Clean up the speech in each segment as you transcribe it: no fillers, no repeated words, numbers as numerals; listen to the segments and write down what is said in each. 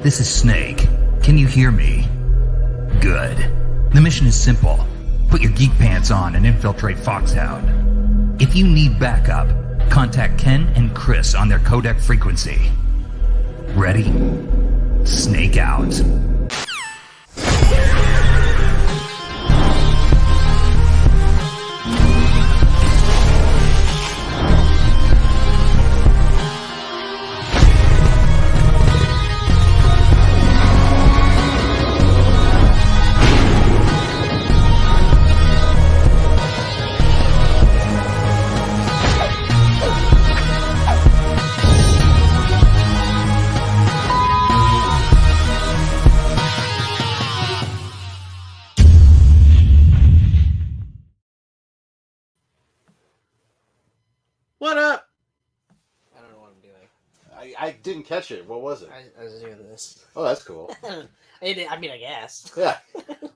This is Snake. Can you hear me? Good. The mission is simple. Put your geek pants on and infiltrate Foxhound. If you need backup, contact Ken and Chris on their codec frequency. Ready? Snake out. What up? I don't know what I'm doing. I didn't catch it. What was it? I was doing this. Oh, that's cool. I mean, I guess. Yeah.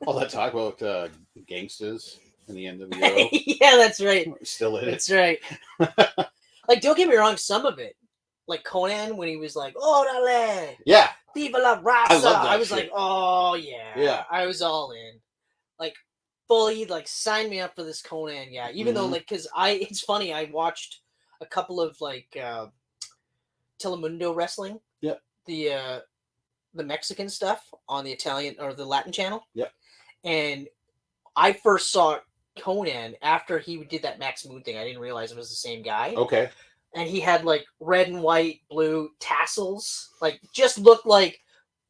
All that talk about gangsters in the end of the year. Yeah, that's right. Still in it. That's right. Like, don't get me wrong, some of it. Like Conan, when he was like, "Orale! Yeah. Viva la raza!" I love that I was shit. like, "Oh, yeah." Yeah. I was all in. Like, fully, like, sign me up for this Conan, yeah. Even though, like, because it's funny, I watched a couple of, like, Telemundo wrestling. Yep. The Mexican stuff on the Italian or the Latin channel. Yep. And I first saw Conan after he did that Max Moon thing. I didn't realize it was the same guy. Okay. And he had like red and white, blue tassels, like just looked like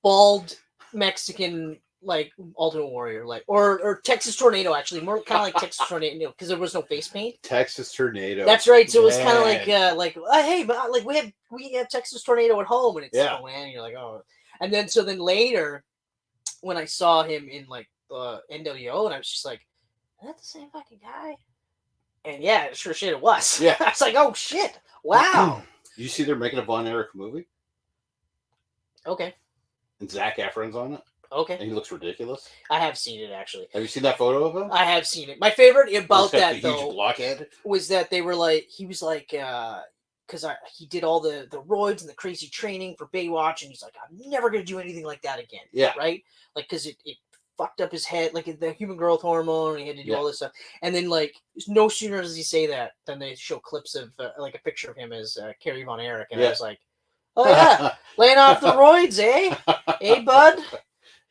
bald Mexican, like Ultimate Warrior, like or Texas Tornado, actually more kind of like Texas Tornado because there was no face paint. Texas Tornado. That's right. So it was kind of Man. like hey, but like we have Texas Tornado at home, and it's Conan. And you're like, oh, and then later when I saw him in like NWO, and I was just like, is that the same fucking guy? And yeah, sure shit it was. Yeah. I was like, oh shit, wow. You see they're making a Von Erich movie? Okay. And Zac Efron's on it? Okay. And he looks ridiculous. I have seen it, actually. Have you seen that photo of him? I have seen it. My favorite about He's got that, the though, huge blockhead. was that they were like, he was like, because he did all the roids and the crazy training for Baywatch, and he's like, I'm never going to do anything like that again. Yeah. Right? Like, because it fucked up his head, like the human growth hormone, and he had to do all this stuff. And then, like, no sooner does he say that than they show clips of, like, a picture of him as Kerry Von Erich, and I was like, oh, yeah, laying off the roids, eh? Eh, bud?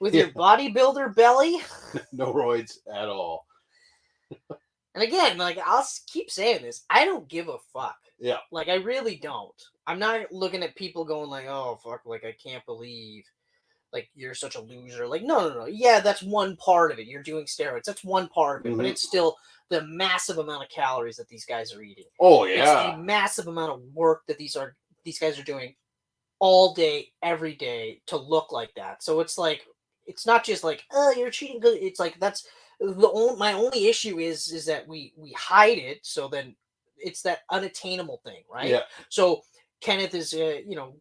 With your bodybuilder belly? No roids at all. And again, like, I'll keep saying this, I don't give a fuck. Yeah. Like, I really don't. I'm not looking at people going like, oh, fuck, like, I can't believe, like, you're such a loser. Like, no. Yeah, that's one part of it. You're doing steroids. That's one part of it. But it's still the massive amount of calories that these guys are eating. Oh, yeah. It's the massive amount of work that these guys are doing all day, every day to look like that. So it's like, it's not just like, oh, you're cheating. It's like, that's my only issue is that we hide it. So then it's that unattainable thing, right? Yeah. So Kenneth is,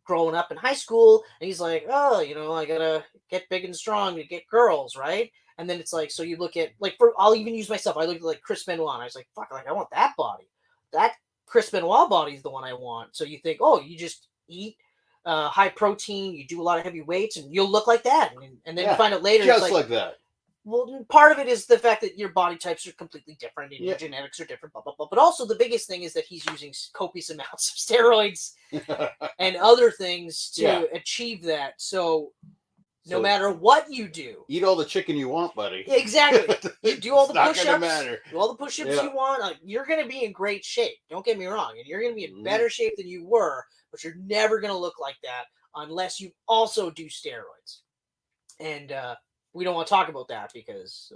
growing up in high school, and he's like, oh, I gotta get big and strong to get girls, right? And then it's like, so you look at, like, I'll even use myself. I looked at like Chris Benoit, and I was like, fuck, like, I want that body. That Chris Benoit body is the one I want. So you think, oh, you just eat high protein, you do a lot of heavy weights, and you'll look like that. And then you find out later, just it's like that. Well, part of it is the fact that your body types are completely different and your genetics are different, blah, blah, blah. But also the biggest thing is that he's using copious amounts of steroids and other things to achieve that. So no matter what you do, eat all the chicken you want, buddy. Exactly. You do all the push-ups. Do all the push-ups you want. Like, you're going to be in great shape. Don't get me wrong. And you're going to be in better shape than you were, but you're never going to look like that unless you also do steroids. And, we don't want to talk about that because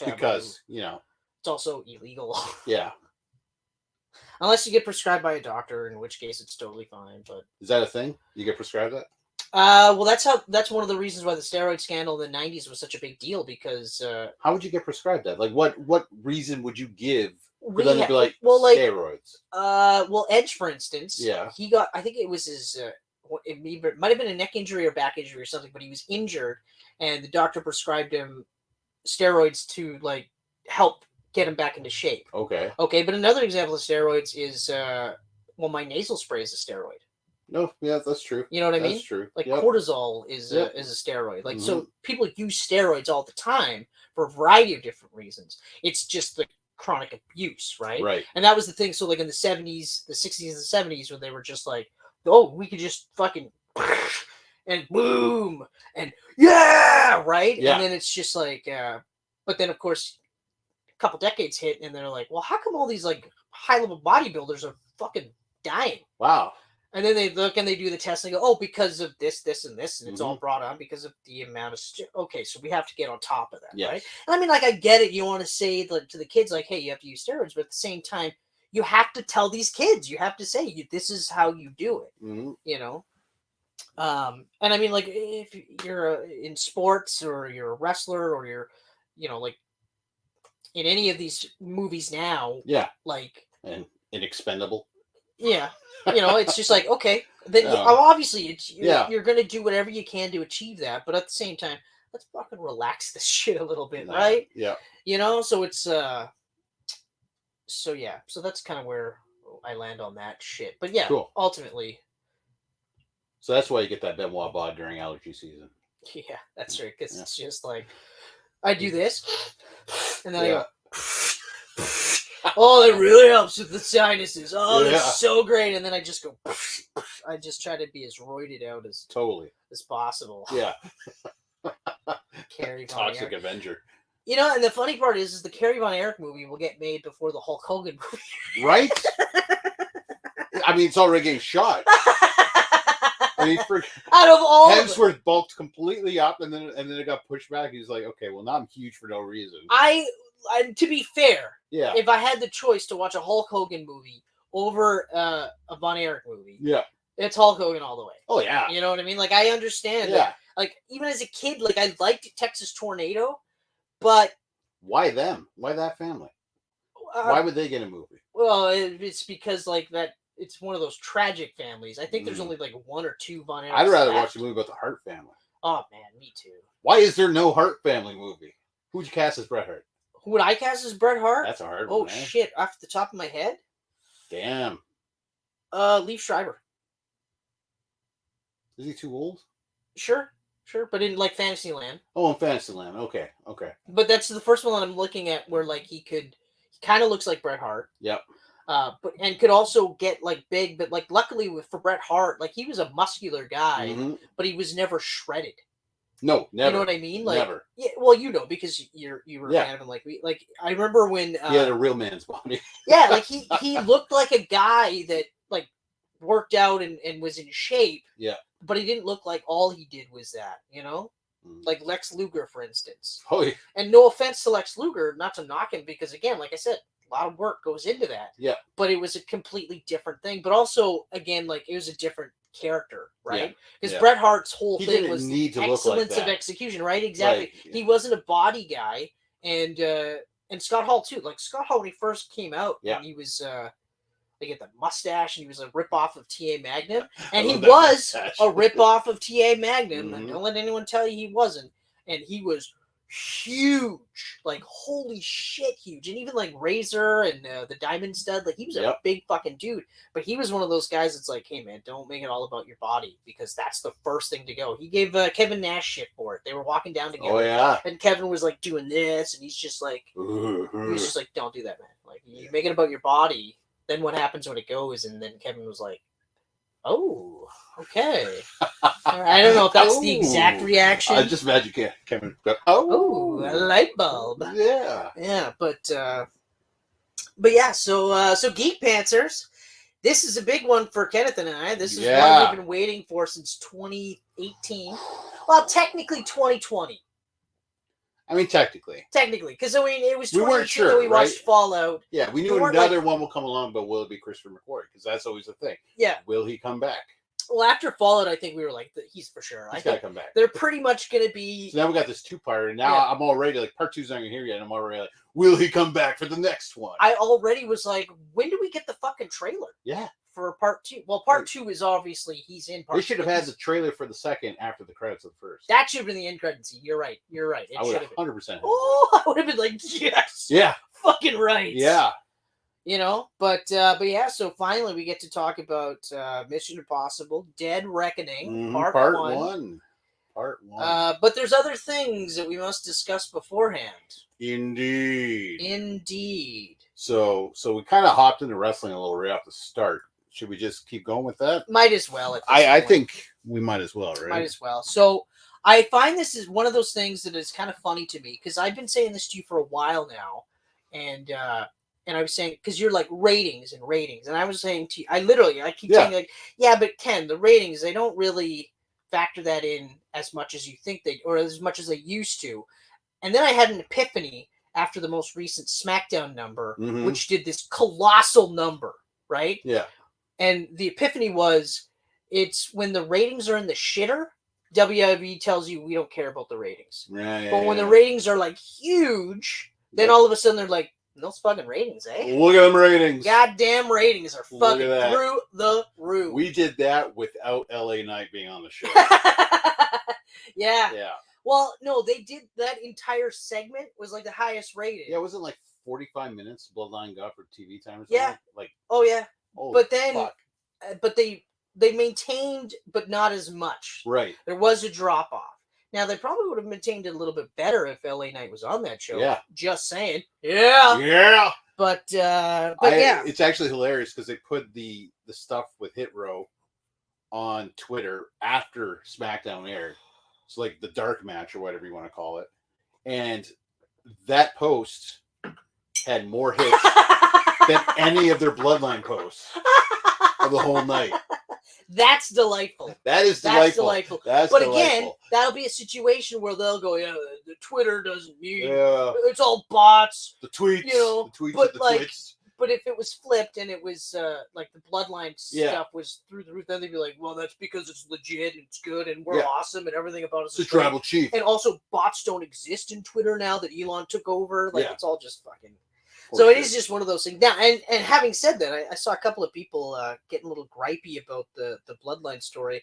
because it's also illegal. Yeah. Unless you get prescribed by a doctor, in which case it's totally fine. But is that a thing? You get prescribed that? Well, that's one of the reasons why the steroid scandal in the 90s was such a big deal, because how would you get prescribed that? Like, what reason would you give for them to be like, steroids? Well, Edge, for instance, he got, I think it was his it might have been a neck injury or back injury or something, but he was injured, and the doctor prescribed him steroids to, like, help get him back into shape. Okay. But another example of steroids is my nasal spray is a steroid. No, yeah, that's true. You know what I mean? That's true. Like cortisol is a steroid. Like so, people use steroids all the time for a variety of different reasons. It's just the chronic abuse, right? Right. And that was the thing. So like in the 70s, the 60s, and the 70s, when they were just like, oh, we could just fucking and boom and yeah, right. Yeah. And then it's just like, but then of course, a couple decades hit, and they're like, well, how come all these like high level bodybuilders are fucking dying? Wow. And then they look and they do the test and they go, oh, because of this, this, and this, and it's all brought on because of the amount of okay, so we have to get on top of that, right? And I mean, like, I get it. You want to say to the kids, like, hey, you have to use steroids, but at the same time, you have to tell these kids, you have to say, this is how you do it, you know? And I mean, like, if you're in sports or you're a wrestler or you're, you know, like in any of these movies now, like, and Inexpendable. Yeah, you know, it's just like, okay, then obviously you're going to do whatever you can to achieve that, but at the same time, let's fucking relax this shit a little bit, right? Yeah. You know, so it's so that's kind of where I land on that shit. But yeah, ultimately. So that's why you get that Benoit bod during allergy season. Yeah, that's right, because it's just like, I do this, and then I go, oh, that really helps with the sinuses. Oh, that's so great. And then I just go, I just try to be as roided out as possible. Yeah. Carrie Von Toxic Erich. Avenger. You know, and the funny part is the Carrie Von Erich movie will get made before the Hulk Hogan movie. Right? I mean, it's already getting shot. I mean, out of all Hemsworth bulked completely up, and then it got pushed back. He's like, okay, well, now I'm huge for no reason. To be fair, if I had the choice to watch a Hulk Hogan movie over a Von Erich movie, it's Hulk Hogan all the way. Oh yeah, you know what I mean. Like I understand. Like even as a kid, like I liked Texas Tornado, but why them? Why that family? Why would they get a movie? Well, it's because like that. It's one of those tragic families. I think there's only like one or two Von Erichs. I'd rather watch a movie about the Hart family. Oh man, me too. Why is there no Hart family movie? Who'd you cast as Bret Hart? Who would I cast as Bret Hart? That's a hard one. Oh shit! Off the top of my head. Damn. Liev Schreiber. Is he too old? Sure, but in like Fantasyland. Oh, in Fantasyland. Okay. But that's the first one that I'm looking at where like he kind of looks like Bret Hart. Yep. But could also get like big, but like luckily for Bret Hart, like he was a muscular guy, but he was never shredded. No, never. You know what I mean? Like, never. Yeah, well, you know, because you were a fan of him. Like I remember when he had a real man's body. Yeah, like he looked like a guy that like worked out and was in shape. Yeah. But he didn't look like all he did was that, you know? Like Lex Luger, for instance. Oh yeah. And no offense to Lex Luger, not to knock him, because again, like I said, a lot of work goes into that. Yeah. But it was a completely different thing. But also, again, like it was a different character, right? Because Bret Hart's whole thing was excellence of execution, right? Exactly. Right. He wasn't a body guy, and Scott Hall too. Like Scott Hall when he first came out, he was they get the mustache, and he was a ripoff of T.A. Magnum, and he was a ripoff of T.A. Magnum. And don't let anyone tell you he wasn't. And he was huge, like holy shit, huge. And even like Razor and the Diamond Stud, like he was a big fucking dude. But he was one of those guys that's like, hey man, don't make it all about your body, because that's the first thing to go. He gave Kevin Nash shit for it. They were walking down together. Oh yeah. And Kevin was like doing this, and he's just like, he was just like, don't do that, man. Like you make it about your body. Then what happens when it goes? And then Kevin was like, oh, okay. I don't know if that's the exact reaction. I just imagine Kevin. Oh, a light bulb. Yeah, but yeah. So Geek Pantsers, this is a big one for Kenneth and I. This is one we've been waiting for since 2018. Well, technically 2020. I mean, technically, because I mean, it was 2018 we weren't sure, that we watched Fallout. Yeah, we knew another one will come along, but will it be Christopher McQuarrie? Because that's always the thing. Yeah, will he come back? Well, after Fallout, I think we were like, he's for sure. He's got to come back. They're pretty much going to be. So now we got this 2-parter, and now I'm already like, part 2's not going to hear yet. And I'm already like, will he come back for the next one? I already was like, when do we get the fucking trailer? Yeah. For part 2. Well, part 2 is obviously he's in part 2. They should have had the trailer for the second after the credits of the first. That should have been the end credits scene. You're right. It I would have have 100%. Oh, I would have been like, yes. Yeah. Fucking right. Yeah. You know, but yeah. So finally, we get to talk about Mission Impossible: Dead Reckoning, Part One. Part one. But there's other things that we must discuss beforehand. Indeed. So we kind of hopped into wrestling a little right off the start. Should we just keep going with that? Might as well. I think we might as well, right? Might as well. So I find this is one of those things that is kind of funny to me because I've been saying this to you for a while now, and I was saying because you're like ratings, and I was saying to you, I keep saying like, yeah, but Ken, the ratings, they don't really factor that in as much as you think they, or as much as they used to. And then I had an epiphany after the most recent SmackDown number, which did this colossal number, right? Yeah. And the epiphany was, it's when the ratings are in the shitter, WWE tells you we don't care about the ratings. But when the ratings are like huge, then all of a sudden they're like, those fucking ratings, eh? Look at them ratings. Goddamn ratings are fucking through the roof. We did that without LA Knight being on the show. Yeah. Well, no, they did that entire segment was like the highest rated. Yeah, wasn't like 45 minutes Bloodline got for TV time or something? Yeah. Like, oh yeah. But then, fuck. But they maintained, but not as much. Right. There was a drop off. Now they probably would have maintained it a little bit better if LA Knight was on that show. Yeah. Just saying. Yeah. Yeah. But yeah, it's actually hilarious because they put the stuff with Hit Row on Twitter after SmackDown aired. It's like the dark match or whatever you want to call it. And that post had more hits than any of their Bloodline posts of the whole night. That's delightful. That is delightful. But again, that'll be a situation where they'll go, yeah, the Twitter doesn't mean it's all bots. The tweets, tweets. But if it was flipped and it was like the Bloodline stuff was through the roof, then they'd be like, well, that's because it's legit and it's good and we're awesome and everything about us is the tribal chief. And also, bots don't exist in Twitter now that Elon took over. Like, it's all just fucking... So it is just one of those things. Now, and having said that, I saw a couple of people getting a little gripey about the Bloodline story.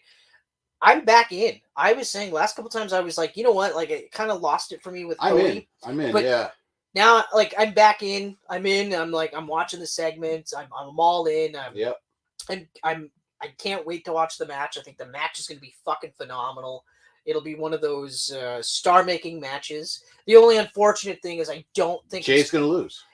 I'm back in. I was saying last couple times, I was like, you know what? Like, it kind of lost it for me with Cody. I'm in, but now, like, I'm back in. I'm like, I'm watching the segments. I'm all in. And I can't wait to watch the match. I think the match is going to be fucking phenomenal. It'll be one of those star-making matches. The only unfortunate thing is I don't think Jay's going to lose.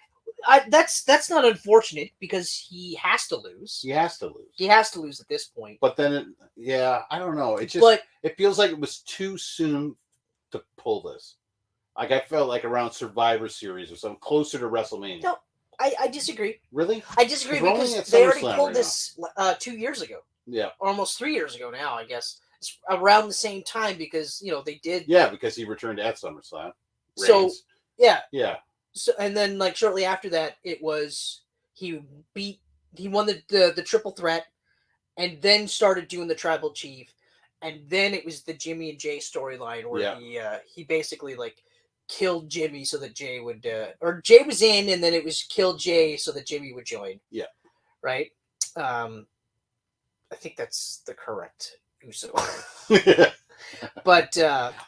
That's not unfortunate because he has to lose. He has to lose. He has to lose at this point. But then, I don't know. It just it feels like it was too soon to pull this. Like I felt like around Survivor Series or something closer to WrestleMania. No, I disagree. Really? I disagree because they already pulled this 2 years ago. Yeah, or almost 3 years ago now. I guess it's around the same time because they did. Yeah, because he returned at SummerSlam. So yeah. So and then like shortly after that, it was he won the triple threat, and then started doing the tribal chief, and then it was the Jimmy and Jay storyline where he basically like killed Jimmy so that Jay would or Jay was in, and then it was kill Jay so that Jimmy would join. Yeah, right. I think that's the correct Uso. But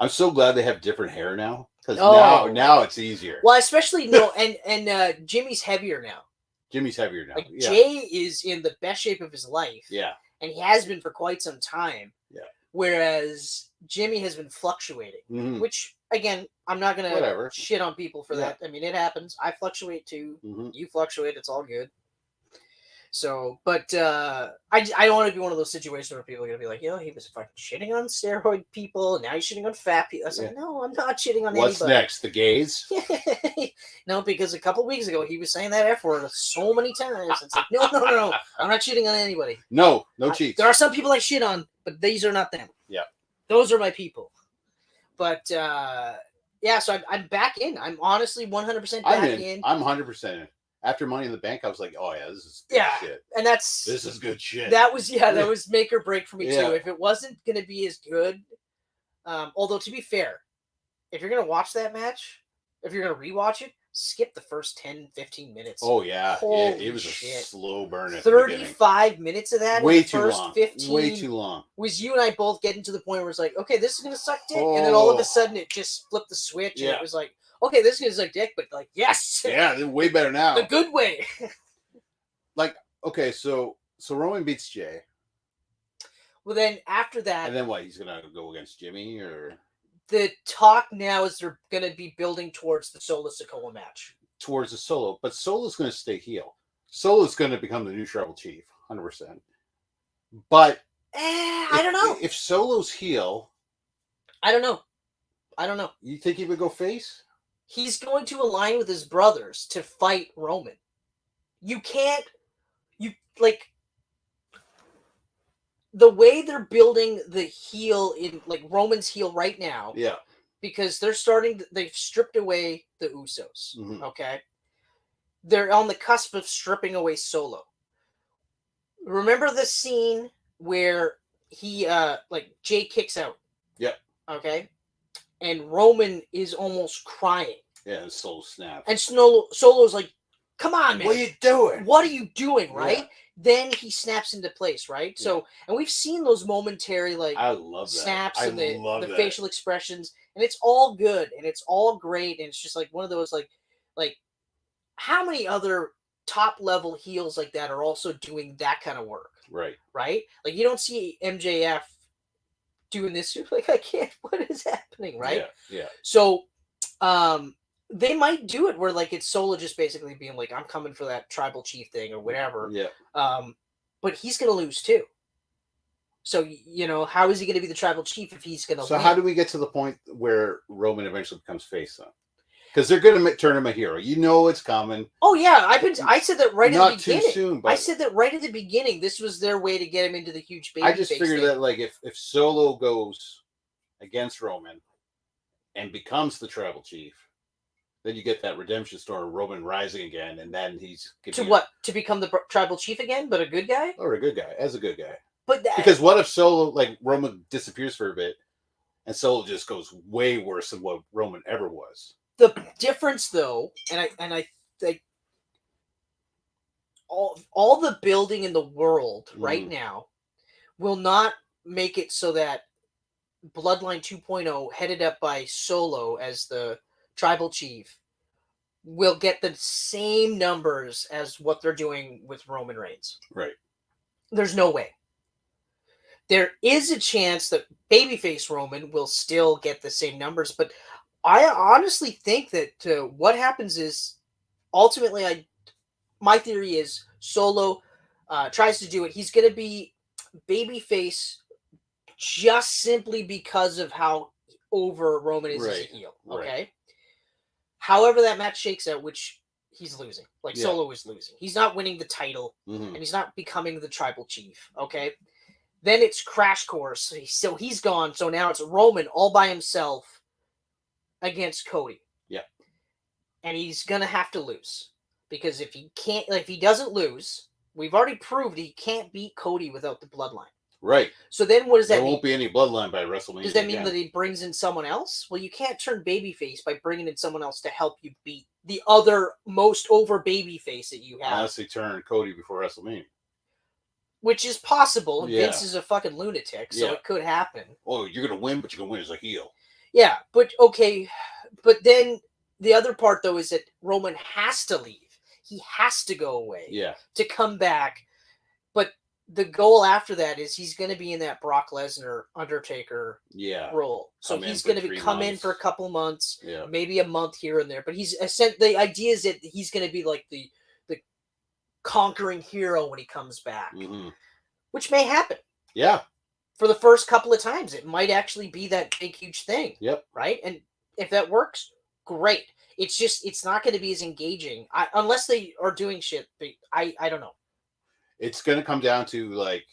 I'm so glad they have different hair now. Because now it's easier. Well, especially and Jimmy's heavier now. Like Jay is in the best shape of his life. Yeah. And he has been for quite some time. Yeah. Whereas Jimmy has been fluctuating, which again, I'm not gonna shit on people for that. I mean, it happens. I fluctuate too. You fluctuate. It's all good. So, but I don't want to be one of those situations where people are going to be like, he was fucking shitting on steroid people, and now he's shitting on fat people. I was like, no, I'm not shitting on anybody. What's next? The gays? No, because a couple weeks ago, he was saying that F word so many times. It's like, no. I'm not shitting on anybody. No cheats. There are some people I shit on, but these are not them. Yeah. Those are my people. But, so I'm back in. I'm honestly 100% back in. I'm 100% in. After Money in the Bank, I was like, "Oh yeah, this is good shit." And this is good shit. That was make or break for me too. If it wasn't going to be as good, although to be fair, if you're going to watch that match, if you're going to rewatch it, skip the first 10-15 minutes. Oh yeah, it was shit. A slow burn. 35 minutes of that. Way too first long. 15 Way too long. Was you and I both getting to the point where it's like, okay, this is going to suck dick, and then all of a sudden it just flipped the switch, and it was like, okay, this is like dick, but like, yes. Yeah, they're way better now. The good way. like, okay, so Roman beats Jay, Well, then after that, and then what? He's gonna go against Jimmy, or the talk now is they're going to be building towards the Solo Sikoa match. towards the Solo, but Solo's gonna stay heel. Solo's gonna become the new Tribal Chief, 100%. But I don't know. If Solo's heel, I don't know. you think he would go face? He's going to align with his brothers to fight Roman. You can't, the way they're building the heel in, like, Roman's heel right now. Yeah. Because they've stripped away the Usos. Mm-hmm. Okay. They're on the cusp of stripping away Solo. Remember the scene where he, Jay kicks out? Yep. Okay. And Roman is almost crying. Yeah, and Solo snaps. And Solo's like, come on, man. What are you doing? What are you doing, right? Yeah. Then he snaps into place, right? Yeah. So, and we've seen those momentary, I love that. Snaps and the facial expressions, and it's all good, and it's all great, and it's just like one of those, like how many other top-level heels like that are also doing that kind of work? Right. Right? Like, you don't see MJF doing this. You're like, I can't, what is happening, right? Yeah. So, they might do it where, like, it's Solo just basically being like, I'm coming for that tribal chief thing or whatever. Yeah. But he's going to lose too. So, how is he going to be the tribal chief if he's going to win? How do we get to the point where Roman eventually becomes face then? Because they're going to turn him a hero. You know it's coming. Oh, yeah. I said that right at the beginning. Not too soon, but I said that right at the beginning. This was their way to get him into the huge baby. I just figured that, like, if Solo goes against Roman and becomes the tribal chief, then you get that redemption story, Roman rising again, and then he's to become the tribal chief again, but a good guy, or a good guy, as a good guy. But because what if Solo, like, Roman disappears for a bit, and Solo just goes way worse than what Roman ever was? The difference, though, and I think all the building in the world right now will not make it so that Bloodline 2.0, headed up by Solo as the tribal chief, will get the same numbers as what they're doing with Roman Reigns. Right. There's no way. There is a chance that babyface Roman will still get the same numbers, but I honestly think that what happens is, ultimately, my theory is Solo tries to do it. He's going to be babyface just simply because of how over Roman is as a heel. Okay. Right. However that match shakes out, which he's losing. Solo is losing. He's not winning the title, and he's not becoming the tribal chief. Okay. Then it's Crash Course. So he's gone. So now it's Roman all by himself against Cody. Yeah. And he's going to have to lose. Because if he doesn't lose, we've already proved he can't beat Cody without the bloodline. Right. So then what does that mean? There won't be any bloodline by WrestleMania. Does that mean that he brings in someone else? Well, you can't turn babyface by bringing in someone else to help you beat the other most over babyface that you have. Unless they turn Cody before WrestleMania. Which is possible. Yeah. Vince is a fucking lunatic, so it could happen. Oh, you're going to win, but you're going to win as a heel. Yeah, but okay. But then the other part, though, is that Roman has to leave. He has to go away. Yeah. To come back. But the goal after that is he's going to be in that Brock Lesnar Undertaker role. So he's going to come in for a couple months, maybe a month here and there. But the idea is that he's going to be like the conquering hero when he comes back, which may happen. Yeah. For the first couple of times, it might actually be that big, huge thing. Yep. Right. And if that works, great. It's just, it's not going to be as engaging unless they are doing shit. But I don't know. It's going to come down to, like,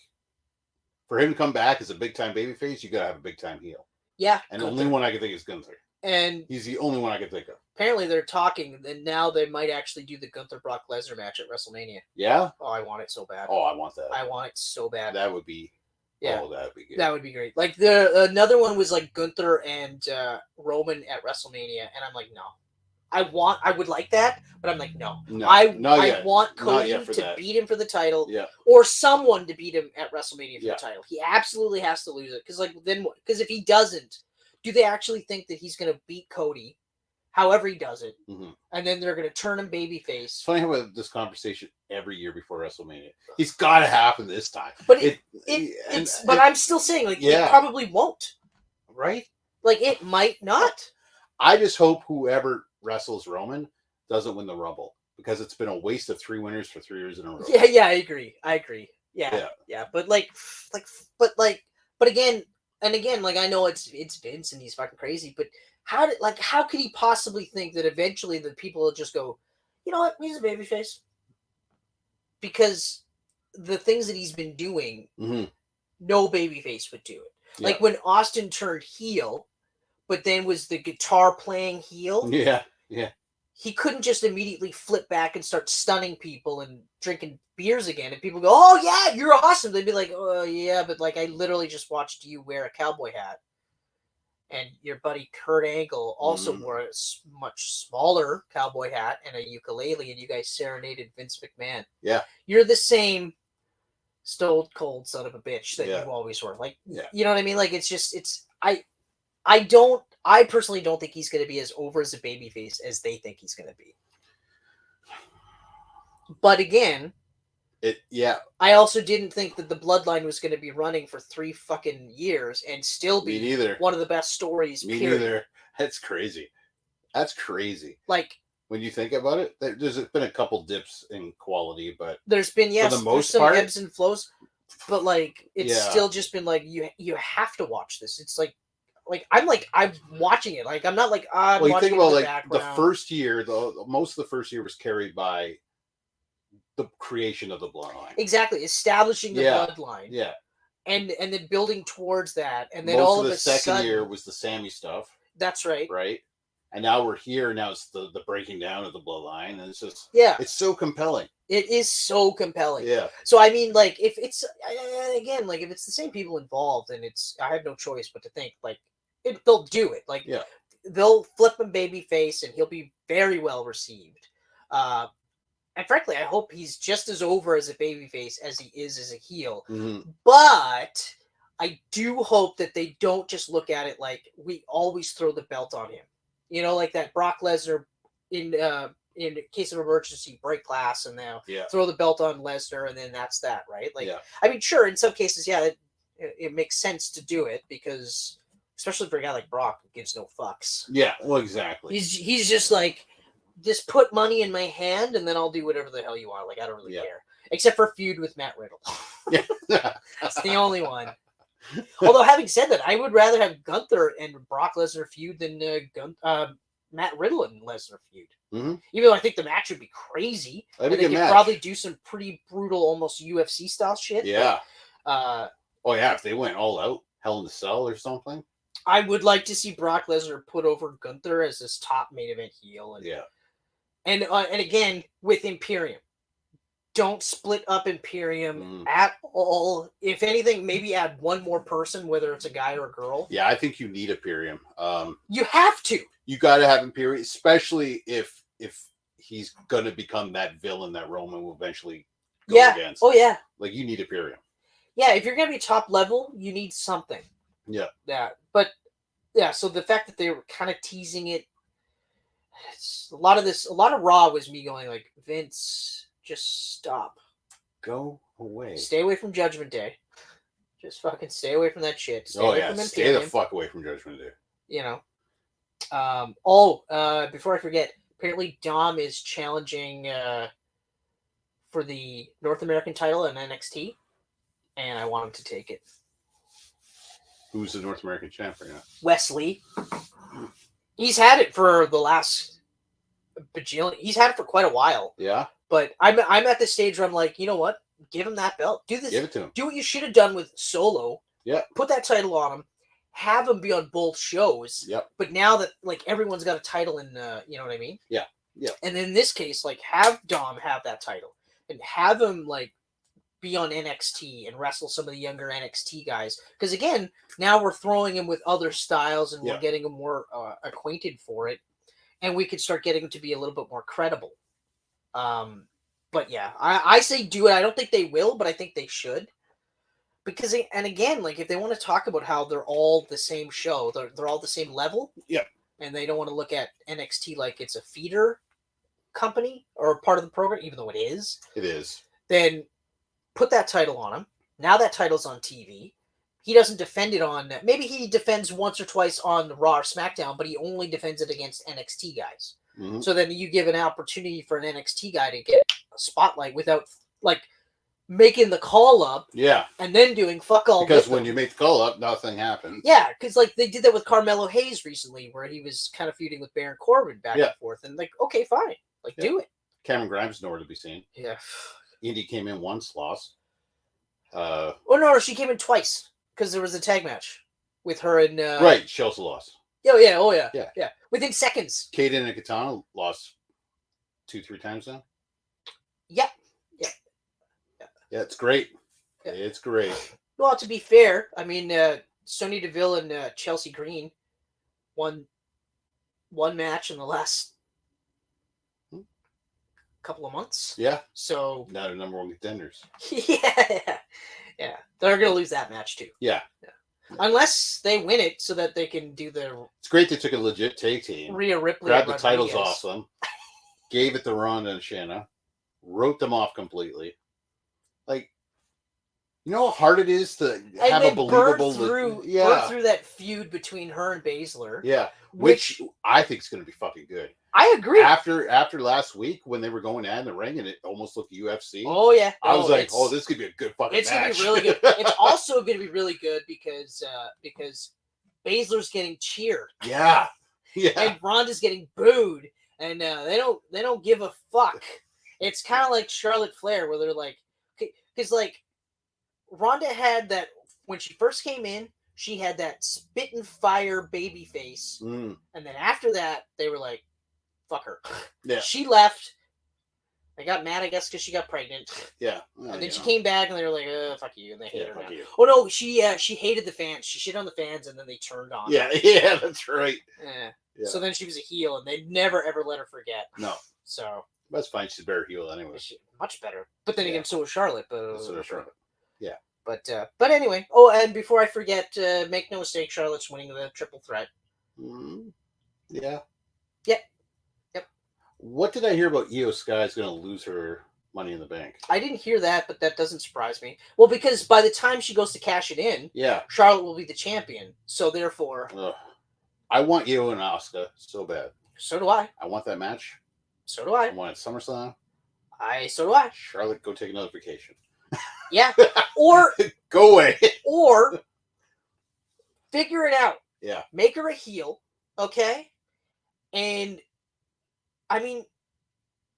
for him to come back as a big time babyface, you got to have a big time heel. Yeah. And the only one I can think is Gunther. And he's the only one I can think of. Apparently they're talking, and now they might actually do the Gunther Brock Lesnar match at WrestleMania. Yeah? Oh, I want it so bad. Oh, I want that. I want it so bad. That would be. Yeah. Oh, that would be good. That would be great. Like another one was like Gunther and Roman at WrestleMania, and I'm like, no. I would like that, but I'm like, no. I want Cody to beat him for the title, or someone to beat him at WrestleMania for the title. He absolutely has to lose it, because if he doesn't, do they actually think that he's going to beat Cody, however he does it, Mhm. and then they're going to turn him It's babyface. funny how we have this conversation every year before WrestleMania. He's got to happen this time. But but I'm still saying, like, Yeah. it probably won't. right. Like, it might not. I just hope whoever wrestles Roman doesn't win the Rumble, because it's been a waste of 3 winners for 3 years in a row. Yeah, I agree. Yeah. But again, like, I know it's Vince and he's fucking crazy, but how could he possibly think that eventually the people will just go, you know what, he's a babyface? Because the things that he's been doing, Mhm. no babyface would do it. Yeah. Like when Austin turned heel, but then was the guitar playing heel. Yeah. He couldn't just immediately flip back and start stunning people and drinking beers again. And people go, "Oh yeah, you're awesome." They'd be like, "Oh yeah, but like I literally just watched you wear a cowboy hat, and your buddy Kurt Angle also wore a much smaller cowboy hat and a ukulele, and you guys serenaded Vince McMahon. Yeah. You're the same stone cold son of a bitch that you always were. Like, you know what I mean? Like, I personally don't think he's going to be as over as a babyface as they think he's going to be. But again, I also didn't think that the bloodline was going to be running for 3 fucking years and still be one of the best stories. Me neither. That's crazy. Like, when you think about it, there's been a couple dips in quality, but there's been for the most part, ebbs and flows. But like, it's still just been like you have to watch this. It's like I'm watching it. Like, I'm not like I'm well, you watching think about, it in like, background. the first year, most of the first year was carried by the creation of the bloodline. Exactly, establishing the bloodline. Yeah. And then building towards that, and then most all of of the a second sudden, year was the Sammy stuff. That's right. Right. And now we're here. Now it's the breaking down of the bloodline, and it's just it's so compelling. It is so compelling. Yeah. So I mean, like, if it's again, like, if it's the same people involved, and I have no choice but to think like they'll do it. Like, they'll flip him babyface, and he'll be very well received. And frankly, I hope he's just as over as a babyface as he is as a heel. Mm-hmm. But I do hope that they don't just look at it like we always throw the belt on him. You know, like that Brock Lesnar in case of emergency, break glass, and now throw the belt on Lesnar, and then that's that, right? Like, I mean, sure, in some cases, it makes sense to do it, because especially for a guy like Brock who gives no fucks. Yeah, well, exactly. He's just like, just put money in my hand, and then I'll do whatever the hell you want. Like, I don't really care, except for feud with Matt Riddle. That's the only one. Although, having said that, I would rather have Gunther and Brock Lesnar feud than Matt Riddle and Lesnar feud. Mm-hmm. Even though I think the match would be crazy. And they could probably do some pretty brutal, almost UFC style shit. Yeah. But, if they went all out, Hell in a Cell or something. I would like to see Brock Lesnar put over Gunther as his top main event heel. And again, with Imperium. Don't split up Imperium at all. If anything, maybe add one more person, whether it's a guy or a girl. Yeah, I think you need Imperium. You have to. You got to have Imperium, especially if he's going to become that villain that Roman will eventually go against. Oh, yeah. Like, you need Imperium. Yeah, if you're going to be top level, you need something. Yeah. Yeah. But, so the fact that they were kind of teasing it, a lot of Raw was me going like, Vince, just stop. Go away. Stay away from Judgment Day. Just fucking stay away from that shit. Stay away from stay the fuck away from Judgment Day. You know. Before I forget, apparently Dom is challenging for the North American title in NXT, and I want him to take it. Who's the North American champ right now? Wesley. He's had it for the last bajillion. He's had it for quite a while. Yeah. But I'm at the stage where I'm like, you know what? Give him that belt. Do this. Give it to him. Do what you should have done with Solo. Yeah. Put that title on him. Have him be on both shows. Yep. But now that, like, everyone's got a title in, you know what I mean? Yeah. Yeah. And in this case, like, have Dom have that title and have him, like, be on NXT and wrestle some of the younger NXT guys. Because again, now we're throwing him with other styles and we're getting him more acquainted for it, and we could start getting him to be a little bit more credible. But yeah, I say do it. I don't think they will, but I think they should. Because, and again, like, if they want to talk about how they're all the same show, they're all the same level. Yeah. and they don't want to look at NXT like it's a feeder company or part of the program, even though it is, then put that title on him. Now that title's on TV. He doesn't defend it on... Maybe he defends once or twice on Raw or SmackDown, but he only defends it against NXT guys. Mm-hmm. So then you give an opportunity for an NXT guy to get a spotlight without, like, making the call up. Yeah. And then doing fuck all because with when them. you make the call up, nothing happens. Yeah, because, like, they did that with Carmelo Hayes recently, where he was kind of feuding with Baron Corbin back and forth. And, like, okay, fine. Like, do it. Cameron Grimes nowhere to be seen. Yeah. Indy came in once, lost. No, she came in twice. Because there was a tag match with her and... right, she also lost. Oh, yeah. Within seconds. Kaden and Katana lost 2-3 times now. Yeah. Yeah, it's great. Yeah. It's great. Well, to be fair, I mean, Sonya Deville and Chelsea Green won one match in the last couple of months. Yeah. So... Now they're number one contenders. Yeah. They're going to lose that match, too. Yeah. Unless they win it so that they can do the... It's great they took a legit tag team. Rhea Ripley. Grabbed the titles off them. Gave it to Ronda and Shanna. Wrote them off completely. Like, you know how hard it is to have a believable... burn through that feud between her and Baszler. Yeah. Which I think is going to be fucking good. I agree. After last week when they were going at in the ring and it almost looked UFC. Oh yeah, I was like, oh, this could be a good fucking match. It's gonna be really good. It's also gonna be really good because Baszler's getting cheered. Yeah. And Ronda's getting booed, and they don't give a fuck. It's kind of like Charlotte Flair, where they're like, because like Ronda had that when she first came in. She had that spit and fire baby face. And then after that, they were like, fuck her. Yeah. She left. They got mad, I guess, because she got pregnant. Yeah. And then she came back, and they were like, fuck you. And they hated her now. You. Oh, no, she hated the fans. She shit on the fans, and then they turned on her. Yeah, that's right. Yeah. So then she was a heel, and they never, ever let her forget. No. So. That's fine. She's a better heel anyway. Much better. But then again, so was Charlotte. So was Charlotte. Yeah. But anyway, and before I forget, make no mistake, Charlotte's winning the triple threat. Yeah. Yep. What did I hear about Io Sky's going to lose her Money in the Bank? I didn't hear that, but that doesn't surprise me. Well, because by the time she goes to cash it in, Charlotte will be the champion. So therefore, I want Io and Asuka so bad. So do I. I want that match. So do I. I want it at SummerSlam. So do I. Charlotte, go take another vacation. Yeah. Or go away. Or figure it out. Yeah. Make her a heel, okay? And I mean,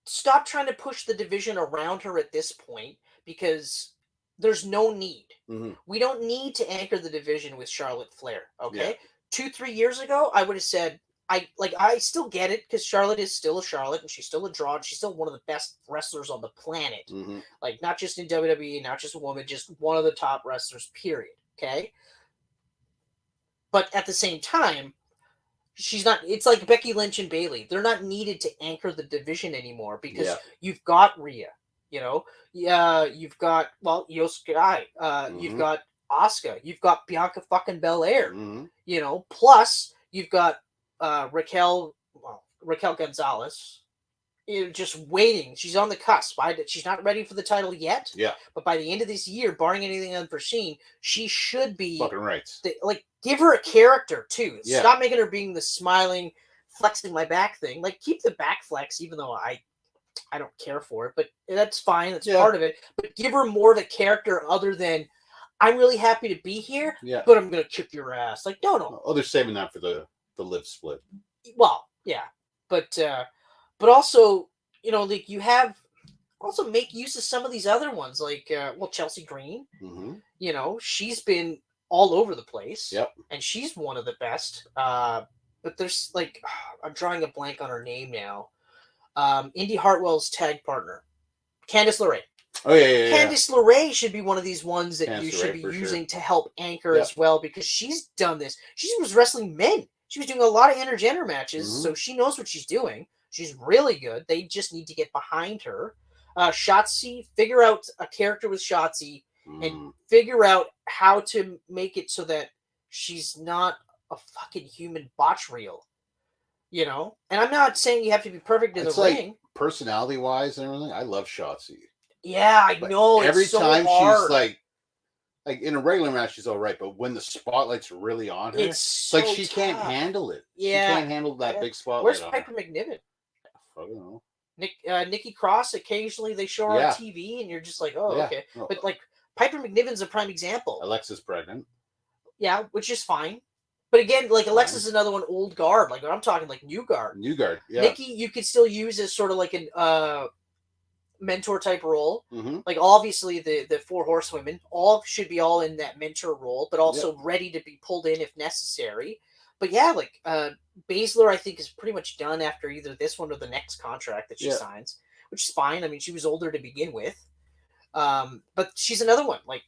stop trying to push the division around her at this point because there's no need. Mm-hmm. We don't need to anchor the division with Charlotte Flair, okay? Yeah. 2-3 years ago, I would have said, I still get it because Charlotte is still a Charlotte and she's still a draw and she's still one of the best wrestlers on the planet. Mm-hmm. Like, not just in WWE, not just a woman, just one of the top wrestlers, period. Okay? But at the same time, she's not, it's like Becky Lynch and Bayley. They're not needed to anchor the division anymore because you've got Rhea, you know? You've got, Io Sky, you've got Asuka, you've got Bianca fucking Belair, you know, plus you've got Raquel Gonzalez, just waiting. She's on the cusp. She's not ready for the title yet. Yeah. But by the end of this year, barring anything unforeseen, she should be fucking right. Give her a character too. Yeah. Stop making her being the smiling, flexing my back thing. Like, keep the back flex, even though I don't care for it. But that's fine. That's part of it. But give her more of a character other than I'm really happy to be here. Yeah. But I'm gonna kick your ass. Like, no. Oh, they're saving that for the live split. Well, yeah, but also, you know, like you have also make use of some of these other ones, like Chelsea Green. Mm-hmm. You know, she's been all over the place. Yep, and she's one of the best. But there's like I'm drawing a blank on her name now. Indy Hartwell's tag partner, Candice LeRae. Oh yeah. Candice LeRae should be one of these ones that Candice you should be using to sure. help anchor as well because she's done this. She was wrestling men. She was doing a lot of intergender matches, so she knows what she's doing. She's really good. They just need to get behind her. Shotzi, figure out a character with Shotzi and figure out how to make it so that she's not a fucking human botch reel. You know, and I'm not saying you have to be perfect in It's the like ring. personality wise and everything. I love Shotzi. Yeah, I But know. every It's so time hard. she's like in a regular match, she's all right. But when the spotlight's really on her, It's so like she can't tough. handle it. Yeah. She can't handle that big spotlight. Where's on Piper her. McNiven? I don't know. Nikki Cross. Occasionally they show her on TV, and you're just like, oh, okay. No. But like Piper McNiven's a prime example. Alexa's pregnant. Yeah, which is fine. But again, like Alexa's another one, old guard. Like I'm talking like new guard. New guard. Yeah. Nikki, you could still use as sort of like an mentor type role. Mm-hmm. Like obviously the four horsewomen all should be all in that mentor role, but also ready to be pulled in if necessary. But yeah, like Baszler, I think, is pretty much done after either this one or the next contract that she signs, which is fine. I mean, she was older to begin with, but she's another one. Like,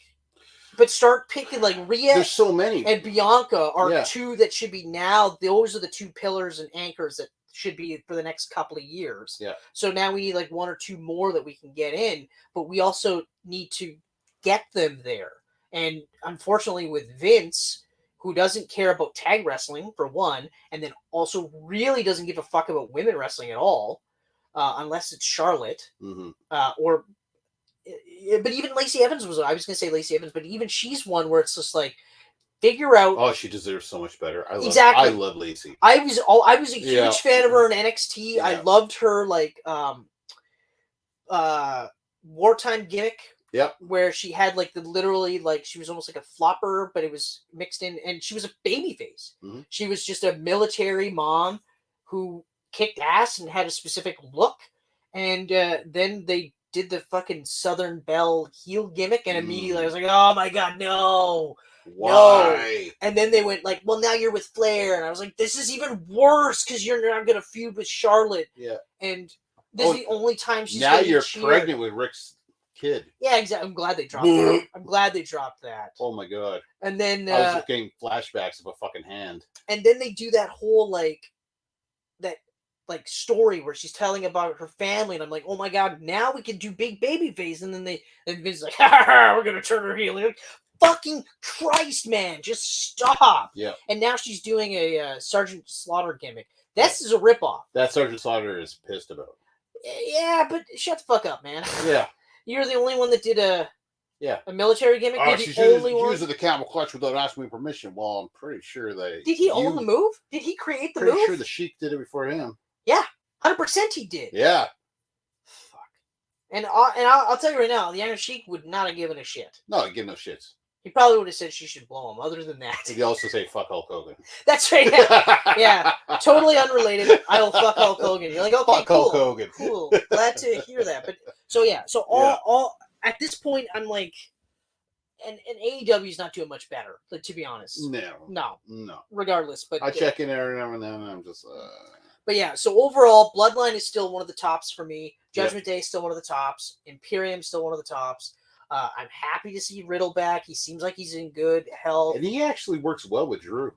but start picking like Rhea. There's so many, and Bianca are two that should be now. Those are the two pillars and anchors that should be for the next couple of years. Yeah. So now we need like one or two more that we can get in, but we also need to get them there. And unfortunately, with Vince, who doesn't care about tag wrestling for one, and then also really doesn't give a fuck about women wrestling at all, unless it's Charlotte or. But even Lacey Evans I was going to say Lacey Evans, but even she's one where it's just like, figure out. Oh, she deserves so much better. I love Lacey. I was a huge fan of her in NXT. Yeah. I loved her like wartime gimmick. Yep. Where she had like literally like she was almost like a flopper, but it was mixed in, and she was a babyface. Mm-hmm. She was just a military mom who kicked ass and had a specific look, and then they did the fucking Southern Belle heel gimmick, and immediately I was like, oh my god, no. Why? No. And then they went like, well, now you're with Flair, and I was like, this is even worse because you're not gonna feud with Charlotte. Yeah. And this is the only time she's now you're pregnant with Rick's kid. Yeah, exactly. I'm glad they dropped that. I'm glad they dropped that. Oh my god. And then I was just getting flashbacks of a fucking hand. And then they do that whole like story where she's telling about her family, and I'm like, oh my god, now we can do big baby face. And then Vince's like, we're gonna turn her heel. Like, fucking Christ, man, just stop. Yeah. And now she's doing a Sergeant Slaughter gimmick. This is a ripoff. That Sergeant Slaughter is pissed about. Yeah, but shut the fuck up, man. Yeah. You're the only one that did a military gimmick. She's using the camel clutch without asking me permission. Well, I'm pretty sure they. Did he own the move? Did he create the move? Pretty sure the Sheik did it before him. Yeah, 100% he did. Yeah. Fuck. And I'll tell you right now, the Iron Sheik would not have given a shit. No, he'd give no shits. He probably would have said she should blow him. Other than that, he'd also say fuck Hulk Hogan. That's right. Yeah, totally unrelated. I will fuck Hulk Hogan. You're like, okay, fuck cool, Hulk Hogan. Cool. Glad to hear that. But so all at this point, I'm like, and AEW is not doing much better, to be honest. No. Regardless, but I check in every now and then, and I'm just. But yeah, so overall, Bloodline is still one of the tops for me. Judgment Day is still one of the tops. Imperium still one of the tops. I'm happy to see Riddle back. He seems like he's in good health. And he actually works well with Drew.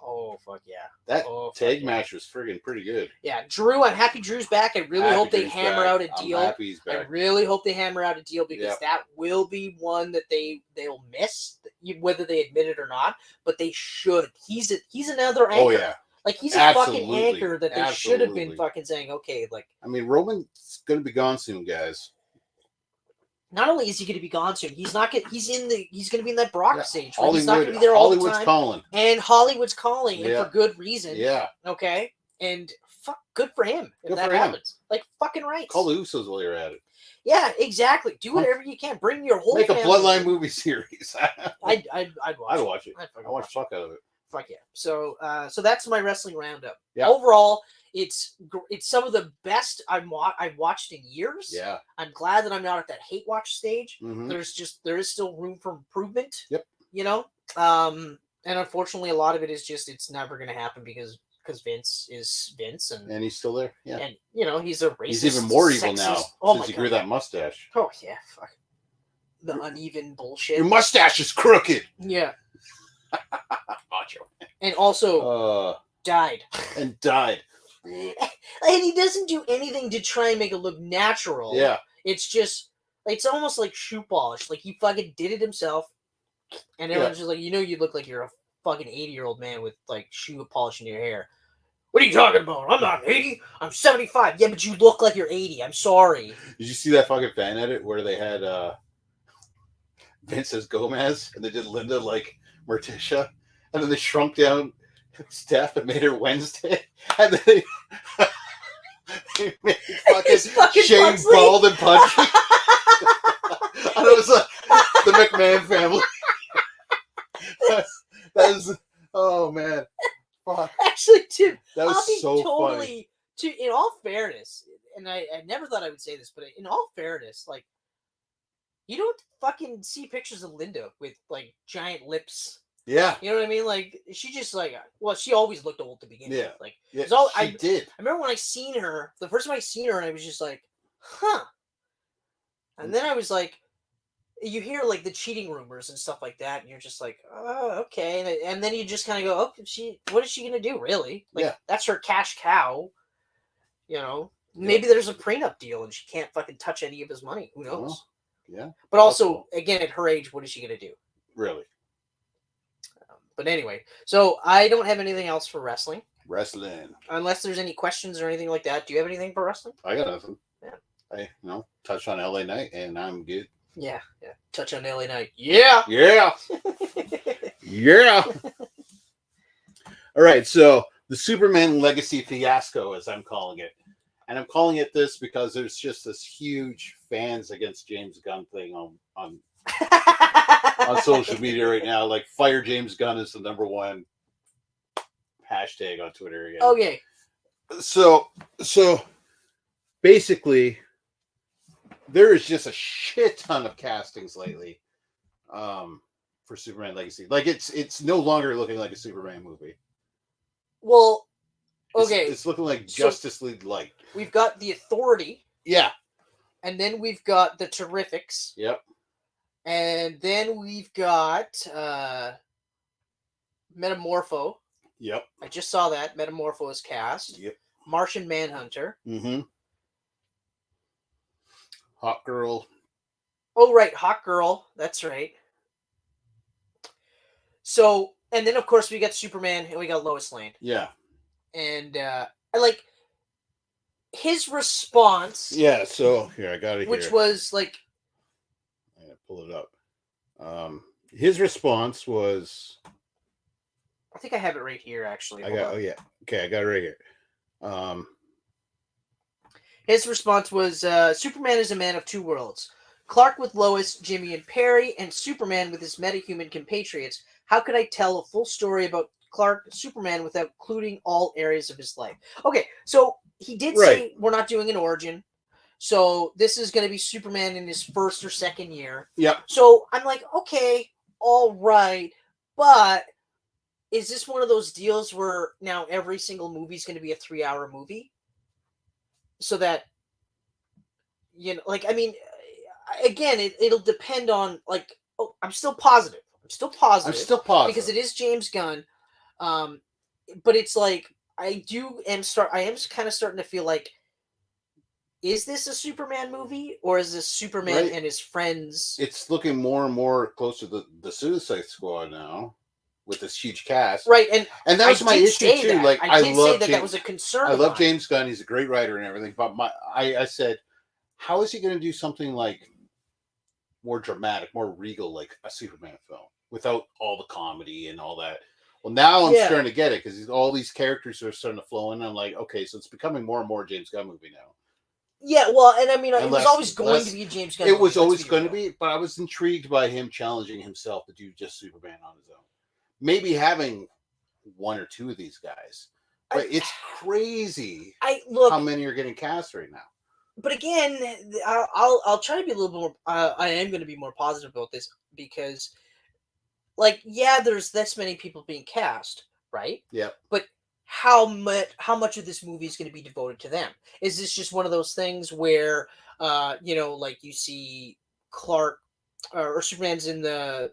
Oh, fuck yeah. That tag match was friggin' pretty good. Yeah, Drew, I'm happy Drew's back. I really hope they hammer out a deal. I'm happy he's back. I really hope they hammer out a deal because that will be one that they'll miss, whether they admit it or not. But they should. He's another anchor. Oh, yeah. Like, he's a fucking anchor that they should have been fucking saying, okay, like... I mean, Roman's going to be gone soon, guys. Not only is he going to be gone soon, he's going to be in that Brock stage. Hollywood, he's not going to be there all the time. Hollywood's calling. And Hollywood's calling, and for good reason. Yeah. Okay? And good for him if that happens. Like, fucking right. Call the Usos while you're at it. Yeah, exactly. Do whatever you can. Bring your whole family. Make a Bloodline movie series. I'd watch it. I'd watch the fuck out of it. Fuck yeah. So that's my wrestling roundup. Yeah. Overall, it's some of the best I've watched in years. Yeah. I'm glad that I'm not at that hate watch stage. Mm-hmm. There is still room for improvement. Yep. You know? And unfortunately a lot of it is just it's never gonna happen because Vince is Vince and he's still there. Yeah. And he's a racist. He's even more evil sexist, now since he grew that mustache. Oh yeah, fuck. The uneven bullshit. Your mustache is crooked. Yeah. Macho. And also died. And he doesn't do anything to try and make it look natural. Yeah. It's almost like shoe polish. Like he fucking did it himself. And everyone's just like, you look like you're a fucking 80-year-old man with like shoe polish in your hair. What are you talking about? I'm not 80. I'm 75. Yeah, but you look like you're 80. I'm sorry. Did you see that fucking fan edit where they had Vince as Gomez and they did Linda like Morticia, and then they shrunk down Steph and made her Wednesday, and then they made fucking Shane bald and punchy. And it was like the McMahon family. that is, oh man, fuck. Actually, dude, that was so totally funny. In all fairness, and I never thought I would say this, but in all fairness, like, you don't fucking see pictures of Linda with like giant lips. Yeah, you know what I mean. Like, she just like, well, she always looked old to begin with. Like, yeah, she did. I remember when I seen her the first time I seen her, and I was just like, huh. And then I was like, you hear like the cheating rumors and stuff like that, and you're just like, oh, okay. And then you just kind of go, oh, what is she gonna do, really? Like, that's her cash cow. You know, maybe there's a prenup deal and she can't fucking touch any of his money. Who knows? Well, yeah. But also, again, at her age, what is she gonna do? Really? But anyway, so I don't have anything else for wrestling. Unless there's any questions or anything like that. Do you have anything for wrestling? I got nothing. Yeah. I touch on LA Knight and I'm good. Yeah. Touch on LA Knight. Yeah. Yeah. Yeah. All right. So the Superman Legacy fiasco, as I'm calling it. And I'm calling it this because there's just this huge fans against James Gunn thing on social media right now. Like, fire James Gunn is the #1 hashtag on Twitter again. Okay. So basically, there is just a shit ton of castings lately for Superman Legacy. Like, it's no longer looking like a Superman movie. Well, okay. It's looking like Justice League Light. We've got the Authority. Yeah. And then we've got the Terrifics. Yep. And then we've got Metamorpho. Yep. I just saw that. Metamorpho is cast. Yep. Martian Manhunter. Mm-hmm. Hawk Girl. Oh, right. Hawk Girl. That's right. So, and then, of course, we got Superman and we got Lois Lane. Yeah. And I like his response. Yeah, so here, I got it here. Which was like, I'm gonna pull it up. His response was, I think I have it right here, actually. I got it right here. His response was, Superman is a man of two worlds. Clark with Lois, Jimmy and Perry, and Superman with his metahuman compatriots. How could I tell a full story about Clark, Superman, without including all areas of his life? Okay, so he did say we're not doing an origin. So this is going to be Superman in his first or second year. Yep. So I'm like, okay, all right. But is this one of those deals where now every single movie is going to be a 3-hour movie? So that, you know, like, I mean, again, it'll depend on, like, I'm still positive. Because it is James Gunn. But it's like, I am kind of starting to feel like, is this a Superman movie or is this Superman and his friends? It's looking more and more close to the Suicide Squad now with this huge cast. Right. And that was my issue too. That. Like, I did say that was a concern. I love James Gunn. He's a great writer and everything. But I said, how is he going to do something like more dramatic, more regal, like a Superman film without all the comedy and all that? Well, now I'm starting to get it because all these characters are starting to flow in. I'm like, okay, so it's becoming more and more James Gunn movie now. Yeah, well, and I mean, it was always going to be a James Gunn movie. It was always going to be, but I was intrigued by him challenging himself to do just Superman on his own. Maybe having one or two of these guys. But it's crazy how many are getting cast right now. But again, I'll try to be a little more. I am going to be more positive about this because, like, yeah, there's this many people being cast, right? Yeah. But how much of this movie is going to be devoted to them? Is this just one of those things where, you know, like you see Clark or Superman's in the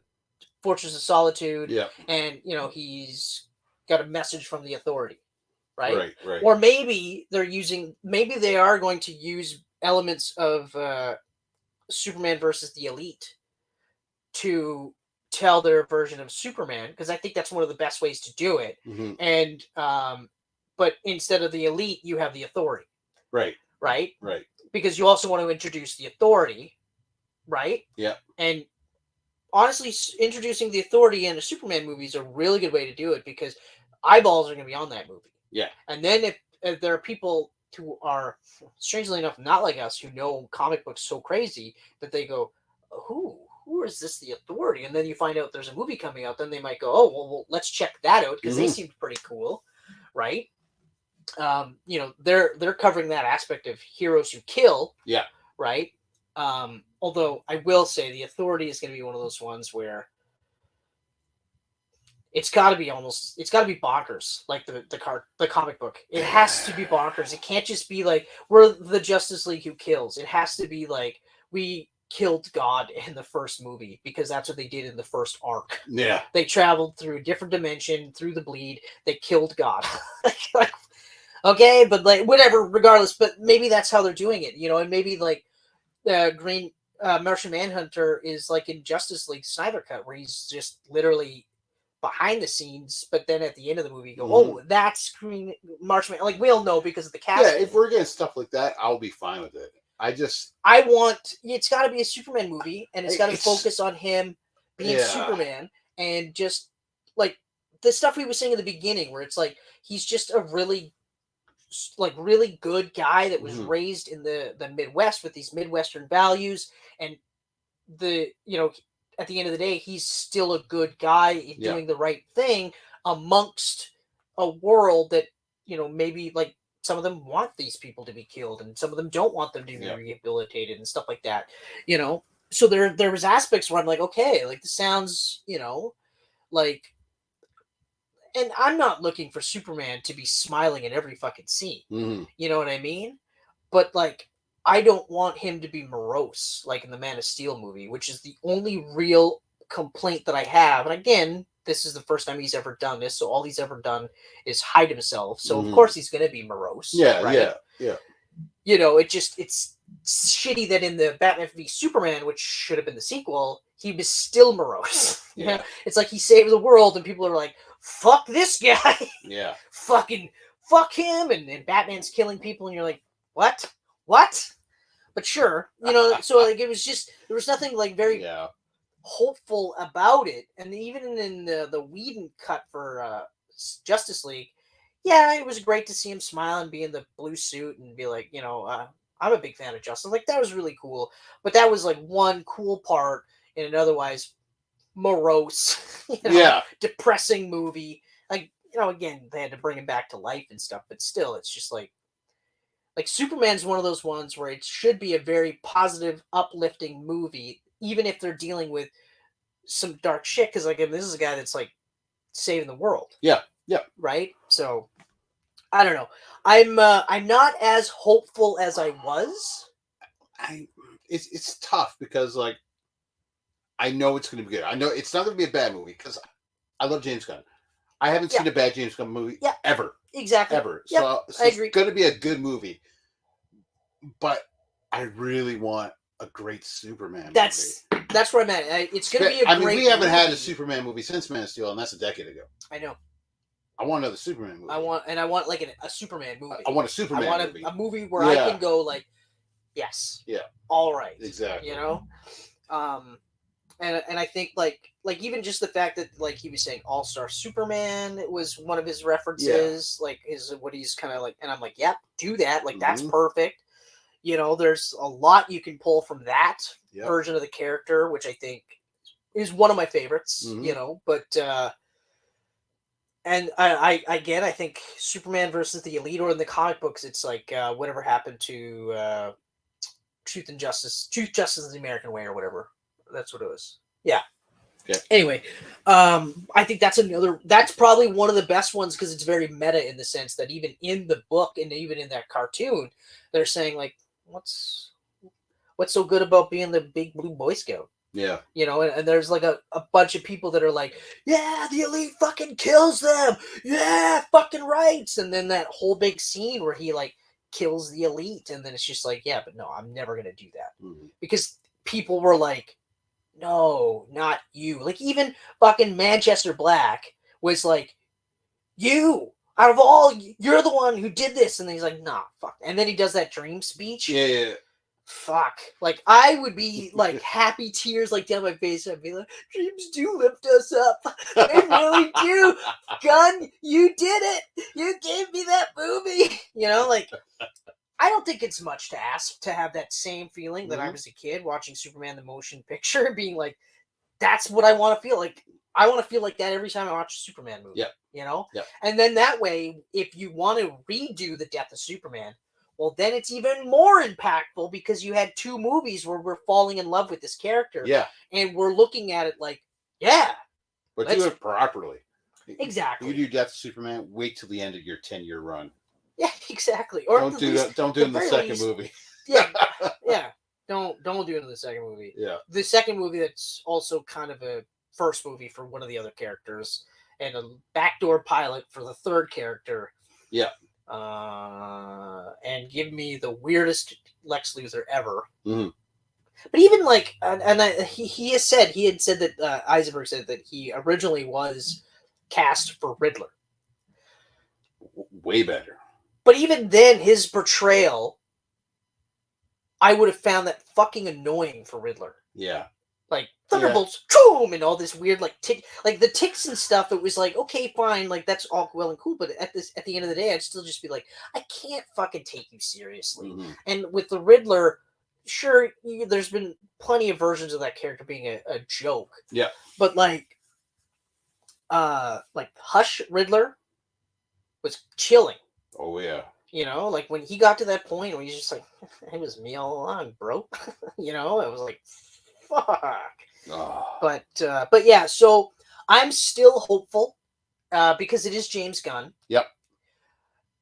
Fortress of Solitude, and you know he's got a message from the Authority, right? Right. Or maybe they are going to use elements of Superman versus the Elite to tell their version of Superman, because I think that's one of the best ways to do it. Mm-hmm. And but instead of the elite, you have the authority. Right. Right. Right. Because you also want to introduce the authority. Right. Yeah. And honestly, introducing the authority in a Superman movie is a really good way to do it because eyeballs are going to be on that movie. Yeah. And then if there are people who are, strangely enough, not like us, who know comic books so crazy that they go, who is this the authority? And then you find out there's a movie coming out, then they might go, oh, well let's check that out because they seemed pretty cool, right? You know, they're covering that aspect of heroes who kill. Yeah. Right. Although I will say the authority is going to be one of those ones where it's got to be bonkers, like the comic book. It has to be bonkers. It can't just be like we're the Justice League who kills. It has to be like we killed God in the first movie because that's what they did in the first arc. Yeah. They traveled through a different dimension, through the bleed. They killed God. Like, okay, but like whatever, regardless. But maybe that's how they're doing it, you know, and maybe like Green Martian Manhunter is like in Justice League Snyder Cut, where he's just literally behind the scenes, but then at the end of the movie, you go, "Oh, that's Green Martian Man." Like we all know because of the cast. Yeah, if we're getting stuff like that, I'll be fine with it. It's got to be a Superman movie, and it's got to focus on him being Superman, and just like the stuff we were saying in the beginning, where it's like he's just a really good guy that was raised in the Midwest with these Midwestern values, and at the end of the day, he's still a good guy doing the right thing amongst a world that, you know, maybe like some of them want these people to be killed and some of them don't want them to be rehabilitated and stuff like that, you know? So there was aspects where I'm like, okay, like this sounds, you know, like, and I'm not looking for Superman to be smiling in every fucking scene. You know what I mean? But like, I don't want him to be morose, like in the Man of Steel movie, which is the only real complaint that I have. And again, this is the first time he's ever done this, so all he's ever done is hide himself. So of course he's going to be morose. Yeah, right? yeah. You know, it's shitty that in the Batman v Superman, which should have been the sequel, he was still morose. Yeah, it's like he saved the world, and people are like, "Fuck this guy." Yeah. Fuck him, and Batman's killing people, and you're like, what? But sure, you know, so like it was just, there was nothing like very hopeful about it. And even in the Whedon cut for Justice League, it was great to see him smile and be in the blue suit and be like, you know, I'm a big fan of Justice. Like that was really cool. But that was like one cool part in an otherwise morose, depressing movie. Like, you know, again, they had to bring him back to life and stuff, but still, it's just like Superman's one of those ones where it should be a very positive, uplifting movie, even if they're dealing with some dark shit. Because again, this is a guy that's like saving the world. Yeah. Right. So I don't know. I'm not as hopeful as I was. It's tough because like I know it's going to be good. I know it's not going to be a bad movie because I love James Gunn. I haven't seen a bad James Gunn movie ever. Exactly. Ever. Yep, So I agree. It's going to be a good movie. But I really want a great Superman movie. That's where I'm at. It's going to be a great we haven't movie. had a Superman movie since Man of Steel, and that's a decade ago. I know. I want another Superman movie. I want like a Superman movie. I want a Superman movie. I want a movie where I can go like, yes. Yeah. All right. Exactly. You know? And I think like even just the fact that like he was saying All-Star Superman was one of his references, like what he's kind of like, and I'm like, yep, do that. Like that's perfect. You know, there's a lot you can pull from that version of the character, which I think is one of my favorites, you know, but and I think Superman versus the Elite, or in the comic books, it's like whatever happened to Truth, Justice and the American Way, or whatever. That's what it was. Yeah. Okay. Anyway, I think that's probably one of the best ones because it's very meta in the sense that even in the book and even in that cartoon, they're saying like, what's so good about being the big blue Boy Scout? Yeah. You know, and there's like a bunch of people that are like, yeah, the Elite fucking kills them. Yeah, fucking rights. And then that whole big scene where he like kills the Elite. And then it's just like, yeah, but no, I'm never going to do that. Because people were like, no, not you. Like even fucking Manchester Black was like, you out of all, you're the one who did this. And then he's like, nah, fuck. And then he does that dream speech. Yeah. Fuck. Like, I would be like happy tears like down my face. I'd be like, dreams do lift us up. They really do. Gunn, you did it. You gave me that movie. You know, like, I don't think it's much to ask to have that same feeling that I was a kid watching Superman the motion picture and being like, that's what I want to feel like. I want to feel like that every time I watch a Superman movie. Yep. You know? Yep. And then that way, if you want to redo the death of Superman, well, then it's even more impactful because you had 2 movies where we're falling in love with this character. Yeah. And we're looking at it like, yeah. But do it properly. Exactly. You do Death of Superman, wait till the end of your 10-year run. Yeah, exactly. Or don't do that. Don't do it in the second movie. Yeah. Yeah. Don't do it in the second movie. Yeah. The second movie that's also kind of a first movie for one of the other characters and a backdoor pilot for the third character. Yeah. And give me the weirdest Lex Luthor ever. Mm-hmm. But even like, he had said that Eisenberg said that he originally was cast for Riddler. Way better. But even then, his portrayal, I would have found that fucking annoying for Riddler. Yeah. Like thunderbolts, boom, and all this weird like the ticks and stuff. It was like, okay, fine, like that's all well and cool, but at the end of the day, I'd still just be like, I can't fucking take you seriously. Mm-hmm. And with the Riddler, sure, there's been plenty of versions of that character being a joke. Yeah. But like Hush Riddler was chilling. Oh yeah. You know, like when he got to that point where he's just like, it was me all along, bro. You know, it was like, fuck. Oh. But yeah, so I'm still hopeful because it is James Gunn. Yep.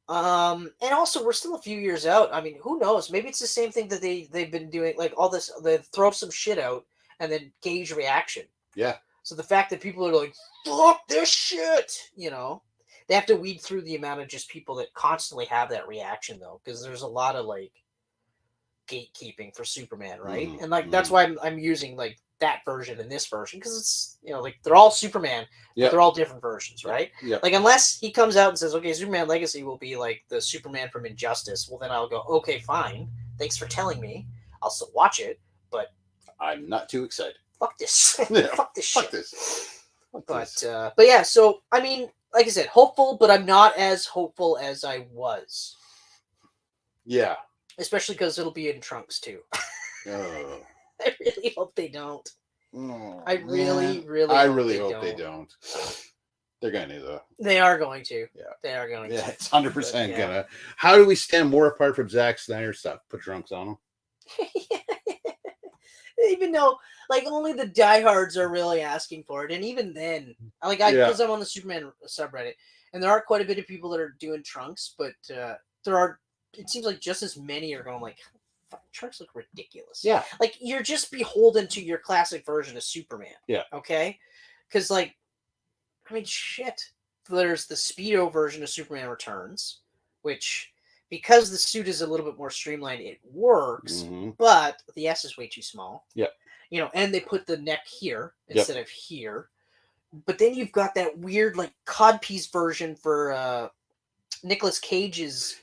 And also we're still a few years out. I mean, who knows? Maybe it's the same thing that they've been doing, like all this. They throw some shit out and then gauge reaction. Yeah. So the fact that people are like, fuck this shit, you know, they have to weed through the amount of just people that constantly have that reaction though, because there's a lot of like gatekeeping for Superman, right? And like that's why I'm using like that version and this version, because it's, you know, like they're all Superman, but they're all different versions, right? Yeah. Like unless he comes out and says, okay, Superman Legacy will be like the Superman from Injustice, well then I'll go, okay, fine, thanks for telling me, I'll still watch it, but I'm not too excited. Fuck this. Yeah, Fuck this shit. Fuck this. But yeah, so I mean, like I said, hopeful, but I'm not as hopeful as I was. Yeah. Especially because it'll be in Trunks too. I really hope they don't. I really hope they don't. They're gonna though. They are going to. Yeah. They are going to. Yeah, it's 100% gonna. How do we stand more apart from Zack Snyder stuff? Put Trunks on them. Even though, like, only the diehards are really asking for it, and even then, like, because I'm on the Superman subreddit, and there are quite a bit of people that are doing Trunks, but there are. It seems like just as many are going like, Trunks look ridiculous. Yeah, like you're just beholden to your classic version of Superman. Yeah. Okay, because like, I mean, shit. There's the Speedo version of Superman Returns, which, because the suit is a little bit more streamlined, it works, but the S is way too small. Yeah. You know, and they put the neck here instead of here. But then you've got that weird, like, codpiece version for Nicolas Cage's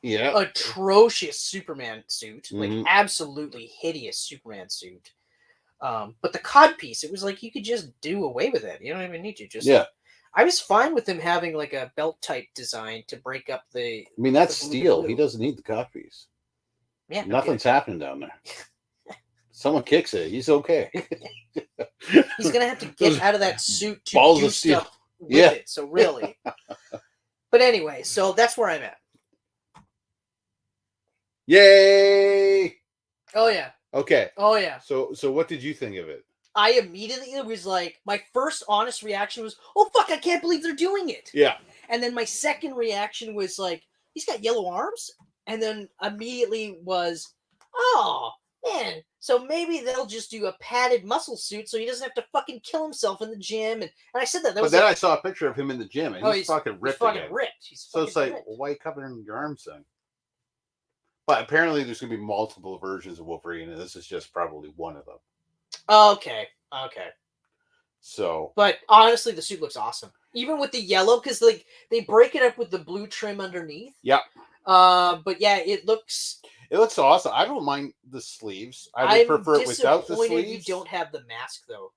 atrocious Superman suit. Like, absolutely hideous Superman suit. But the codpiece, it was like you could just do away with it. You don't even need to. Just I was fine with him having like a belt type design to break up the. I mean, that's steel. He doesn't need the codpiece. Yeah, nothing's happening down there. Someone kicks it, he's okay. He's gonna have to get out of that suit to balls do of steel. Stuff with it. So really, but anyway, so that's where I'm at. Yay! Oh yeah. Okay. Oh yeah. So what did you think of it? I immediately was like, my first honest reaction was, "Oh fuck, I can't believe they're doing it." Yeah. And then my second reaction was like, "He's got yellow arms," and then immediately was, "Oh man, so maybe they'll just do a padded muscle suit so he doesn't have to fucking kill himself in the gym." And I said that. But then I saw a picture of him in the gym, and he's fucking ripped. So it's like, well, why are you covering your arms then? But apparently, there's going to be multiple versions of Wolverine, and this is just probably one of them. Okay. So, but honestly, the suit looks awesome. Even with the yellow, because like they break it up with the blue trim underneath. Yep. But yeah, it looks. It looks awesome. I don't mind the sleeves. I would prefer it without the sleeves. You don't have the mask though.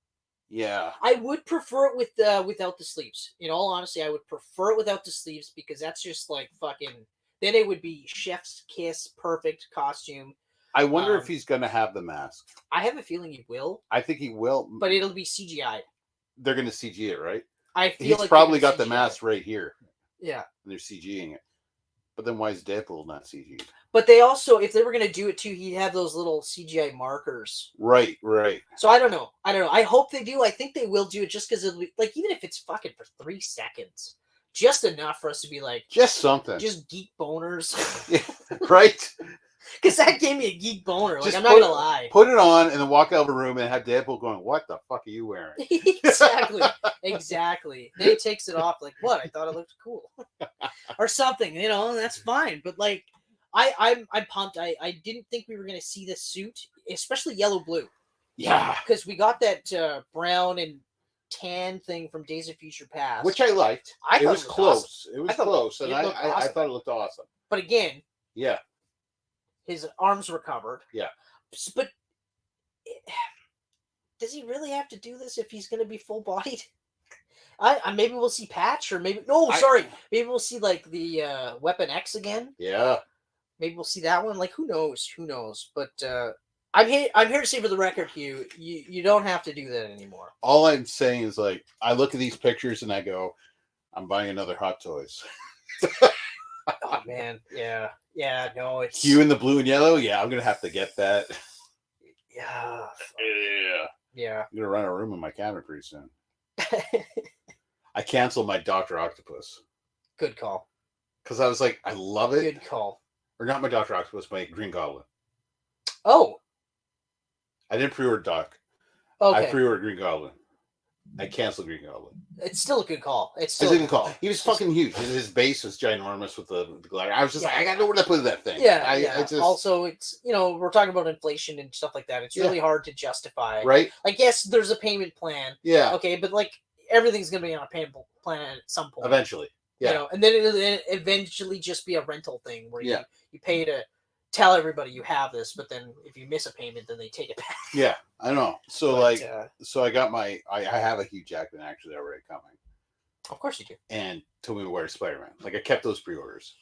Yeah. I would prefer it with without the sleeves. In all honesty, I would prefer it without the sleeves because that's just like fucking. Then it would be chef's kiss, perfect costume. I wonder if he's gonna have the mask. I have a feeling he will. I think he will, but it'll be CGI. They're gonna CG it, right? I feel he's like probably got the mask right here. Yeah. And they're CGing it. But then why is Deadpool not CG? But they also, if they were going to do it too, he'd have those little CGI markers. Right. So I don't know. I hope they do. I think they will do it just because it'll be, like, even if it's fucking for 3 seconds, just enough for us to be like, just something. Just geek boners. Yeah, right? Because that gave me a geek boner. Like, I'm not going to lie. Put it on and then walk out of the room and have Deadpool going, what the fuck are you wearing? Exactly. Then he takes it off like, what? I thought it looked cool. Or something, you know, that's fine. But like, I'm pumped. I didn't think we were going to see this suit, especially yellow-blue. Yeah. Because we got that brown and tan thing from Days of Future Past. Which I liked. It was close. Awesome. It was close. And I thought it looked awesome. But again. Yeah. His arms were covered. Yeah. But does he really have to do this if he's going to be full-bodied? Maybe we'll see Patch, or maybe... No, sorry. Maybe we'll see, like, the Weapon X again. Yeah. Maybe we'll see that one. Like, who knows? Who knows? But I'm here to say for the record, Hugh, you don't have to do that anymore. All I'm saying is, like, I look at these pictures and I go, I'm buying another Hot Toys. Oh, man. Yeah. Yeah, no, it's... Hue in the blue and yellow? Yeah, I'm going to have to get that. Yeah. Yeah. I'm going to run a room in my cabinet pretty soon. I canceled my Dr. Octopus. Good call. Because I was like, I love it. Good call. Or not my Dr. Octopus, my Green Goblin. Oh. I didn't pre-order Doc. Okay. I pre-ordered Green Goblin. I canceled Green Goblin. It's still a good call. It's a good call. He was fucking huge. His base was ginormous with the glider. I was just like, I got to know where to put that thing. Yeah. Also, it's, you know, we're talking about inflation and stuff like that. It's really hard to justify. Right. Like, yes, there's a payment plan. Yeah. Okay, but like everything's going to be on a payment plan at some point. Eventually. Yeah. You know, and then it'll eventually just be a rental thing where you pay to tell everybody you have this, but then if you miss a payment, then they take it back. Yeah, I know. So so I got I have a Hugh Jackman actually already coming. Of course you do. And Tobey Maguire's Spider-Man. Like, I kept those pre-orders.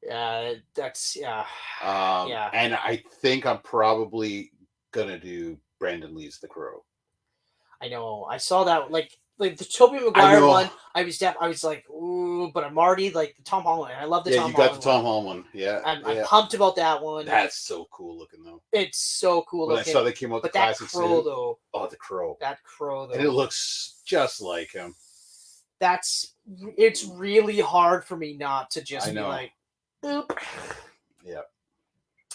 That's yeah. And I think I'm probably gonna do Brandon Lee's The Crow. I know. I saw that like the Tobey Maguire one. I was like, ooh, but I'm already like the Tom Holland. I love the Tom Holland. Yeah, you got the Tom Holland one. Yeah. I'm pumped about that one. That's so cool looking though. It's so cool looking. I saw they came out with the classic Crow suit. Though. Oh, the Crow. That Crow though. And it looks just like him. It's really hard for me not to just be like, oop. Yeah.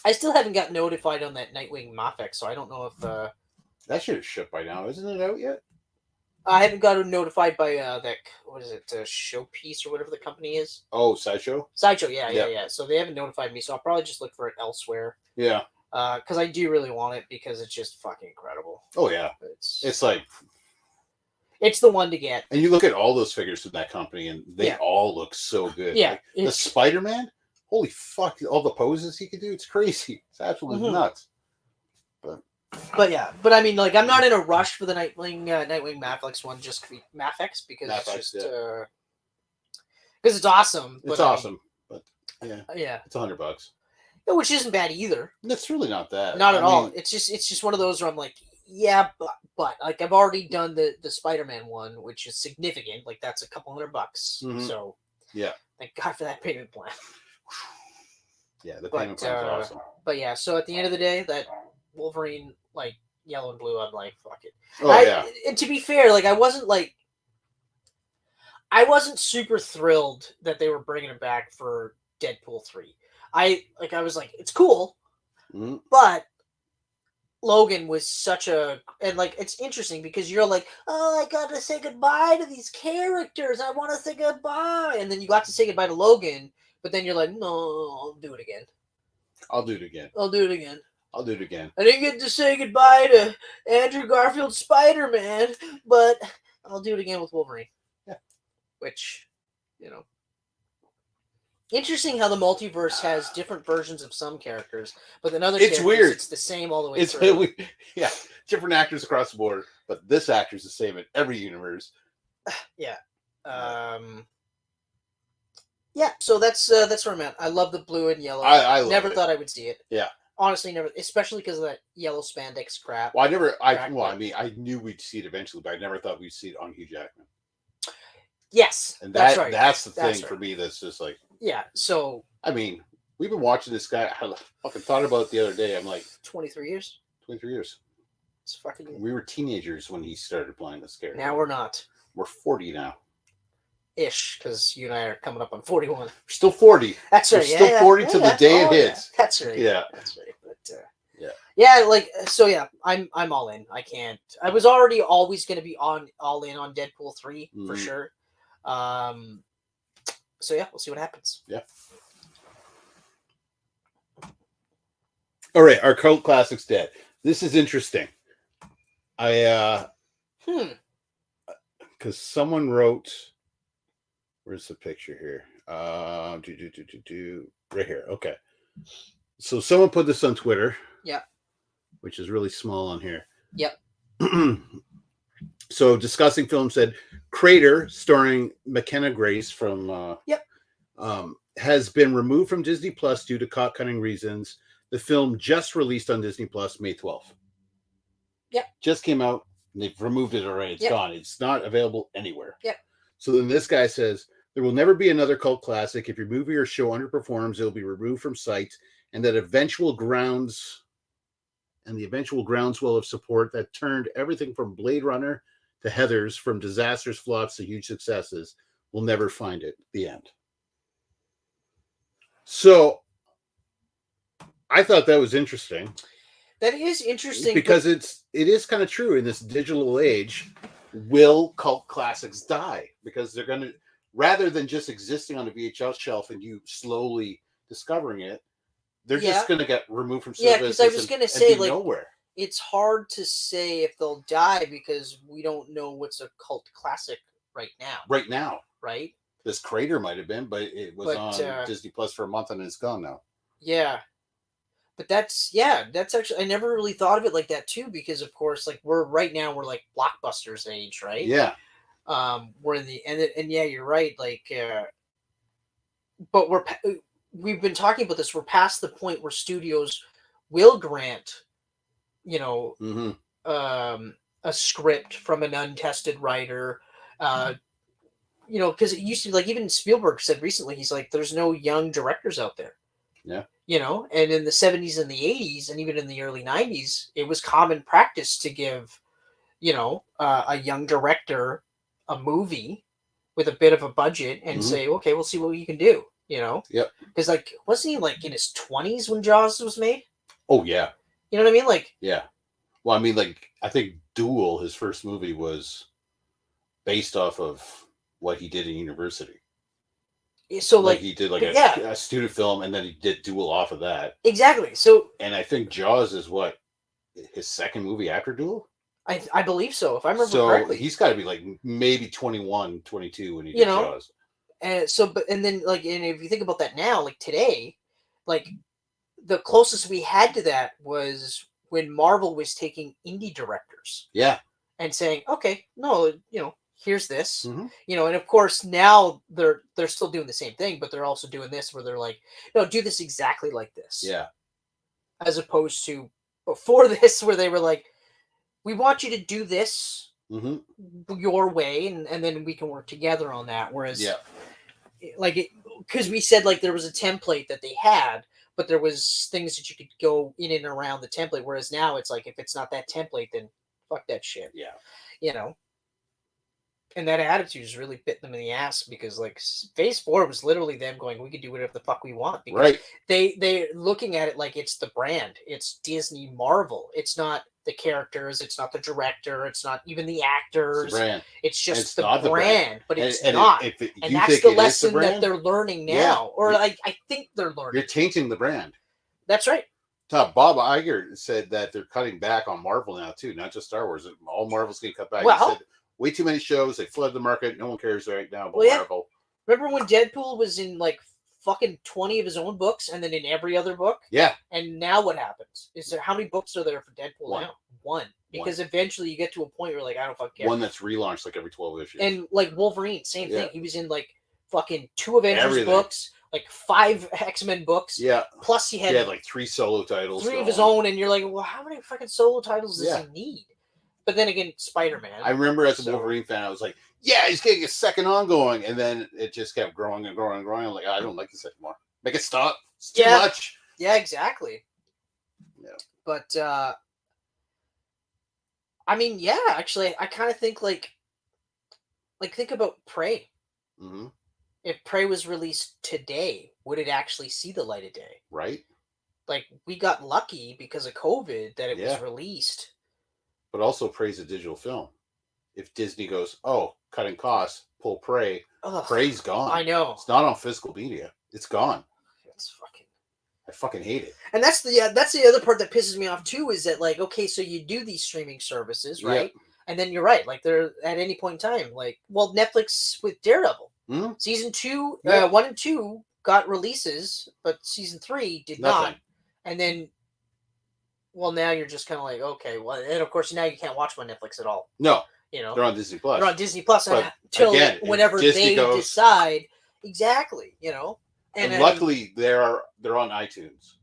I still haven't got notified on that Nightwing Mafex, so I don't know if that should have shipped by now. Isn't it out yet? I haven't got notified by that, what is it, Showpiece or whatever the company is. Oh, Sideshow? Sideshow, yeah. So they haven't notified me, so I'll probably just look for it elsewhere. Yeah. Because I do really want it because it's just fucking incredible. Oh, yeah. It's like... It's the one to get. And you look at all those figures from that company, and they all look so good. Yeah. Like, the Spider-Man? Holy fuck, all the poses he could do, it's crazy. It's absolutely nuts. But yeah, but I mean, like, I'm not in a rush for the Nightwing Mafex one, just Mafex because it's just because it's awesome. It's awesome, but yeah, it's $100, which isn't bad either. It's really not that. Not at all. It's just one of those where I'm like, yeah, but like I've already done the Spider-Man one, which is significant. Like that's a couple $100. Mm-hmm. So yeah, thank God for that payment plan. Yeah, the payment plan is awesome. But yeah, so at the end of the day, that Wolverine, like yellow and blue, I'm like, fuck it. And to be fair, like I wasn't super thrilled that they were bringing it back for Deadpool 3. I was like, it's cool, but Logan was and like it's interesting because you're like, oh, I got to say goodbye to these characters. I want to say goodbye, and then you got to say goodbye to Logan, but then you're like, no, I'll do it again. I'll do it again. I didn't get to say goodbye to Andrew Garfield's Spider-Man, but I'll do it again with Wolverine. which, you know. Interesting how the multiverse has different versions of some characters, but then other It's characters, weird. it's the same all the way It's through. yeah, different actors across the board, but this actor's the same in every universe. Yeah. Yeah, so that's where I'm at. I love the blue and yellow. I love never it. thought I would see it. Yeah. Honestly, never, especially because of that yellow spandex crap. Well, I mean, I knew we'd see it eventually, but I never thought we'd see it on Hugh Jackman. Yes, And that's right. That's the That's thing right. for me that's just like, yeah, so I mean, we've been watching this guy. I fucking thought about it the other day. I'm like, 23 years. 23 years. It's fucking. We were teenagers when he started playing this character. Now we're not. We're 40 now. Ish, because you and I are coming up on 41. We're still 40. That's right. We're still 40 till the day it hits. Yeah. That's right. Yeah. That's right. But yeah. like so. Yeah, I'm all in. I can't. I was already always going to be all in on Deadpool 3 for sure. So yeah, we'll see what happens. Yeah. All right, our cult classic's dead. This is interesting. Because someone wrote. Where's the picture here? Right here. Okay. So someone put this on Twitter. Yeah. Which is really small on here. Yep. So discussing film said Crater, starring McKenna Grace from has been removed from Disney Plus due to cost-cutting reasons. The film just released on Disney Plus May 12th. Yep. Just came out and they've removed it already. It's gone. It's not available anywhere. Yep. So then this guy says there will never be another cult classic. If your movie or show underperforms, it will be removed from sites, and that the eventual groundswell of support that turned everything from Blade Runner to Heathers, from disasters, flops to huge successes, will never find it. The end. So I thought that was interesting. That is interesting because it is kind of true in this digital age. Will cult classics die? Because they're going to, rather than just existing on a VHS shelf and you slowly discovering it, they're just going to get removed from service. Yeah, because I was going to say, like, nowhere. It's hard to say if they'll die because we don't know what's a cult classic right now. Right now. Right? This Crater might have been, but it was on Disney Plus for a month and it's gone now. Yeah. But that's actually, I never really thought of it like that too, because of course, like we're like blockbusters age, right? Yeah. We're in the, and yeah, you're right. Like, but we've been talking about this. We're past the point where studios will grant, a script from an untested writer, because it used to be like, even Spielberg said recently, he's like, there's no young directors out there. Yeah. And in the 70s and the 80s and even in the early 90s, it was common practice to give, a young director a movie with a bit of a budget and say, okay, we'll see what you can do, Yep. Because, like, wasn't he, like, in his 20s when Jaws was made? Oh, yeah. You know what I mean? Like, yeah. Well, I mean, like, I think Duel, his first movie, was based off of what he did in university. So, like he did, like, a student film, and then he did Duel off of that. Exactly. So, and I think Jaws is what, his second movie after Duel? I believe so, if I remember correctly. So he's got to be like maybe 21, 22 when he did Jaws. And so, and then like, and if you think about that now, like today, like the closest we had to that was when Marvel was taking indie directors. Yeah. And saying, okay, no, here's this, and of course now they're still doing the same thing, but they're also doing this where they're like, no, do this exactly like this. Yeah. As opposed to before this, where they were like, we want you to do this your way, and then we can work together on that. Whereas, because we said like there was a template that they had, but there was things that you could go in and around the template. Whereas now it's like, if it's not that template, then fuck that shit. Yeah. And that attitude is really bit them in the ass, because like Phase 4 was literally them going, we can do whatever the fuck we want. Because they're looking at it like it's the brand. It's Disney Marvel. It's not the characters. It's not the director. It's not even the actors. It's the brand. It's just it's the brand. But it's and not. And that's the lesson that they're learning now. Yeah. Or I think they're learning. You're tainting the brand. That's right. Bob Iger said that they're cutting back on Marvel now too, not just Star Wars. All Marvel's going to cut back. Well, he said way too many shows. They flood the market. No one cares right now about Well, yeah. Marvel. Remember when Deadpool was in like fucking 20 of his own books and then in every other book? Yeah. And now what happens? Is there how many books are there for Deadpool One. now? One. Because eventually you get to a point where you're like, I don't fucking care. One that's relaunched like every 12 issues. And like Wolverine, same thing. He was in like fucking 2 Avengers books, like 5 X-Men books. Yeah. Plus he had like 3 solo titles. 3 of his own, and you're like, well, how many fucking solo titles does he need? But then again, Spider-Man. I remember as a Wolverine fan, I was like, yeah, he's getting a second ongoing. And then it just kept growing and growing and growing. I'm like, I don't like this anymore. Make it stop. It's too much. Yeah, exactly. Yeah. But, I mean, yeah, actually, I kind of think like think about Prey. Mm-hmm. If Prey was released today, would it actually see the light of day? Right. Like, we got lucky because of COVID that it was released. But also Prey's a digital film. If Disney goes, oh, cutting costs, pull Prey, Prey's gone. I know. It's not on physical media. It's gone. It's fucking... I fucking hate it. And that's the other part that pisses me off too, is that like, okay, so you do these streaming services, right? Yeah. And then you're right, like they're at any point in time, like, well, Netflix with Daredevil. Mm-hmm. Season 2, 1 and 2 got releases, but season 3 did not. And then, well, now you're just kind of like, okay, well, and of course now you can't watch them on Netflix at all. No, you know, they're on Disney Plus. They're on Disney Plus until whenever they decide. Exactly, you know. And luckily, they're on iTunes.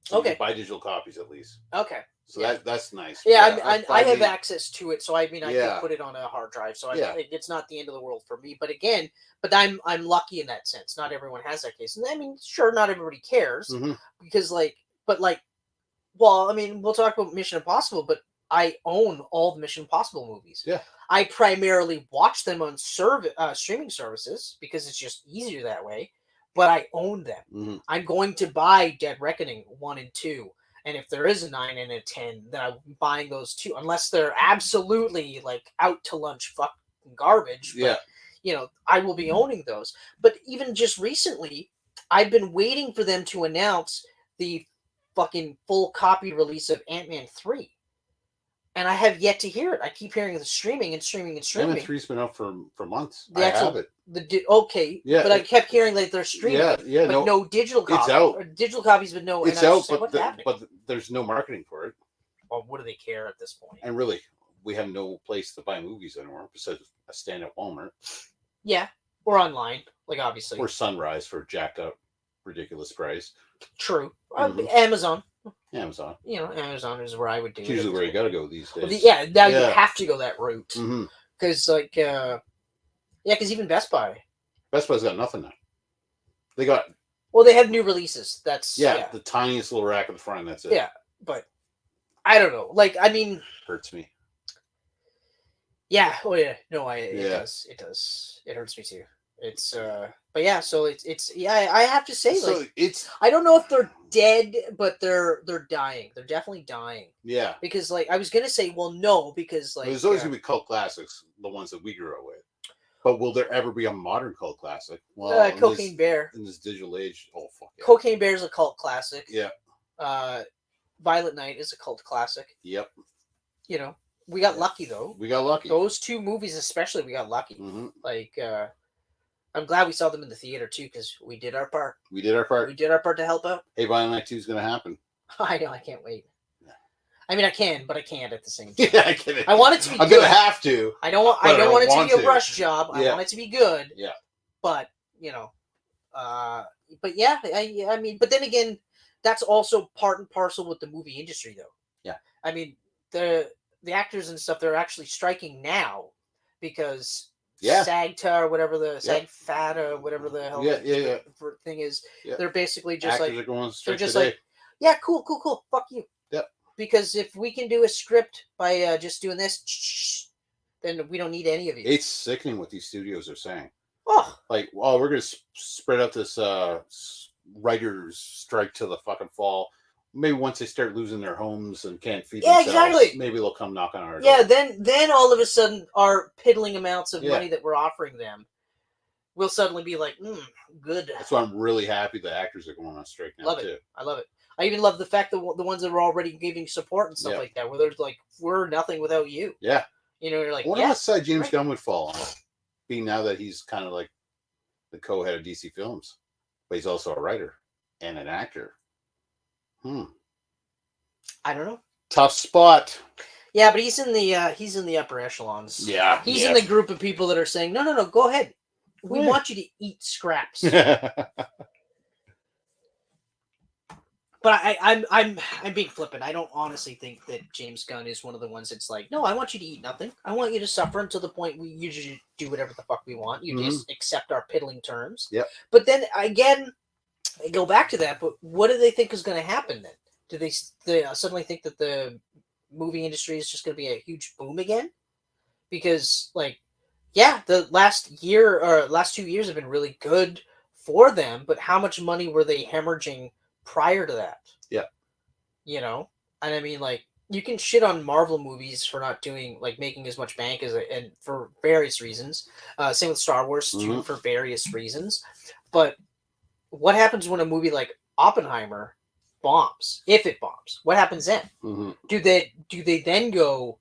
So okay, you can buy digital copies at least. Okay. So that's nice. Yeah, I have access to it, so I mean, I can put it on a hard drive, so it's not the end of the world for me. But again, I'm lucky in that sense. Not everyone has that case, and I mean, sure, not everybody cares because well, I mean, we'll talk about Mission Impossible, but I own all the Mission Impossible movies. Yeah, I primarily watch them on streaming services because it's just easier that way. But I own them. Mm-hmm. I'm going to buy Dead Reckoning 1 and 2. And if there is a 9 and a 10, then I'm buying those too, unless they're absolutely like out to lunch fucking garbage. But, you know, I will be owning those. But even just recently, I've been waiting for them to announce the fucking full copy release of Ant-Man 3. And I have yet to hear it. I keep hearing the streaming and streaming and streaming. Ant-Man 3's been out for months. I have it. But I kept hearing like they're streaming. But no digital copies. It's out. Or digital copies, but no. It's out, but there's no marketing for it. Well, what do they care at this point? And really, we have no place to buy movies anymore besides a stand at Walmart. Yeah, or online, like obviously. Or Sunrise for jacked up, ridiculous price. True. Amazon. Amazon. You know, Amazon is where I would do it. It's usually where you got to go these days. Well, now you have to go that route. Because, because even Best Buy's got nothing now. They got... Well, they have new releases. That's... the tiniest little rack at the front, that's it. Yeah, but I don't know. Like, I mean... Hurts me. Yeah. Oh, yeah. No, it does. It does. It hurts me too. It's but yeah, so it's I have to say, so like, it's, I don't know if they're dead, but they're dying. They're definitely dying. Yeah. Because like I was gonna say, well, no, because like there's always gonna be cult classics, the ones that we grew up with. But will there ever be a modern cult classic? Well, Cocaine Bear in this digital age. Oh fuck. Yeah. Cocaine Bear is a cult classic. Yeah. Violet Night is a cult classic. Yep. You know, we got lucky though. We got lucky. Those 2 movies, especially, we got lucky. Like. I'm glad we saw them in the theater too, because we did our part. We did our part to help out. Hey, Violent Night 2 is going to happen. I know. I can't wait. Yeah. I mean, I can, but I can't at the same time. I can. I want it to be. I'm going to have to. I don't want it to be a rush job. I want it to be good. Yeah. But you know, but yeah, I mean, but then again, that's also part and parcel with the movie industry, though. Yeah. I mean, the actors and stuff, they're actually striking now because. SAGTA or whatever the SAG-FATA, whatever the hell thing is. Yeah. They're basically just actors like are going they're just today. like, yeah, cool. Fuck you. Yep. Because if we can do a script by just doing this, then we don't need any of you. It's sickening what these studios are saying. Oh, like, well, we're gonna spread out this writers' strike till the fucking fall. Maybe once they start losing their homes and can't feed themselves, exactly. Maybe they'll come knock on our door. Yeah, then all of a sudden, our piddling amounts of money that we're offering them will suddenly be like, good. That's why I'm really happy the actors are going on strike now, too. I love it. I even love the fact that the ones that are already giving support and stuff like that, where they're like, we're nothing without you. Yeah. You know, you're like, I wonder yeah, what side James right. Gunn would fall on, being now that he's kind of like the co-head of DC Films, but he's also a writer and an actor. I don't know. Tough spot. Yeah, but he's in the upper echelons. Yeah, he's in the group of people that are saying, no, go ahead. We want you to eat scraps. But I'm being flippant. I don't honestly think that James Gunn is one of the ones that's like, no, I want you to eat nothing. I want you to suffer until the point we usually do whatever the fuck we want. You just accept our piddling terms. Yep. But then again, I go back to that. But what do they think is going to happen then? Do they suddenly think that the movie industry is just going to be a huge boom again? Because like, yeah, the last 2 years have been really good for them. But how much money were they hemorrhaging prior to that? Yeah. You know, and I mean, like, you can shit on Marvel movies for not making as much bank and for various reasons. Same with Star Wars too, for various reasons. But what happens when a movie like Oppenheimer bombs? If it bombs, what happens then? Do they then go,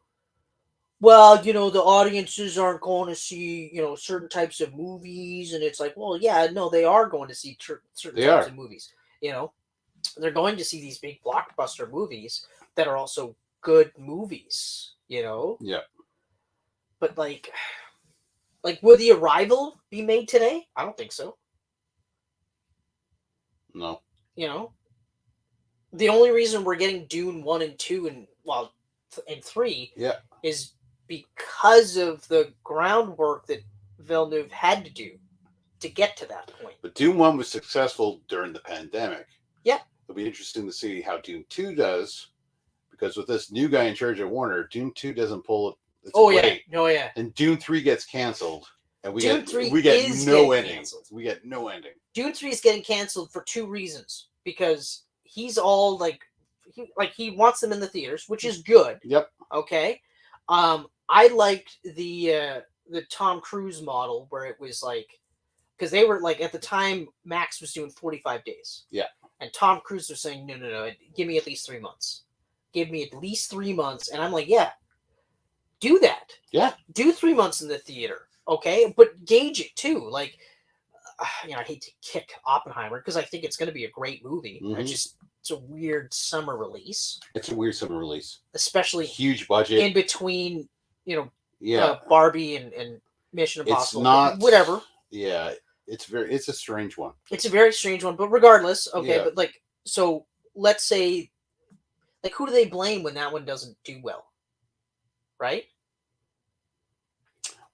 well, you know, the audiences aren't going to see, you know, certain types of movies, and it's like, well, yeah, no, they are going to see certain types of movies. You know, they're going to see these big blockbuster movies that are also good movies, you know? Yeah. But like would The Arrival be made today? I don't think so. No. You know? The only reason we're getting Dune 1 and 2 and 3 is because of the groundwork that Villeneuve had to do to get to that point. But Dune 1 was successful during the pandemic. Yeah. It'll be interesting to see how Dune 2 does, because with this new guy in charge of Warner, Dune 2 doesn't pull it. Yeah. And Dune 3 gets canceled. And we get no ending. Canceled. We get no ending. Dune 3 is getting canceled for two reasons. Because he's all he wants them in the theaters, which is good. Yep. Okay. I liked the Tom Cruise model where it was like, because they were like, at the time Max was doing 45 days. Yeah. And Tom Cruise was saying, no, give me at least 3 months. Give me at least 3 months. And I'm like, yeah, do that. Yeah. Do 3 months in the theater. Okay. But gauge it too. Like, you know, I hate to kick Oppenheimer because I think it's going to be a great movie. It's a weird summer release. It's a weird summer release. Especially huge budget. In between, you know, Barbie and Mission Impossible. It's not whatever. Yeah. It's a strange one. It's a very strange one, but regardless, okay, but like, so let's say, like, who do they blame when that one doesn't do well? Right?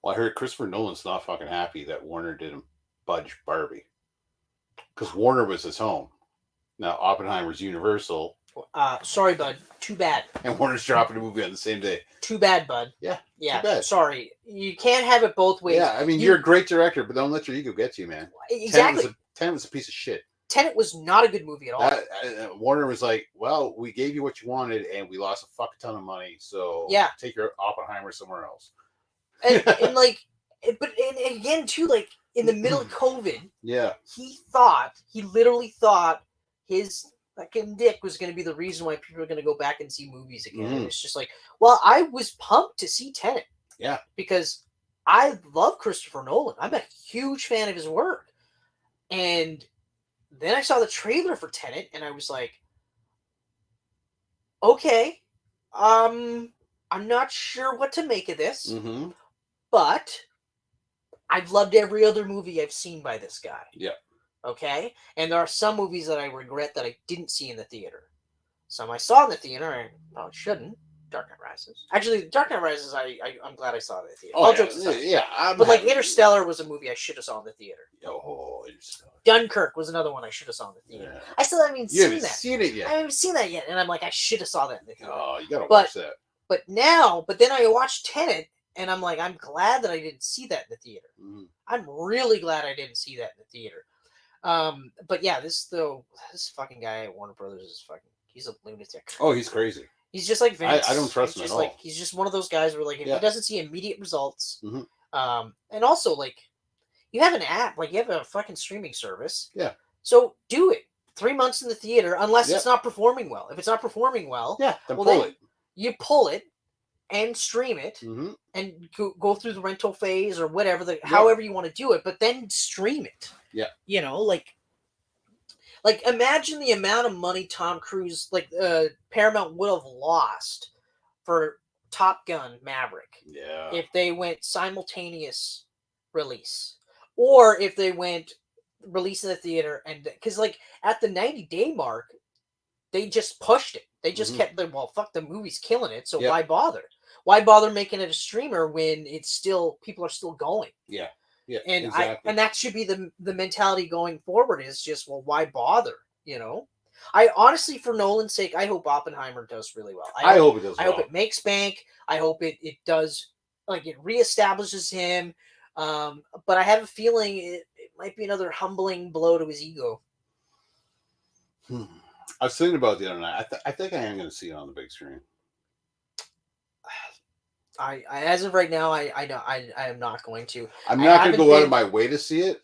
Well, I heard Christopher Nolan's not fucking happy that Warner didn't budge Barbie. Because Warner was his home. Now, Oppenheimer's Universal. Sorry, bud. Too bad. And Warner's dropping a movie on the same day. Too bad, bud. Yeah. Yeah. Too bad. Sorry. You can't have it both ways. Yeah, I mean, you're a great director, but don't let your ego get to you, man. Exactly. Tenet was a piece of shit. Tenet was not a good movie at all. Warner was like, well, we gave you what you wanted, and we lost a fuck ton of money, so take your Oppenheimer somewhere else. And again, too, like, in the middle of COVID, he literally thought his fucking dick was going to be the reason why people are going to go back and see movies again. And it's just like, well, I was pumped to see Tenet. Yeah. Because I love Christopher Nolan. I'm a huge fan of his work. And then I saw the trailer for Tenet, and I was like, okay, I'm not sure what to make of this, but I've loved every other movie I've seen by this guy. Yeah. Okay? And there are some movies that I regret that I didn't see in the theater. Some I saw in the theater, and I probably shouldn't. Dark Knight Rises. Actually, Dark Knight Rises, I'm glad I saw it in the theater. All jokes aside. Yeah. But like Interstellar was a movie I should have saw in the theater. Oh, Interstellar. Dunkirk was another one I should have saw in the theater. Yeah. I still haven't even seen that. You haven't seen it yet. I haven't seen that yet, and I'm like, I should have saw that in the theater. Oh, you gotta watch that. But then I watched Tenet, and I'm like, I'm glad that I didn't see that in the theater. I'm really glad I didn't see that in the theater. But yeah, this fucking guy at Warner Brothers is he's a lunatic. Oh, he's crazy. He's just like Vince. I don't trust him at all. He's just one of those guys where like if he doesn't see immediate results, and also like you have an app, like you have a fucking streaming service. Yeah. So do it 3 months in the theater unless it's not performing well. If it's not performing well, then pull it. You pull it, and stream it Mm-hmm. and go through the rental phase or whatever, however you want to do it, but then stream it. Yeah. You know, like imagine the amount of money Tom Cruise, Paramount would have lost for Top Gun Maverick. Yeah. If they went simultaneous release, or if they went release in the theater, and because like at the 90-day mark, they just pushed it. They just kept the fuck, the movie's killing it, so why bother? Why bother making it a streamer when it's still people are still going? Yeah. Yeah. And exactly. and that should be the mentality going forward, is just, well, why bother? You know? I honestly, for Nolan's sake, I hope Oppenheimer does really well. I hope it does well. I hope it makes bank. I hope it does, like, it reestablishes him. But I have a feeling it might be another humbling blow to his ego. I was thinking about it the other night. I think I am going to see it on the big screen. I as of right now, I am not going to. I'm not going to go out of my way to see it.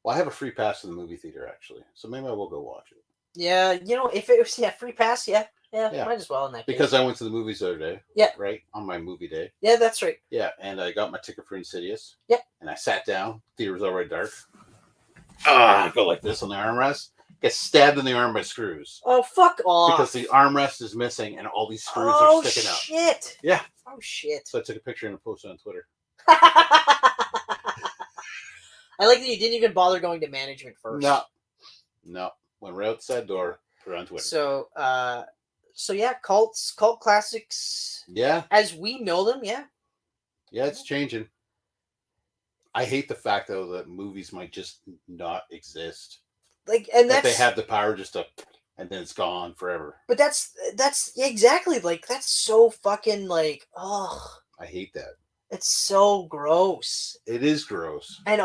Well, I have a free pass to the movie theater, actually, so maybe I will go watch it. Yeah, you know, if it was free pass, yeah, might as well in that case. Because I went to the movies the other day. Yeah. Right? On my movie day. Yeah, that's right. Yeah, and I got my ticket for Insidious. Yep. And I sat down. Theater was already dark. I go like this on the armrest. Get stabbed in the arm by screws. Oh, fuck off. Because the armrest is missing and all these screws are sticking out. Oh, shit. Yeah. Oh, shit. So I took a picture and posted on Twitter. I like that you didn't even bother going to management first. No. Went right outside door, put it on Twitter. So yeah, cult classics. Yeah. As we know them, yeah. Yeah, it's changing. I hate the fact, though, that movies might just not exist. Like, and that they have the power just to, and then it's gone forever. But that's exactly, like, that's so fucking, like, oh. I hate that. It's so gross. It is gross. And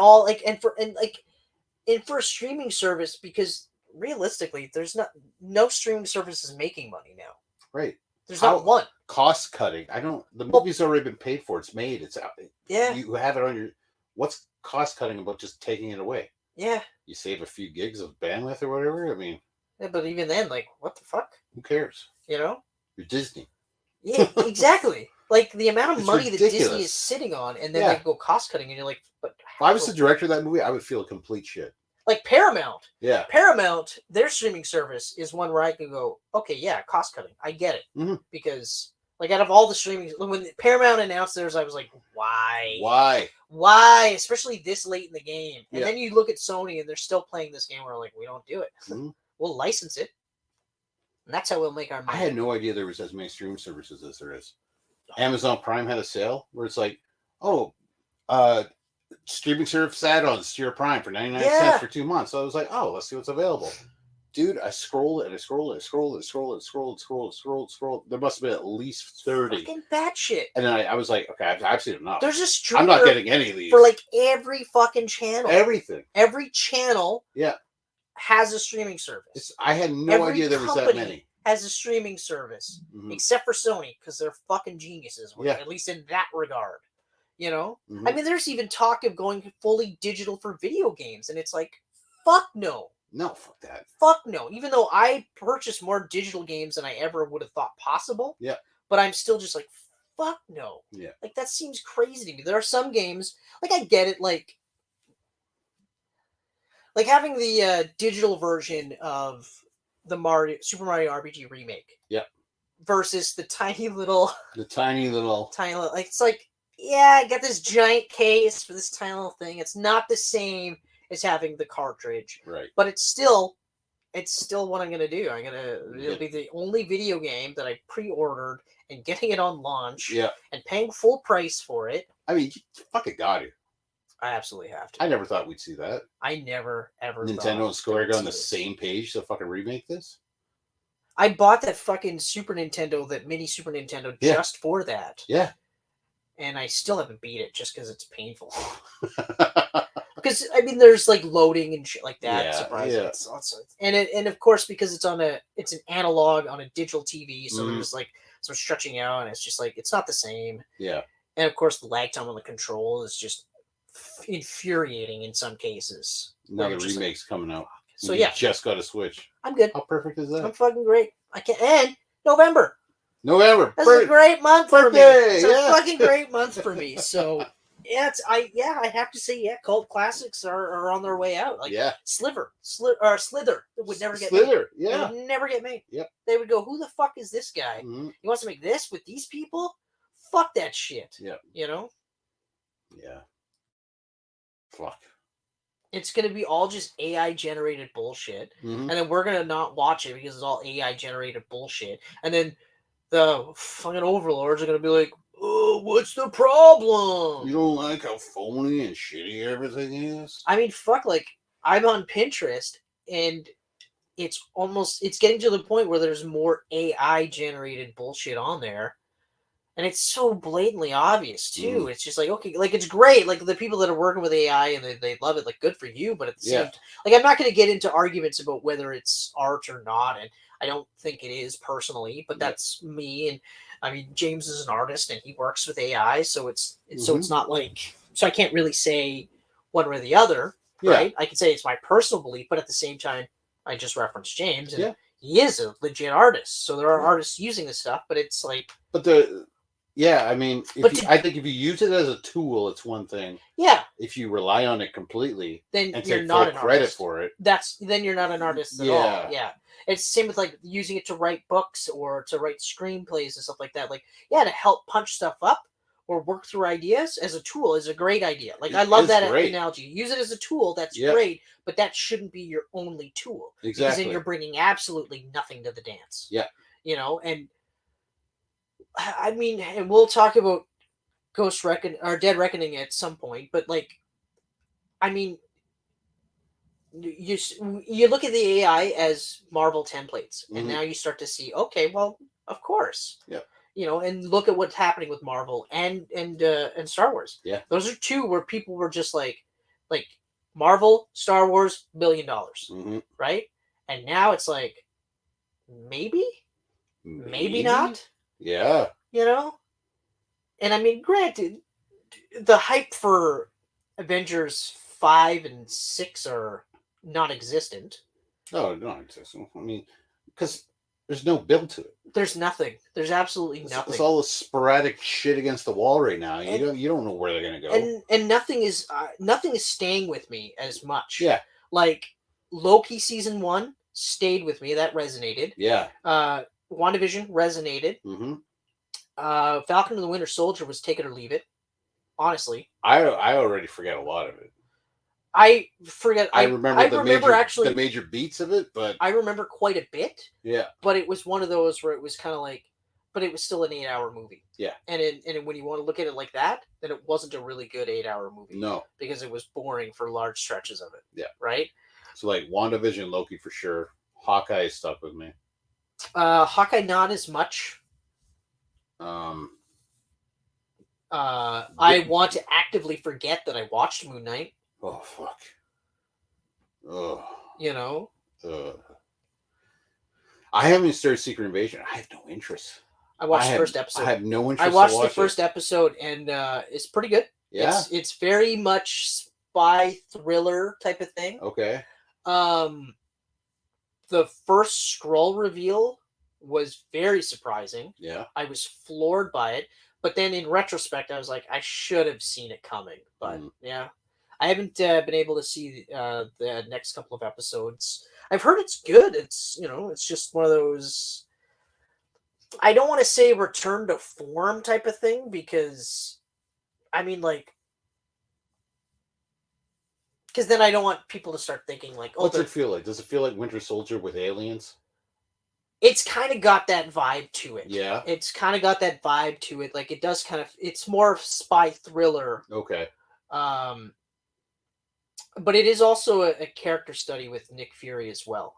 for a streaming service, because realistically, there's no streaming service is making money now. Right. There's not one. Cost cutting. The movie's already been paid for. It's made. It's out. Yeah. You have it on your. What's cost cutting about just taking it away? Yeah. You save a few gigs of bandwidth or whatever. I mean. Yeah, but even then, like, what the fuck? Who cares? You know. You're Disney. Yeah, exactly. Like, the amount of money ridiculous. that Disney is sitting on, and then they go cost cutting, and you're like, but if I was the director of that movie, I would feel complete shit. Like Paramount. Yeah. Paramount, their streaming service is one where I can go, okay, yeah, cost cutting. I get it. Mm-hmm. Because, like, out of all the streaming, when Paramount announced theirs, I was like, why? Why? Especially this late in the game. And then you look at Sony, and they're still playing this game where, like, we don't do it. Mm-hmm. We'll license it. And that's how we'll make our money. I had no idea there was as many streaming services as there is. Amazon Prime had a sale where it's like, streaming service add-ons to your Prime for 99 cents for 2 months. So I was like, let's see what's available. Dude, I scrolled and I scrolled and I scrolled and scrolled and scrolled and scrolled and scrolled and scrolled. There must have been at least 30. Fucking batshit. And then I was like, okay, I've seen enough. There's a streamer. I'm not getting any of these. For like every fucking channel. Everything. Every channel has a streaming service. I had no idea there was that many. Has a streaming service, except for Sony, because they're fucking geniuses, at least in that regard. You know? I mean, there's even talk of going fully digital for video games, and it's like, fuck no. No, fuck that. Fuck no. Even though I purchased more digital games than I ever would have thought possible. Yeah. But I'm still just like, fuck no. Yeah. Like, that seems crazy to me. There are some games, like, I get it, like having the digital version of the Super Mario RPG remake. Yeah. Versus the tiny little. Like, it's like, yeah, I got this giant case for this tiny little thing. It's not the same as having the cartridge. Right. But it's still what I'm gonna do. It'll be the only video game that I pre-ordered and getting it on launch. Yeah. And paying full price for it. I mean, you fucking got it. I absolutely have to. I never thought we'd see that. I never, ever Nintendo and Square got on the same page to fucking remake this? I bought that fucking Super Nintendo, that mini Super Nintendo, just for that. Yeah. And I still haven't beat it just because it's painful. Because, I mean, there's, like, loading and shit like that. Surprising. Yeah. And of course, because it's an analog on a digital TV, so there's, like, some stretching out, and it's just, like, it's not the same. Yeah. And, of course, the lag time on the control is just infuriating in some cases. Now the remake's coming out. So you just got a Switch. I'm good. How perfect is that? I'm fucking great. And November. November. That's a great month for me. birthday, It's yeah. a fucking great month for me. So yeah, I have to say, yeah, cult classics are on their way out. Like Yeah. Slither would never get Slither, made. yeah. It would never get made. Yep. They would go, who the fuck is this guy? Mhm. He wants to make this with these people? Fuck that shit. Yep. You know? Yeah. Fuck. It's gonna be all just AI generated bullshit. Mhm. And then we're gonna not watch it because it's all AI generated bullshit. And then the fucking overlords are gonna be like, oh, what's the problem? You don't like how phony and shitty everything is? I mean, fuck, like, I'm on Pinterest and it's getting to the point where there's more AI generated bullshit on there. And it's so blatantly obvious too. It's just like, okay, like it's great. Like the people that are working with AI and they love it, like good for you. But at the same time, like I'm not going to get into arguments about whether it's art or not. And I don't think it is personally, but that's me. And I mean, James is an artist and he works with AI. So it's not like, so I can't really say one way or the other, right? I can say it's my personal belief, but at the same time, I just referenced James and he is a legit artist. So there are artists using this stuff, but it's like, I mean, I think if you use it as a tool, it's one thing. Yeah. If you rely on it completely, then and you're take not full an credit artist. for it. Then you're not an artist at all. Yeah. It's the same with like using it to write books or to write screenplays and stuff like that. Like, yeah, to help punch stuff up or work through ideas as a tool is a great idea. Like, I love that analogy. Use it as a tool. That's great, but that shouldn't be your only tool. Exactly. Because then you're bringing absolutely nothing to the dance. Yeah. You know, and I mean, and we'll talk about Dead Reckoning at some point, but like, I mean, you look at the AI as Marvel templates, and now you start to see, okay, well, of course, you know, and look at what's happening with Marvel and Star Wars. Yeah, those are two where people were just like Marvel, Star Wars, $1 billion, right? And now it's like maybe not. Yeah, you know. And I mean, granted, the hype for Avengers 5 and 6 are non-existent. Oh, non-existent. I mean, because there's no build to it. There's nothing. There's absolutely nothing. It's all the sporadic shit against the wall right now. You don't know where they're gonna go. And nothing is staying with me as much. Yeah. Like Loki season 1 stayed with me. That resonated. Yeah. WandaVision resonated. Falcon and the Winter Soldier was take it or leave it. Honestly, I already forget a lot of it. I forget. I remember actually the major beats of it, but I remember quite a bit. Yeah, but it was one of those where it was kind of like, but it was still an 8-hour movie. Yeah, and when you want to look at it like that, then it wasn't a really good 8-hour movie. No, because it was boring for large stretches of it. Yeah, right. So like WandaVision, Loki for sure. Hawkeye stuck with me. Hawkeye not as much. I want to actively forget that I watched Moon Knight. Oh fuck. Ugh. You know. I haven't started Secret Invasion. I have no interest. I watched the first episode. I have no interest. I watched the first episode and it's pretty good. Yeah. It's very much spy thriller type of thing. Okay. The first scroll reveal was very surprising. Yeah. I was floored by it. But then in retrospect, I was like, I should have seen it coming. But yeah, I haven't been able to see the next couple of episodes. I've heard it's good. It's, it's just one of those, I don't want to say return to form type of thing because, I mean, like, because then I don't want people to start thinking like, oh, what's it feel like? Does it feel like Winter Soldier with aliens? It's kind of got that vibe to it. Yeah. It's kind of got that vibe to it. Like it does kind of, it's more spy thriller. Okay. But it is also a character study with Nick Fury as well.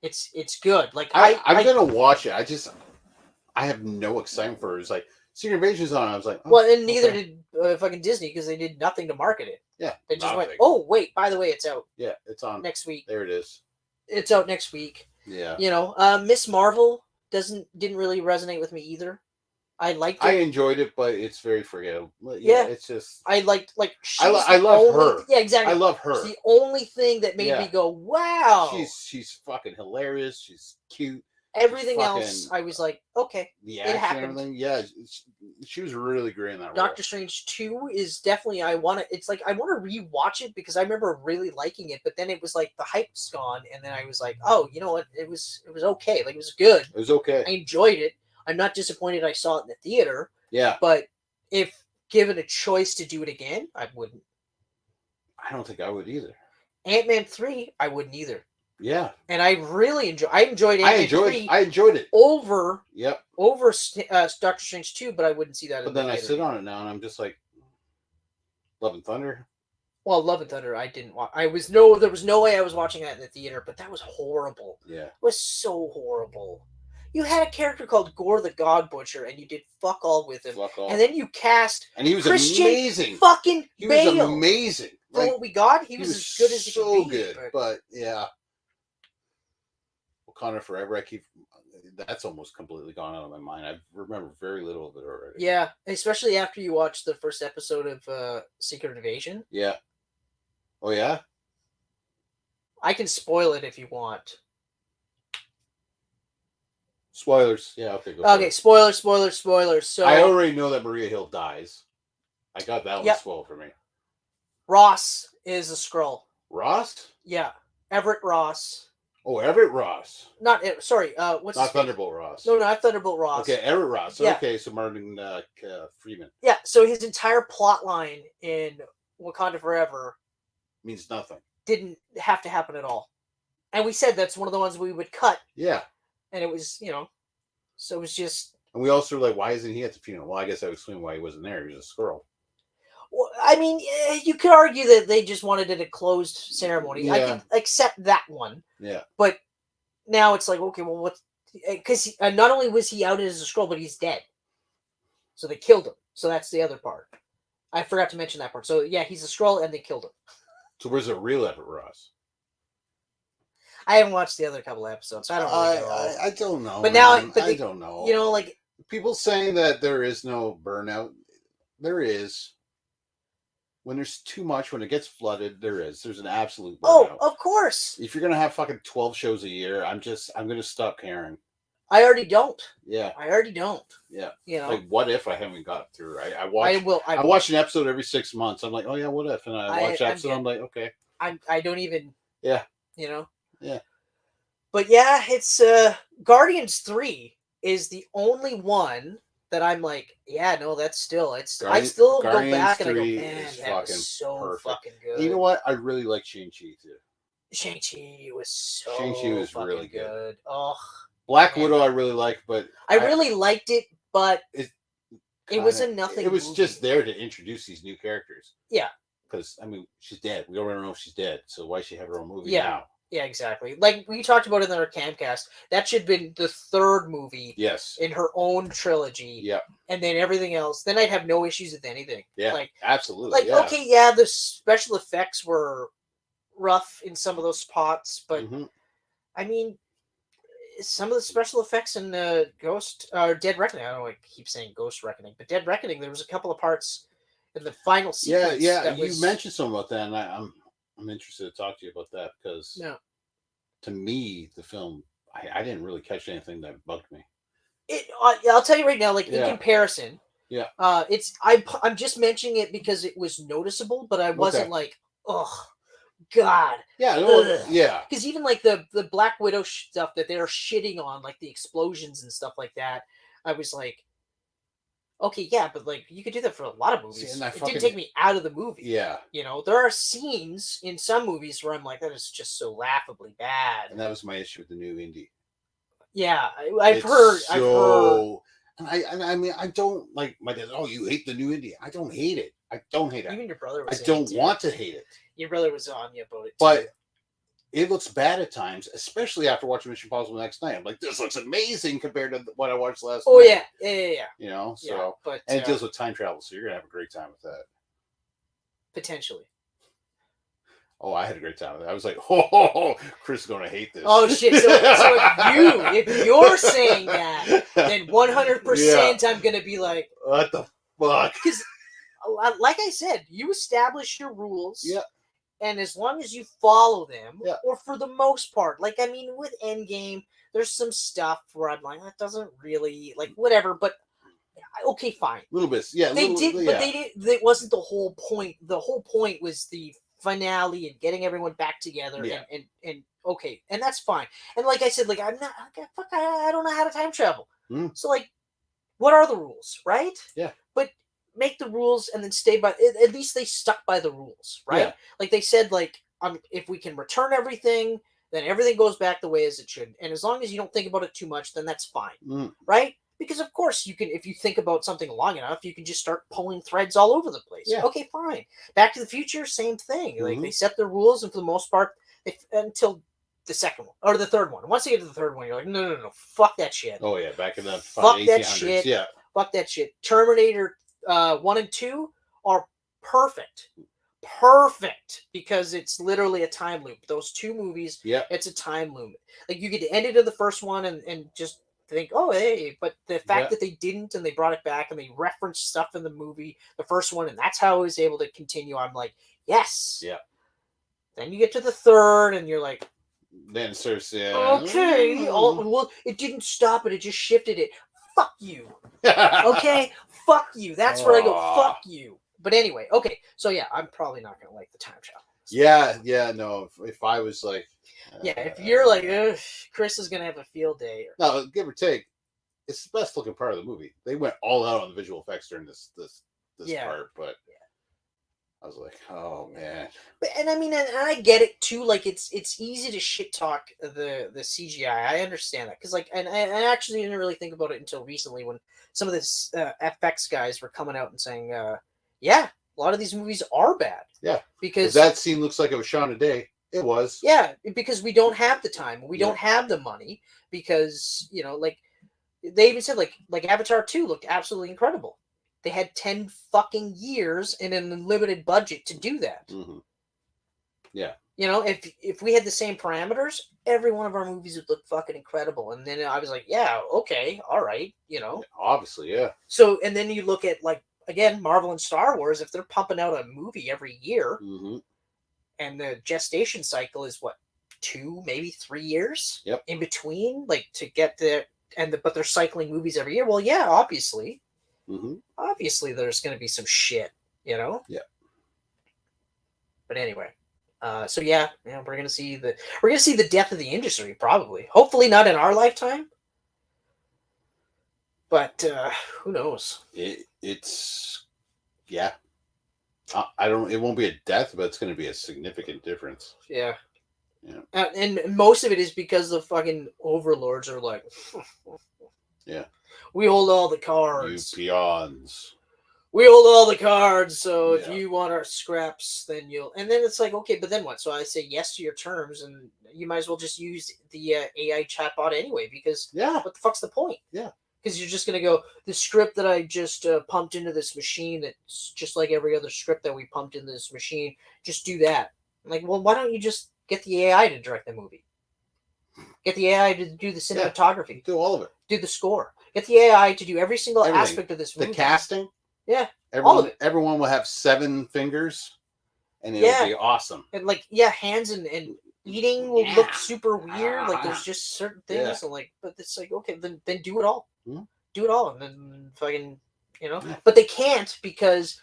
It's good. Like I'm gonna watch it. I have no excitement for it. It's like Secret Invasion's on. I was like, oh, well, and neither did fucking Disney because they did nothing to market it. Yeah. They just went, oh wait, by the way, it's out. Yeah, it's on next week. There it is. It's out next week. Yeah. Miss Marvel didn't really resonate with me either. I liked it. I enjoyed it, but it's very forgettable. Yeah, it's just I liked I love her. Yeah, exactly. I love her. It's the only thing that made me go, wow. She's fucking hilarious. She's cute. Everything else, I was like, okay, the it action and happened. everything. Yeah, she was really great in that role. Doctor Strange 2 is definitely I want to rewatch it because I remember really liking it, but then it was like the hype's gone, and then I was like, oh, you know what? It was okay. Like, it was good. It was okay. I enjoyed it. I'm not disappointed I saw it in the theater. Yeah. But if given a choice to do it again, I wouldn't. I don't think I would either. Ant-Man 3, I wouldn't either. Yeah. And I really enjoyed Ant-Man 3. I enjoyed it. Over Doctor Strange 2, but I wouldn't see that But then I sit on it now and I'm just like, Love and Thunder. Well, Love and Thunder, I didn't watch. There was no way I was watching that in the theater, but that was horrible. Yeah. It was so horrible. You had a character called Gore the God Butcher, and you did fuck all with him. Fuck all. And then you cast and he was Christian amazing. Fucking he Bale. was amazing. For what we got, he was as good as he so could be. Good, but yeah. Wakanda Forever, that's almost completely gone out of my mind. I remember very little of it already. Yeah, especially after you watched the first episode of Secret Invasion. Yeah. Oh yeah? I can spoil it if you want. Spoilers. Yeah, okay, go Okay, spoilers. So I already know that Maria Hill dies. I got that one spoiled for me. Ross is a Skrull. Ross? Yeah. Everett Ross. Oh, Everett Ross. What's not Thunderbolt Ross. No, not Thunderbolt Ross. Okay, Everett Ross. Yeah. Okay, so Martin Freeman. Yeah, so his entire plot line in Wakanda Forever means nothing. Didn't have to happen at all. And we said that's one of the ones we would cut. Yeah. And it was, so it was just... And we also were like, why isn't he at the funeral? Well, I guess I would explain why he wasn't there. He was a Skrull. Well, I mean, you could argue that they just wanted it a closed ceremony. Yeah. I can accept that one. Yeah. But now it's like, okay, well, what's... Because not only was he outed as a Skrull, but he's dead. So they killed him. So that's the other part. I forgot to mention that part. So, yeah, he's a Skrull, and they killed him. So where's the real Everett Ross? I haven't watched the other couple of episodes, so I don't really know. I don't know. But man. now, I don't know. Like... People saying that there is no burnout. There is. When there's too much, when it gets flooded, there is. There's an absolute burnout. Oh, of course. If you're going to have fucking 12 shows a year, I'm going to stop caring. I already don't. Yeah. I already don't. Yeah. Like, what if I haven't got through? I watch an episode every 6 months. I'm like, oh yeah, what if? And I watch that episode. I'm like, okay. I don't even. Yeah. Yeah. But yeah, it's Guardians 3 is the only one that I'm like, yeah, no, that's still I still go back and I go, man, that was so fucking good. You know what? I really like Shang-Chi too. Shang-Chi was really good. Oh, Black Widow I really like, but I really liked it, but it was a nothing. It was movie. just there to introduce these new characters. Yeah. Because I mean, she's dead. We already know she's dead. So why she have her own movie now? Yeah, exactly. Like we talked about in our Camcast, that should have been the third movie. Yes. In her own trilogy. Yeah. And then everything else. Then I'd have no issues with anything. Yeah. Like absolutely. Like okay, yeah, the special effects were rough in some of those spots, but I mean, some of the special effects in Ghost or Dead Reckoning. I don't know. I keep saying Ghost Reckoning, but Dead Reckoning. There was a couple of parts in the final sequence. Yeah. You mentioned something about that, and I'm interested to talk to you about that because to me, the film, I didn't really catch anything that bugged me. I'll tell you right now, like in comparison, I'm just mentioning it because it was noticeable, but I wasn't like, oh God, because even like the Black Widow stuff that they're shitting on, like the explosions and stuff like that, I was like, okay, yeah, but like you could do that for a lot of movies. It didn't take me out of the movie. Yeah. There are scenes in some movies where I'm like, that is just so laughably bad. And that was my issue with the new indie. Yeah, I've heard. And I mean, I don't like my dad. Oh, you hate the new indie? I don't hate it. I don't hate it. Even your brother was. I don't want to hate it. Your brother was on you about it. But it looks bad at times, especially after watching Mission Impossible the next night. I'm like, this looks amazing compared to what I watched last night. Oh, yeah. So, but, and it deals with time travel, so you're going to have a great time with that. Potentially. Oh, I had a great time with that. I was like, oh, Chris is going to hate this. Oh, shit. So if you're saying that, then 100% I'm going to be like, what the fuck? Because, like I said, you establish your rules. Yeah. And as long as you follow them, Yeah. or for the most part, like, I mean, with Endgame, there's some stuff where I'm like, that doesn't really, like, whatever, but okay, fine. A little bit, yeah. They little, did, but they didn't, it wasn't the whole point. The whole point was the finale and getting everyone back together, Yeah. and okay, and that's fine. And like I said, like, I'm not, I don't know how to time travel. So, like, what are the rules, right? Yeah. But make the rules and then stay by, at least they stuck by the rules, right? Yeah. Like they said, like, if we can return everything, then everything goes back the way as it should. And as long as you don't think about it too much, then that's fine, right? Because of course you can, if you think about something long enough, you can just start pulling threads all over the place. Yeah. Okay, fine. Back to the Future, same thing. Like, they set the rules, and for the most part, until the second one or the third one. Once you get to the third one, you're like, no, fuck that shit. Oh yeah, back in the fuck 1800s. that shit. Yeah. Fuck that shit. Terminator 1 and 2 are perfect. Perfect, because it's literally a time loop. Those two movies, it's a time loop. Like, you get to end it in the first one and just think, oh, hey, but the fact that they didn't, and they brought it back, and they referenced stuff in the movie, the first one, and that's how it was able to continue. I'm like, yes. Yeah. Then you get to the third, and you're like, then starts, okay, well, it didn't stop it, it just shifted it. Fuck you. Okay? Fuck you. That's where I go, fuck you. But anyway, okay. So yeah, I'm probably not going to like the time travel. Yeah, no. If I was like... if you're like, Chris is going to have a field day. No, give or take, it's the best looking part of the movie. They went all out on the visual effects during this part, but... I was like, oh man. And I mean, and I get it too. Like, it's easy to shit talk the CGI. I understand that, because, like, and I actually didn't really think about it until recently, when some of this FX guys were coming out and saying, yeah, a lot of these movies are bad. Yeah, because if that scene looks like it was shot in a day. It was. Yeah, because we don't have the time, we don't have the money, because, you know, like, they even said, like Avatar 2 looked absolutely incredible. They had 10 fucking years and an unlimited budget to do that. Yeah. You know, if we had the same parameters, every one of our movies would look fucking incredible. And then I was like, yeah, okay, all right, you know. Obviously, yeah. So, and then you look at, like, again, Marvel and Star Wars, if they're pumping out a movie every year, and the gestation cycle is, what, 2, maybe 3 years? Yep. In between, like, to get but they're cycling movies every year. Well, yeah, obviously. Obviously, there's going to be some shit, you know. Yeah. But anyway, so yeah, we're gonna see the death of the industry, probably. Hopefully, not in our lifetime. But who knows? It's yeah. I don't. It won't be a death, but it's going to be a significant difference. Yeah. Yeah. And most of it is because the fucking overlords are like, yeah, we hold all the cards. You peons. We hold all the cards, so if you want our scraps, then you'll... And then it's like, okay, but then what? So I say yes to your terms, and you might as well just use the AI chatbot anyway, because what the fuck's the point? Yeah. Because you're just going to go, the script that I just pumped into this machine, that's just like every other script that we pumped into this machine, just do that. I'm like, well, why don't you just get the AI to direct the movie? Get the AI to do the cinematography. Do all of it. Do the score. Get the AI to do every single aspect of this movie. The casting. Yeah. All of it. Everyone will have 7 fingers, and it'll be awesome. And like, hands and eating will look super weird. Like, there's just certain things, and like, but it's like, okay, then do it all. Do it all, and then fucking, you know. But they can't, because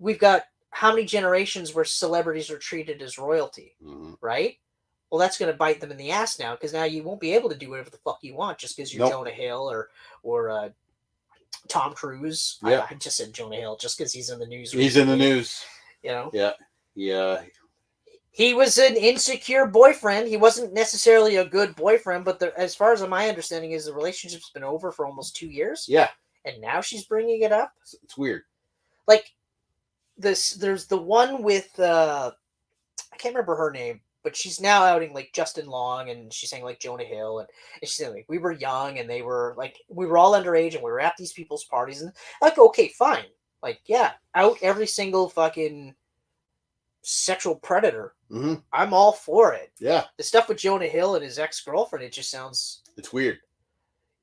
we've got how many generations where celebrities are treated as royalty, right? Well, that's going to bite them in the ass now, because now you won't be able to do whatever the fuck you want just because you're Jonah Hill or Tom Cruise. I just said Jonah Hill just because he's in the news. He's in the news. You know? Yeah. He was an insecure boyfriend. He wasn't necessarily a good boyfriend, but as far as my understanding is, the relationship's been over for almost 2 years. Yeah. And now she's bringing it up. It's weird. Like, there's the one with, I can't remember her name, but she's now outing like Justin Long, and she's saying like Jonah Hill, and she's saying like, we were young and they were like, we were all underage and we were at these people's parties, and like, okay, fine. Like, yeah, out every single fucking sexual predator. I'm all for it. Yeah. The stuff with Jonah Hill and his ex-girlfriend, it just sounds... It's weird.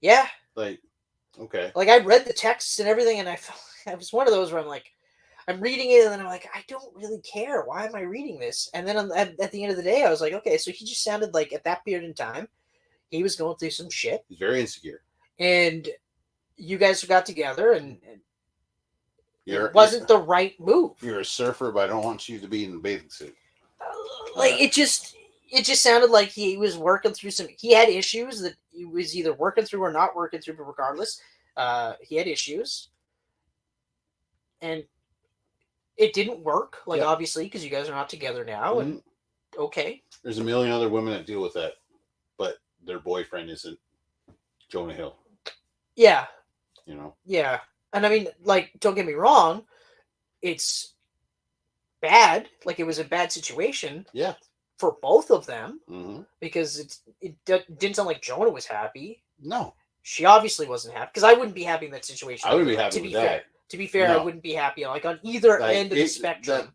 Yeah. Like, okay. Like, I read the texts and everything, and I was one of those where I'm like, I'm reading it, and then I'm like, I don't really care. Why am I reading this? And then at the end of the day, I was like, okay, so he just sounded like at that period in time, he was going through some shit. He's very insecure. And you guys got together, and it wasn't the right move. You're a surfer, but I don't want you to be in the bathing suit. Like, it just sounded like he was working through he had issues that he was either working through or not working through, but regardless, he had issues. And it didn't work, obviously, because you guys are not together now. And okay. There's a million other women that deal with that, but their boyfriend isn't Jonah Hill. Yeah. You know? Yeah. And I mean, like, don't get me wrong, it's bad. Like, it was a bad situation. Yeah. For both of them. Mm-hmm. Because it didn't sound like Jonah was happy. No. She obviously wasn't happy. Because I wouldn't be happy in that situation. I wouldn't be happy with that. To be fair, no. I wouldn't be happy on either end of the spectrum.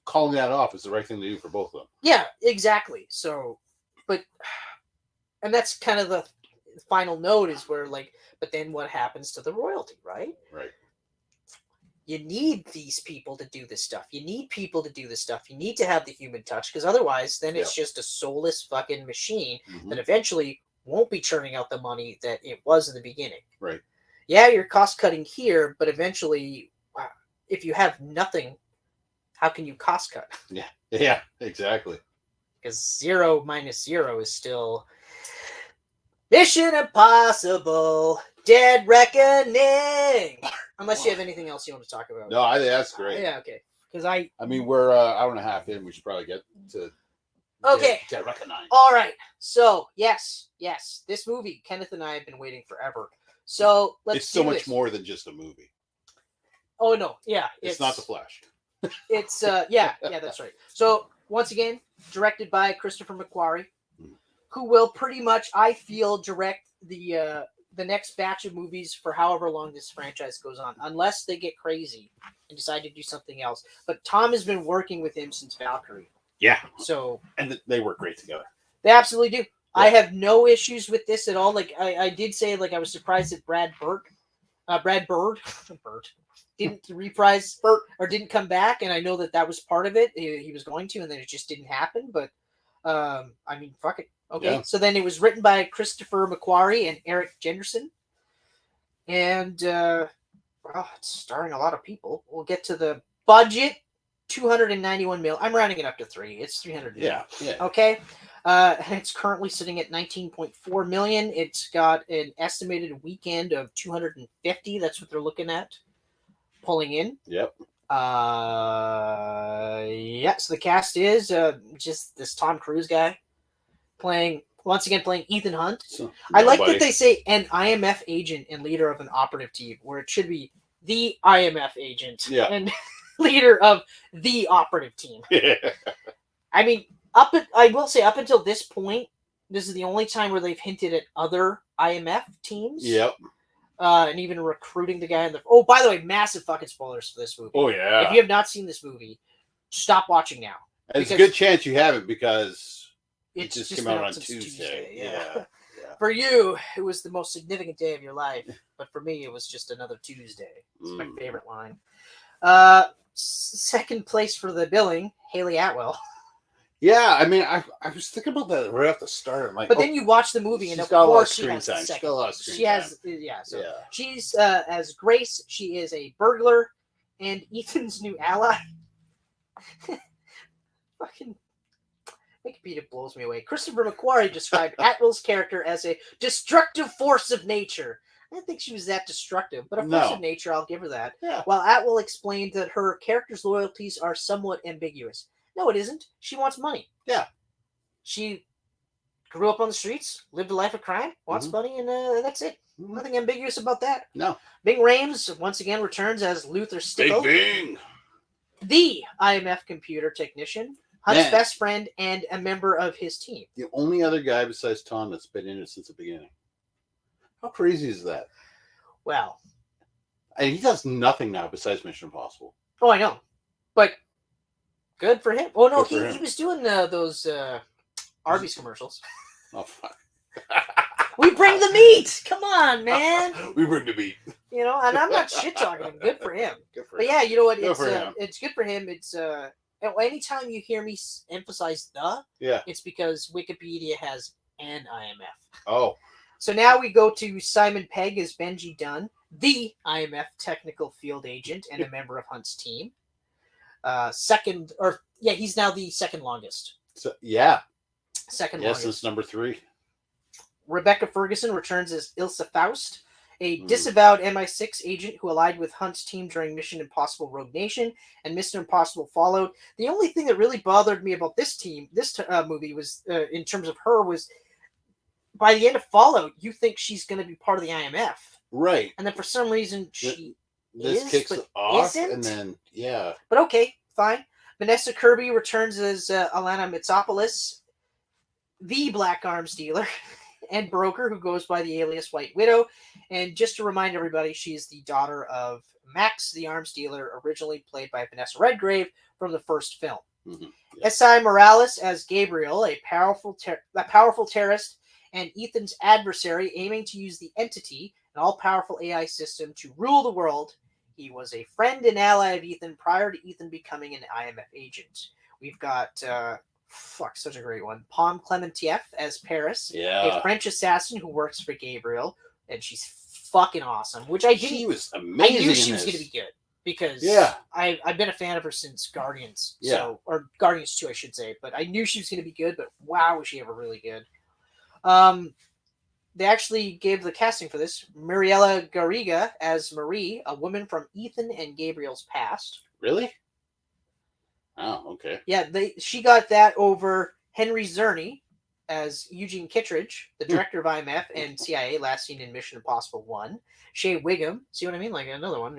Calling that off is the right thing to do for both of them. Yeah, exactly. So, and that's kind of the final note is where, but then what happens to the royalty, right? Right. You need these people to do this stuff. You need people to do this stuff. You need to have the human touch, because otherwise then it's just a soulless fucking machine that eventually won't be churning out the money that it was in the beginning. Right. Yeah, you're cost cutting here, but eventually, if you have nothing, how can you cost cut? Yeah, exactly. Because 0 minus 0 is still Mission Impossible, Dead Reckoning. Unless you have anything else you want to talk about. No, I think that's great. Yeah, okay. Because I mean, we're hour and a half in. We should probably get to. Okay. Dead Reckoning. All right. So yes, this movie, Kenneth and I have been waiting forever. So it's so much more than just a movie. Oh no, yeah, it's not The Flash. It's yeah, that's right. So once again, directed by Christopher McQuarrie, who will pretty much, I feel, direct the next batch of movies for however long this franchise goes on, unless they get crazy and decide to do something else. But Tom has been working with him since Valkyrie. Yeah. So and they work great together. They absolutely do. Yeah. I have no issues with this at all. Like I did say, I was surprised that Brad Bird didn't reprise or didn't come back, and I know that was part of it. He was going to, and then it just didn't happen. But I mean, fuck it. Okay, so then it was written by Christopher McQuarrie and Eric Jenderson, and it's starring a lot of people. We'll get to the budget. 291 mil. I'm rounding it up to 3. It's 300 mil. Yeah. Okay. And it's currently sitting at 19.4 million. It's got an estimated weekend of 250. That's what they're looking at pulling in. Yep. So the cast is just this Tom Cruise guy playing Ethan Hunt. I like that they say an IMF agent and leader of an operative team, where it should be the IMF agent. Yeah. And leader of the operative team. I mean, I will say up until this point, this is the only time where they've hinted at other IMF teams. Yep. And even recruiting the guy in the. Oh, by the way, massive fucking spoilers for this movie. Oh yeah. If you have not seen this movie, stop watching now. It's a good chance you haven't, because it just came out on Tuesday. Yeah. For you, it was the most significant day of your life, but for me, it was just another Tuesday. It's my favorite line. Second place for the billing, Haley Atwell. Yeah, I mean, I was thinking about that right off the start. I'm like, but then you watch the movie, and of course she has time. second. She's got a lot of screen time. She's as Grace. She is a burglar, and Ethan's new ally. Fucking Wikipedia blows me away. Christopher McQuarrie described Atwell's character as a destructive force of nature. I didn't think she was that destructive, but a force of nature, I'll give her that. Yeah. While Atwell explained that her character's loyalties are somewhat ambiguous. No, it isn't. She wants money. Yeah. She grew up on the streets, lived a life of crime, wants money, and that's it. Nothing ambiguous about that. No. Bing Rames once again returns as Luther Stickle. Big Bing. The IMF computer technician, Hunt's best friend, and a member of his team. The only other guy besides Tom that's been in it since the beginning. How crazy is that? Well. And he does nothing now besides Mission Impossible. Oh, I know. But good for him. Oh, no, he was doing those Arby's commercials. Oh, fuck. We bring the meat. Come on, man. We bring the meat. You know, and I'm not shit talking him. Good for him. Good for But him. yeah, you know what? Good It's good for him. It's anytime you hear me emphasize it's because Wikipedia has an IMF. Oh. So now we go to Simon Pegg as Benji Dunn, the IMF technical field agent and a member of Hunt's team. He's now the second longest. So yeah. Second yes, longest. it's number 3. Rebecca Ferguson returns as Ilsa Faust, a disavowed MI6 agent who allied with Hunt's team during Mission Impossible Rogue Nation and Mission Impossible Fallout. The only thing that really bothered me about this movie was, in terms of her, was by the end of Fallout, you think she's going to be part of the IMF. Right. And then for some reason, this kicks it off, and then, yeah. But okay, fine. Vanessa Kirby returns as Alana Mitsopoulos, the Black Arms dealer and broker who goes by the alias White Widow. And just to remind everybody, she is the daughter of Max, the arms dealer, originally played by Vanessa Redgrave from the first film. Mm-hmm. Yeah. S.I. Morales as Gabriel, a powerful terrorist, and Ethan's adversary, aiming to use the Entity, an all-powerful AI system, to rule the world. He was a friend and ally of Ethan prior to Ethan becoming an IMF agent. We've got, such a great one, Pom Clementieff as Paris, a French assassin who works for Gabriel, and she's fucking awesome, which I didn't... She was amazing. I knew she was going to be good, because I've been a fan of her since Guardians, or Guardians 2, I should say, but I knew she was going to be good, but wow, was she ever really good. They actually gave the casting for this Muriela Garriga as Marie, a woman from Ethan and Gabriel's past. Really? Oh, okay. Yeah, she got that over Henry Czerny as Eugene Kittredge, the director of IMF and CIA, last seen in Mission Impossible 1. Shea Wiggum, see what I mean? Like another one.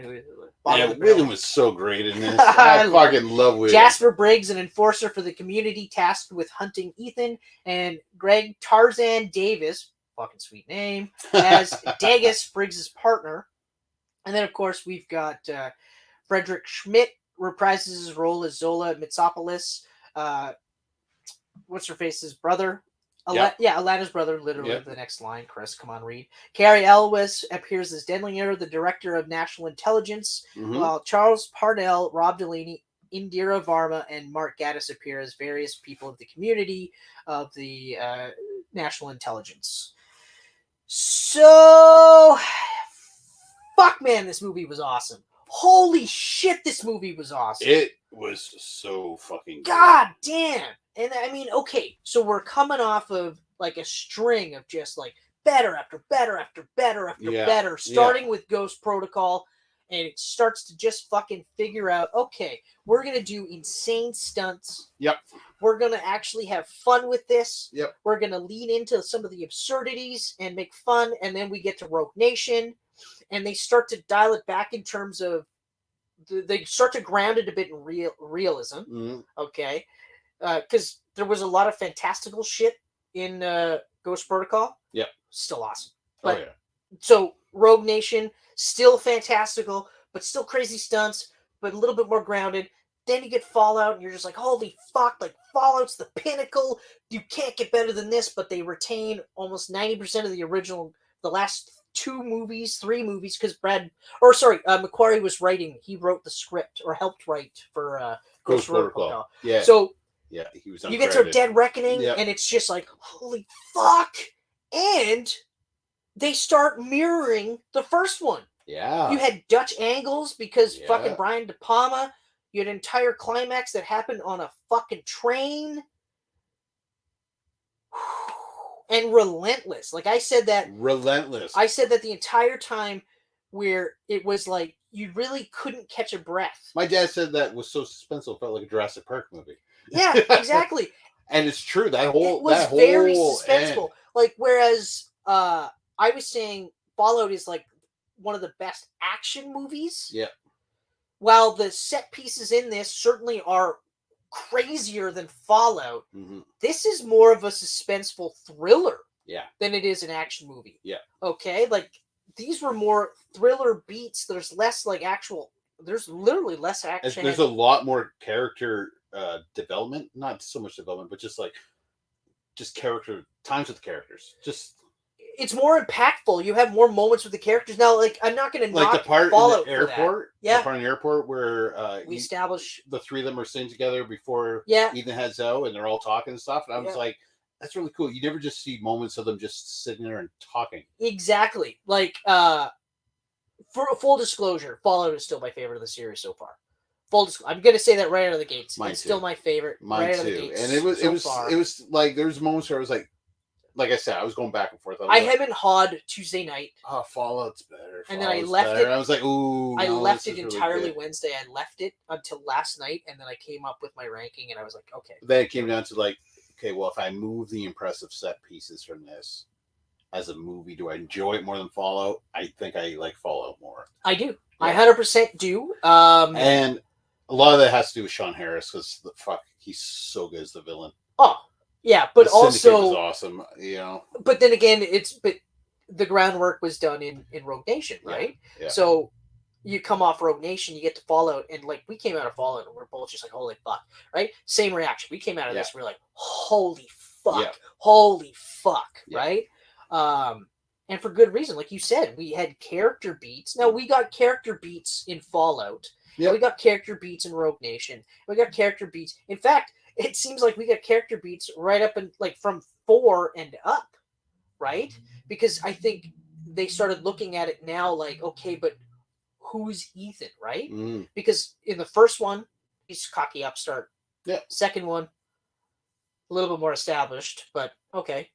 Wiggum was so great in this. I fucking love Wiggum. Jasper Briggs, an enforcer for the community tasked with hunting Ethan, and Greg Tarzan Davis, fucking sweet name, as Dagus, Briggs' partner. And then, of course, we've got Frederick Schmidt reprises his role as Zola Mitsopoulos, what's-her-face's brother. Alana's brother, literally the next line. Chris, come on, read. Carrie Elwes appears as Denlinger, the director of national intelligence, while Charles Parnell, Rob Delaney, Indira Varma, and Mark Gaddis appear as various people of the community of the national intelligence. So, fuck, man, this movie was awesome. Holy shit, this movie was awesome. It was so fucking good. God damn. And I mean, okay, so we're coming off of like a string of just like better after better after better after better, starting with Ghost Protocol, and it starts to just fucking figure out, okay, we're going to do insane stunts. Yep. We're going to actually have fun with this. Yep. We're going to lean into some of the absurdities and make fun, and then we get to Rogue Nation, and they start to dial it back in terms of, they start to ground it a bit in realism, okay? Because there was a lot of fantastical shit in Ghost Protocol. Yep. Still awesome. But, so, Rogue Nation, still fantastical, but still crazy stunts, but a little bit more grounded. Then you get Fallout, and you're just like, holy fuck, like, Fallout's the pinnacle. You can't get better than this, but they retain almost 90% of the original, the last 3 movies, because McQuarrie was writing. He wrote the script, or helped write for Ghost Protocol. Yeah. So, he was you get to Dead Reckoning, and it's just like, holy fuck! And they start mirroring the first one. Yeah. You had Dutch angles because fucking Brian De Palma. You had an entire climax that happened on a fucking train. And relentless. Like I said that. Relentless. I said that the entire time, where it was like you really couldn't catch a breath. My dad said that was so suspenseful, it felt like a Jurassic Park movie. Yeah, exactly. And it's true. It was very suspenseful. Like, whereas I was saying Fallout is like one of the best action movies. Yeah. While the set pieces in this certainly are crazier than Fallout, this is more of a suspenseful thriller than it is an action movie. Yeah. Okay? Like, these were more thriller beats. There's less, like, there's literally less action. There's a lot more character development. Not so much development, but just character, times with the characters. Just it's more impactful. You have more moments with the characters now. Like I'm not going to like knock the part Fallout in the airport. Yeah, the part in the airport where we establish the three of them are sitting together before Yeah. Ethan heads out, and they're all talking and stuff. And I was Yeah. like, that's really cool. You never just see moments of them just sitting there and talking. Exactly. Like, for full disclosure, Fallout is still my favorite of the series so far. I'm gonna say that right out of the gates. Mine it's too. still my favorite. Mine right too. Out of the gates And it was far. it was like there was moments where I was like I said, I was going back and forth. I hem and hawed Tuesday night. Oh, Fallout's better. And then I left better. it. I was like, ooh. I left it really entirely good. Wednesday. I left it until last night, and then I came up with my ranking, and I was like, okay. Then it came down to like, okay, well, if I move the impressive set pieces from this as a movie, do I enjoy it more than Fallout? I think I like Fallout more. I do. Yeah. I 100% do. And a lot of that has to do with Sean Harris because he's so good as the villain. Oh, yeah, but the also was awesome, you know. But then again, but the groundwork was done in Rogue Nation, right? Yeah. So you come off Rogue Nation, you get to Fallout, and like we came out of Fallout, and we're both just like, holy fuck, right? Same reaction. We came out of this, we're like, holy fuck, right? And for good reason, like you said, we had character beats. Now we got character beats in Fallout. Yeah. We got character beats in Rogue Nation. We got character beats. In fact, it seems like we got character beats right up and like from 4 and up, right? Because I think they started looking at it now like, okay, but who's Ethan, right? Mm. Because in the first one, he's cocky upstart. Yeah. Second one, a little bit more established, but okay.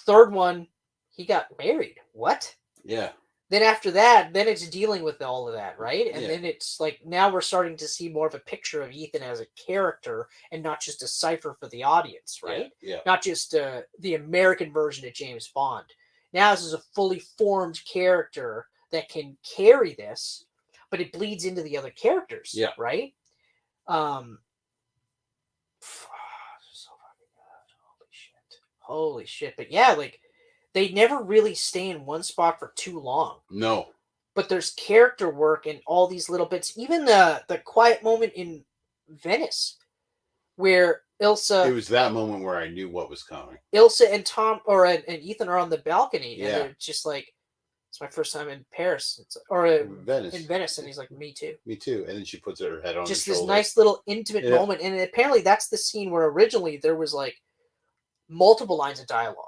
Third one, he got married. What? Yeah. Then after that, then it's dealing with all of that, right? And then it's like now we're starting to see more of a picture of Ethan as a character and not just a cipher for the audience, right? Yeah. Not just the American version of James Bond. Now this is a fully formed character that can carry this, but it bleeds into the other characters, right? So fucking good. Holy shit. But yeah, like they never really stay in one spot for too long. No. But there's character work and all these little bits. Even the quiet moment in Venice where Ilsa... It was that moment where I knew what was coming. Ilsa and Tom and Ethan are on the balcony. And they're just like, it's my first time in Paris. In Venice. And he's like, me too. Me too. And then she puts her head on just his this shoulder. nice little intimate moment. And apparently that's the scene where originally there was like multiple lines of dialogue.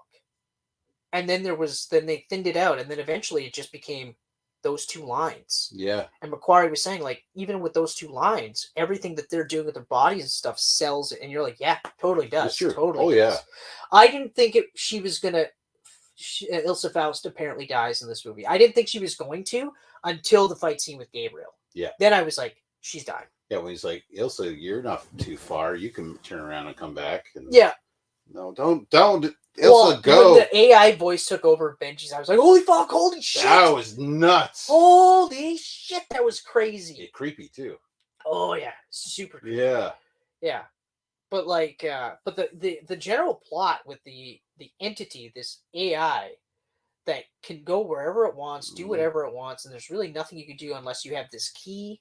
And then then they thinned it out, and then eventually it just became those 2 lines. Yeah. And McQuarrie was saying, like, even with those 2 lines, everything that they're doing with their bodies and stuff sells it. And you're like, yeah, totally does. Totally does. I didn't think she was gonna. Ilsa Faust apparently dies in this movie. I didn't think she was going to until the fight scene with Gabriel. Yeah. Then I was like, she's dying. Yeah, when he's like, Ilsa, you're not too far. You can turn around and come back. And no, don't. Ilsa, go. When the AI voice took over Benji's, I was like, holy fuck, holy shit. That was nuts. Holy shit, that was crazy. Yeah, creepy, too. Oh, yeah. Super creepy. Yeah. Yeah. But, like, but the general plot with the entity, this AI, that can go wherever it wants, do whatever it wants, and there's really nothing you can do unless you have this key,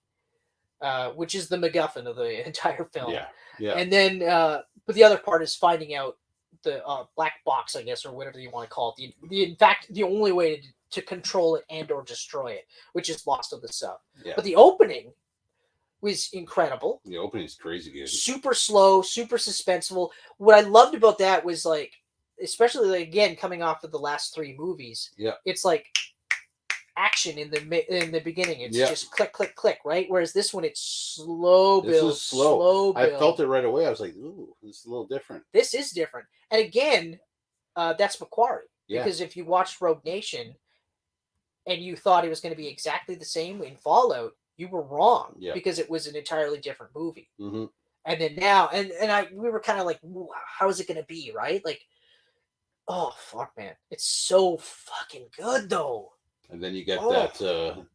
which is the MacGuffin of the entire film. Yeah. Yeah. And then, but the other part is finding out the black box, I guess, or whatever you want to call it. In fact, the only way to control it and or destroy it, which is lost on the sub. Yeah. But the opening was incredible. The opening is crazy good. Super slow, super suspenseful. What I loved about that was like, especially like, again, coming off of the last 3 movies. Yeah. It's like action in the beginning. It's just click, click, click, right? Whereas this one, it's slow build. This is slow. Build. I felt it right away. I was like, ooh, this is a little different. This is different. And again, that's McQuarrie. Yeah. Because if you watched Rogue Nation and you thought it was going to be exactly the same in Fallout, you were wrong. Yeah. Because it was an entirely different movie. Mm-hmm. And then now, we were kind of like, how is it going to be, right? Like, oh, fuck, man. It's so fucking good, though. And then you get that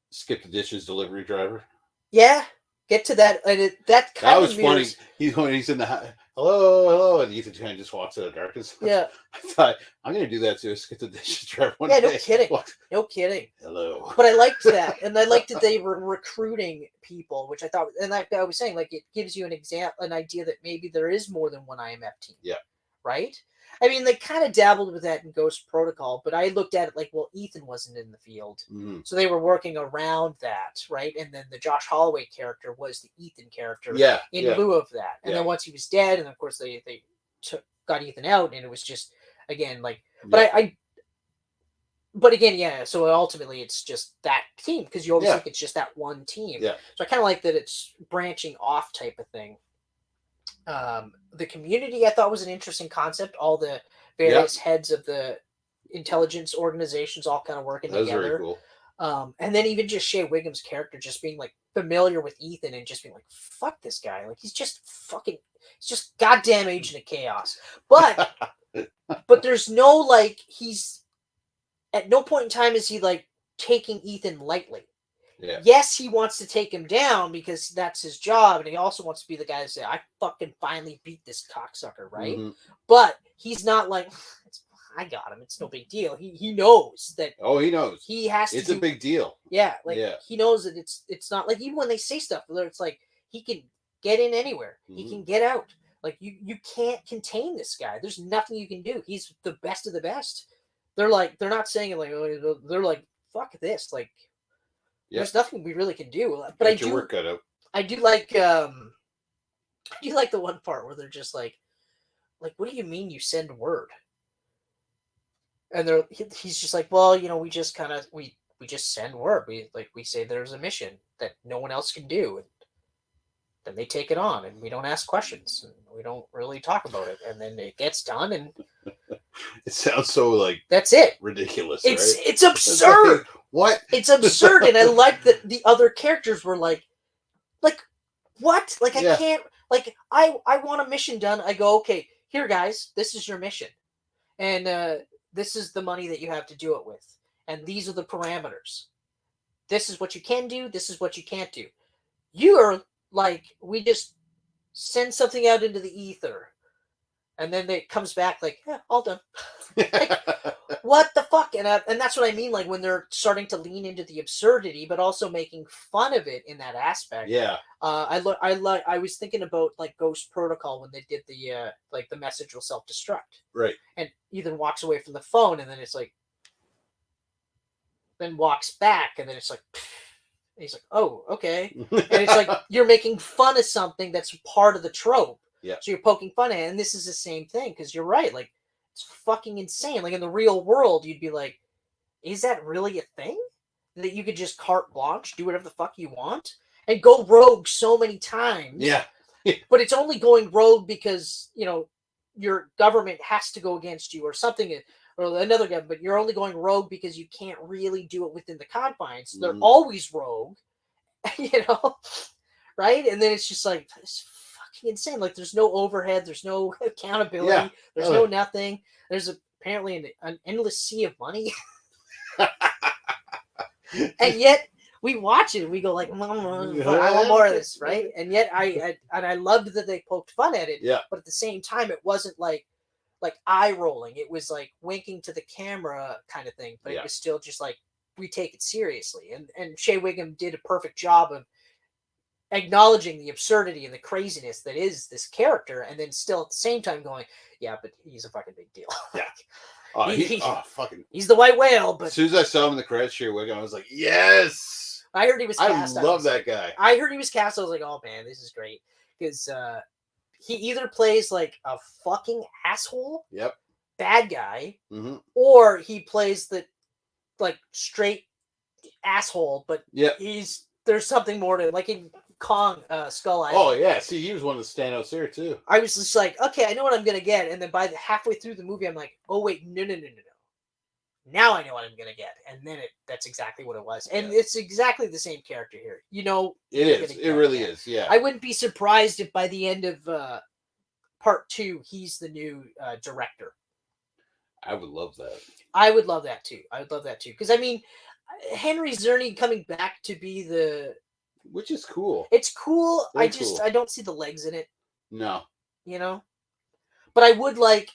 skip the dishes delivery driver. Yeah, get to that. And that was funny. He's in the hello, and Ethan kind of just walks out of darkness. Yeah, I thought I'm going to do that to a skip the dishes driver one day. No kidding. No kidding. Hello. But I liked that, and I liked that they were recruiting people, which I thought, and like I was saying, like it gives you an idea that maybe there is more than one IMF team. Yeah. right? I mean, they kind of dabbled with that in Ghost Protocol, but I looked at it like, well, Ethan wasn't in the field, so they were working around that, right? And then the Josh Holloway character was the Ethan character, in lieu of that. And then once he was dead, and of course they got Ethan out, and it was just again like, but again, yeah. So ultimately, it's just that team because you always think it's just that one team. Yeah. So I kind of like that it's branching off type of thing. The community I thought was an interesting concept. All the various heads of the intelligence organizations all kind of working together. That was very cool. And then even just Shea Wiggum's character just being like familiar with Ethan and just being like, fuck this guy. Like he's just goddamn agent of chaos. But but there's no like he's at no point in time is he like taking Ethan lightly. Yeah. Yes, he wants to take him down because that's his job, and he also wants to be the guy to say, I fucking finally beat this cocksucker, right? But he's not like, I got him, it's no big deal. He knows that. Oh, he knows. He has to. It's a big deal. Yeah, like he knows that it's not like even when they say stuff, it's like he can get in anywhere. He can get out. Like you can't contain this guy. There's nothing you can do. He's the best of the best. They're not saying it like, oh, they're like, fuck this, like. There's nothing we really can do, but I do like the one part where they're just like, what do you mean you send word? And he's just like, well, we just kind of we just send word. We say there's a mission that no one else can do, and then they take it on, and we don't ask questions, and we don't really talk about it, and then it gets done, and it sounds so like that's it ridiculous. It's absurd. It's like, what? It's absurd, and I like that the other characters were like what? Like I can't. Like I want a mission done. I go, okay, here guys, this is your mission, and this is the money that you have to do it with, and these are the parameters. This is what you can do. This is what you can't do. You are like, we just send something out into the ether, and then it comes back like, yeah, all done. Like, what the fuck? And that's what I mean, like when they're starting to lean into the absurdity, but also making fun of it in that aspect. Yeah. I was thinking about like Ghost Protocol when they did the like the message will self-destruct. Right. And Ethan walks away from the phone, and then it's like, then walks back, and then it's like. And he's like, oh, okay. And it's like, you're making fun of something that's part of the trope. Yeah. So you're poking fun at it. And this is the same thing, because you're right. Like, it's fucking insane. Like, in the real world, you'd be like, is that really a thing? That you could just carte blanche, do whatever the fuck you want, and go rogue so many times. Yeah. But it's only going rogue because, your government has to go against you or something. Or another guy, but you're only going rogue because you can't really do it within the confines. They're always rogue, right? And then it's just like, it's fucking insane. Like, there's no overhead, there's no accountability, there's no nothing. There's apparently an endless sea of money, and yet we watch it. We go like, I want more of this, right? And yet I loved that they poked fun at it. Yeah. But at the same time, it wasn't like eye rolling. It was like winking to the camera kind of thing, but it was still just like, we take it seriously. And Shea Wiggum did a perfect job of acknowledging the absurdity and the craziness that is this character, and then still at the same time going, yeah, but he's a fucking big deal. Yeah. He's the white whale. But as soon as I saw him in the credits, Shea Wiggum, I was like, yes. I heard he was cast. I love that guy. I heard he was cast. I was like, oh man, this is great. Because he either plays like a fucking asshole, bad guy, or he plays the like straight asshole, but there's something more to it. Like in Kong Skull Island. Oh yeah, see, he was one of the standouts there too. I was just like, okay, I know what I'm gonna get, and then by halfway through the movie, I'm like, oh wait, no. Now I know what I'm gonna get, and then that's exactly what it was, and it's exactly the same character here. It is. It really is. Yeah. I wouldn't be surprised if by the end of part 2, he's the new director. I would love that. I would love that too. Because I mean, Henry Czerny coming back to be which is cool. It's cool. Very cool. I don't see the legs in it. No. But I would like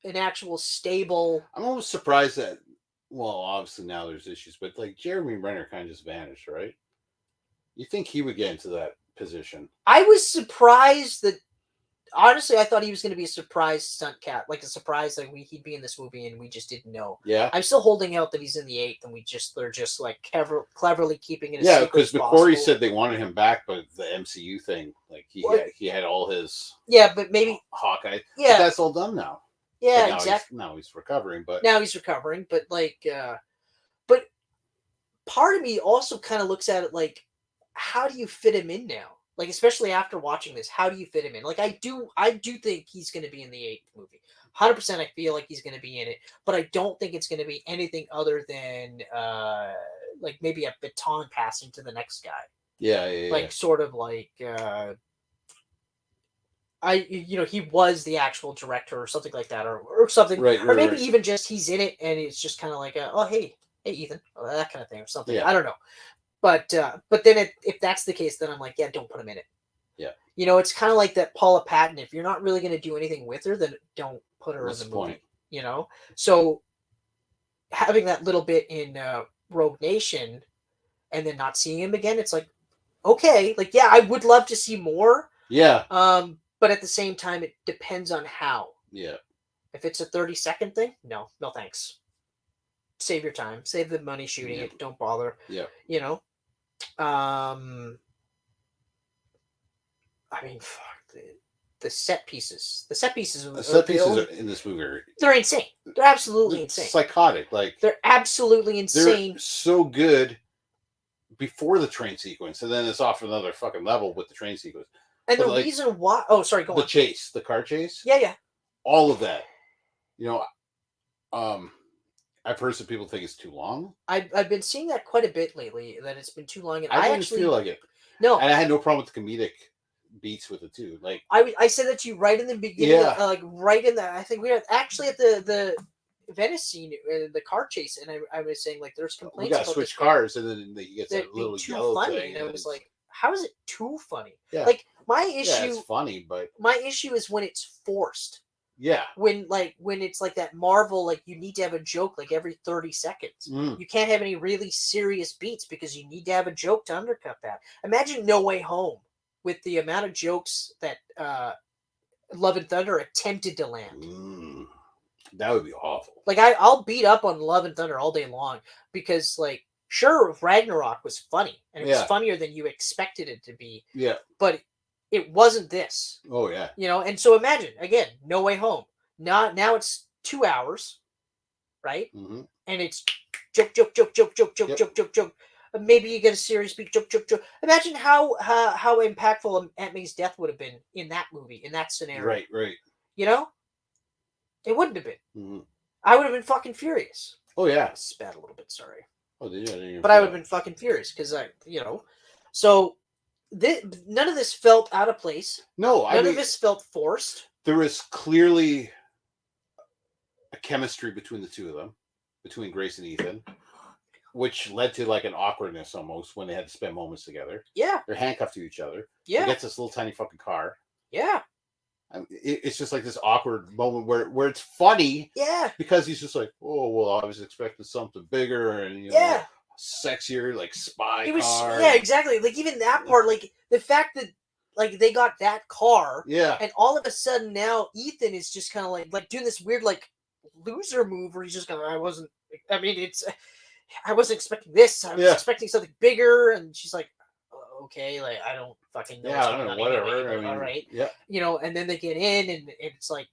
an actual stable. I'm almost surprised that. Well, obviously now there's issues, but like Jeremy Renner kind of just vanished, right? You think he would get into that position? I was surprised that honestly, I thought he was going to be a surprise stunt cat, like a surprise that he'd be in this movie, and we just didn't know. Yeah. I'm still holding out that he's in the 8th, and they're just like cleverly keeping it. Yeah, because McQuarrie said they wanted him back, but the MCU thing, like he had all his. Yeah, but maybe Hawkeye. Yeah, but that's all done now. Yeah, exactly. Now he's recovering, but but part of me also kind of looks at it like, how do you fit him in now? Like, especially after watching this, how do you fit him in? Like, I do think he's going to be in the 8th movie. 100%, I feel like he's going to be in it, but I don't think it's going to be anything other than like maybe a baton passing to the next guy. Yeah. Like sort of like he was the actual director or something like that, or something, right, or maybe right. even just he's in it and it's just kind of like oh hey Ethan, that kind of thing or something. Yeah. I don't know. But then if that's the case, then I'm like, yeah, don't put him in it. Yeah. It's kind of like that Paula Patton. If you're not really going to do anything with her, then don't put her in the movie. So having that little bit in Rogue Nation and then not seeing him again, it's like, okay, like, yeah, I would love to see more. Yeah. But at the same time, it depends on how. Yeah. If it's a 30-second thing, no thanks. Save your time. Save the money shooting it. Don't bother. Yeah. I mean, fuck, the set pieces. The set pieces. The set pieces in this movie they're insane. They're absolutely insane. Psychotic. Like, they're absolutely insane. They're so good before the train sequence, and then it's off another fucking level with the train sequence. And the reason why... Oh, sorry, go on. The car chase. Yeah. All of that. I've heard some people think it's too long. I've been seeing that quite a bit lately, that it's been too long. And I actually feel like it. No. And I had no problem with the comedic beats with it, too. Like, I said that to you right in the beginning. Yeah. Like, right in the... I think we were actually at the Venice scene, the car chase, and I was saying, like, there's complaints about... We got to switch cars, and then he gets that little yellow funny, thing. And I was like, how is it too funny? Yeah. Like, my issue... Yeah, it's funny, but... My issue is when it's forced. Yeah. When it's like that Marvel, like, you need to have a joke like every 30 seconds. You can't have any really serious beats because you need to have a joke to undercut that. Imagine No Way Home with the amount of jokes that Love and Thunder attempted to land. That would be awful. Like, I'll beat up on Love and Thunder all day long because, like, sure, Ragnarok was funny and it was funnier than you expected it to be. Yeah. But it wasn't this. Oh, yeah. And so imagine, again, No Way Home. Now it's 2 hours, right? Mm-hmm. And it's joke. Maybe you get a serious beat, joke. Imagine how impactful Aunt May's death would have been in that movie, in that scenario. Right. It wouldn't have been. Mm-hmm. I would have been fucking furious. Oh, yeah. I spat a little bit, sorry. Oh, did you? But I would have been fucking furious because so... none of this felt out of place. No, none of this felt forced. There was clearly a chemistry between the two of them, between Grace and Ethan, which led to like an awkwardness almost when they had to spend moments together. Yeah, they're handcuffed to each other. Yeah, he gets this little tiny fucking car. Yeah, it's just like this awkward moment where it's funny. Yeah, because he's just like, oh well, I was expecting something bigger and sexier, like spy car. Yeah, exactly. Like even that part, like the fact that like they got that car, and all of a sudden now Ethan is just kind of like doing this weird like loser move where he's just kind of I wasn't expecting this. I was expecting something bigger, and she's like, okay, like I don't fucking know. Yeah, I don't know, whatever. Anyway, all right, yeah, and then they get in, and it's like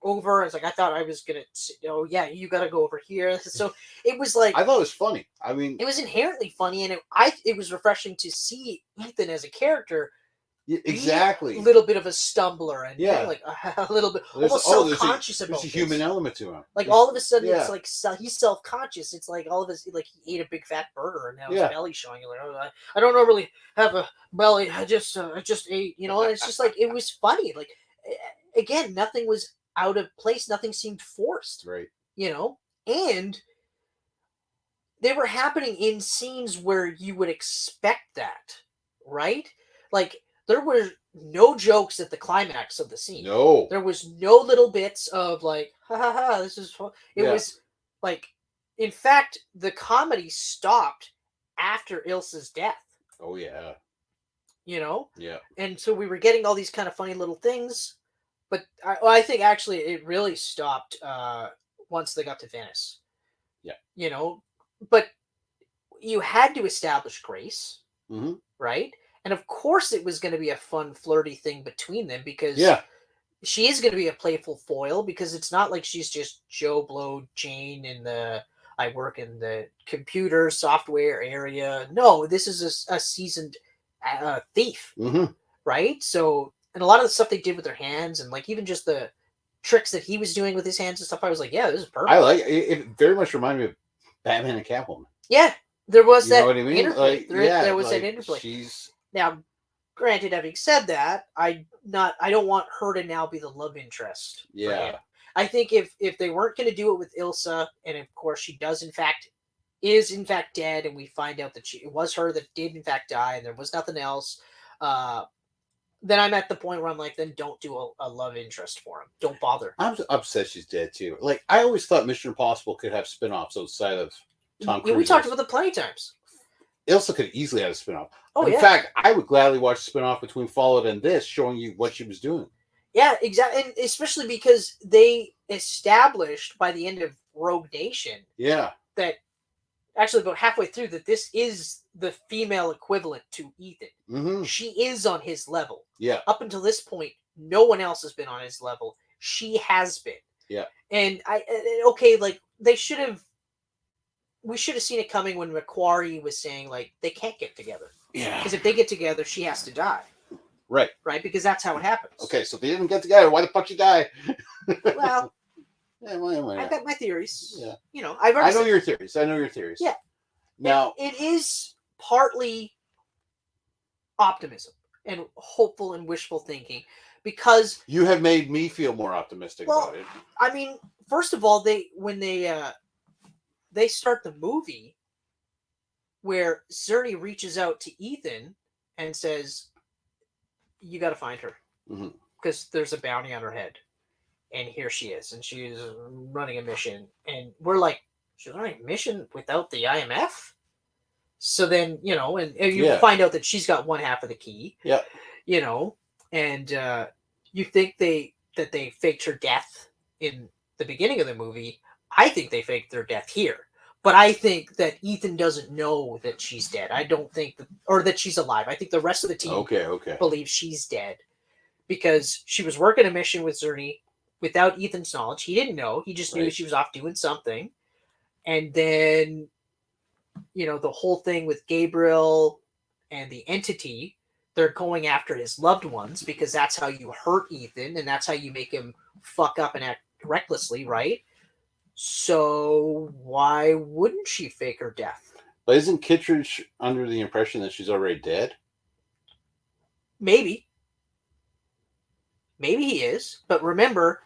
over. It's like I thought I was gonna. Oh yeah, you got to go over here. So it was like I thought it was funny. I mean, it was inherently funny, and it was refreshing to see Ethan as a character. Exactly, a little bit of a stumbler, and like a little bit almost self-conscious about. There's a human element to him. Like all of a sudden, it's like he's self-conscious. It's like all of his like he ate a big fat burger, and now his belly's showing. Like I don't normally have a belly. I just ate. And it's just like it was funny. Like again, nothing was out of place. Nothing seemed forced. Right. And they were happening in scenes where you would expect that, right? Like there were no jokes at the climax of the scene. No. There was no little bits of like, ha ha ha, this is fun. It was like, in fact, the comedy stopped after Ilsa's death. Oh, yeah. Yeah. And so we were getting all these kind of funny little things. But I think actually it really stopped once they got to Venice. Yeah. You know, but you had to establish Grace, Mm-hmm. right? And of course it was going to be a fun, flirty thing between them because Yeah. she is going to be a playful foil because it's not like she's just Joe Blow Jane I work in the computer software area. No, this is a seasoned thief, Mm-hmm. right? So, and a lot of the stuff they did with their hands and like even just the tricks that he was doing with his hands and stuff, I was like, yeah, this is perfect. I like it. It very much reminded me of Batman and Catwoman. Yeah, there was You know that what I mean? interplay. Like, There was like that interplay. she's Now, granted, having said that, I don't want her to now be the love interest. For Yeah. him. I think if they weren't going to do it with Ilsa, and of course she is in fact dead, and we find out that it was her that did in fact die, and there was nothing else. Then I'm at the point where I'm like, then don't do a love interest for him. Don't bother. I'm upset she's dead too. Like I always thought Mission Impossible could have spin-offs outside of Tom Cruise. We talked about it plenty of times. Ilsa could easily have a spin-off. Oh, in yeah. fact, I would gladly watch a spin-off between Fallout and this, showing you what she was doing. Yeah, exactly. And especially because they established by the end of Rogue Nation Yeah. that actually about halfway through that this is the female equivalent to Ethan. Mm-hmm. She is on his level. Yeah. Up until this point, no one else has been on his level. She has been. Yeah. And like we should have seen it coming when McQuarrie was saying like they can't get together. Yeah. Because if they get together, she has to die. Right. Right? Because that's how it happens. Okay, so if they didn't get together, why the fuck she die? Well, yeah, well, I've got my theories. Yeah. You know, I know your theories. Yeah. Now it is partly optimism and hopeful and wishful thinking because you have made me feel more optimistic about it. I mean, first of all, when they start the movie where Zerny reaches out to Ethan and says, "You got to find her because there's a bounty on her head." And here she is, and she's running a mission. And we're like, she's running a mission without the IMF? So then, you know, and you find out that she's got one half of the key. Yeah. You know, and you think that they faked her death in the beginning of the movie. I think they faked their death here. But I think that Ethan doesn't know that she's dead. I don't think or that she's alive. I think the rest of the team believes she's dead because she was working a mission with Zerny without Ethan's knowledge. He didn't know. He just knew she was off doing something. And then, you know, the whole thing with Gabriel and the entity, they're going after his loved ones because that's how you hurt Ethan and that's how you make him fuck up and act recklessly, right? So why wouldn't she fake her death? But isn't Kittredge under the impression that she's already dead? Maybe he is. But remember,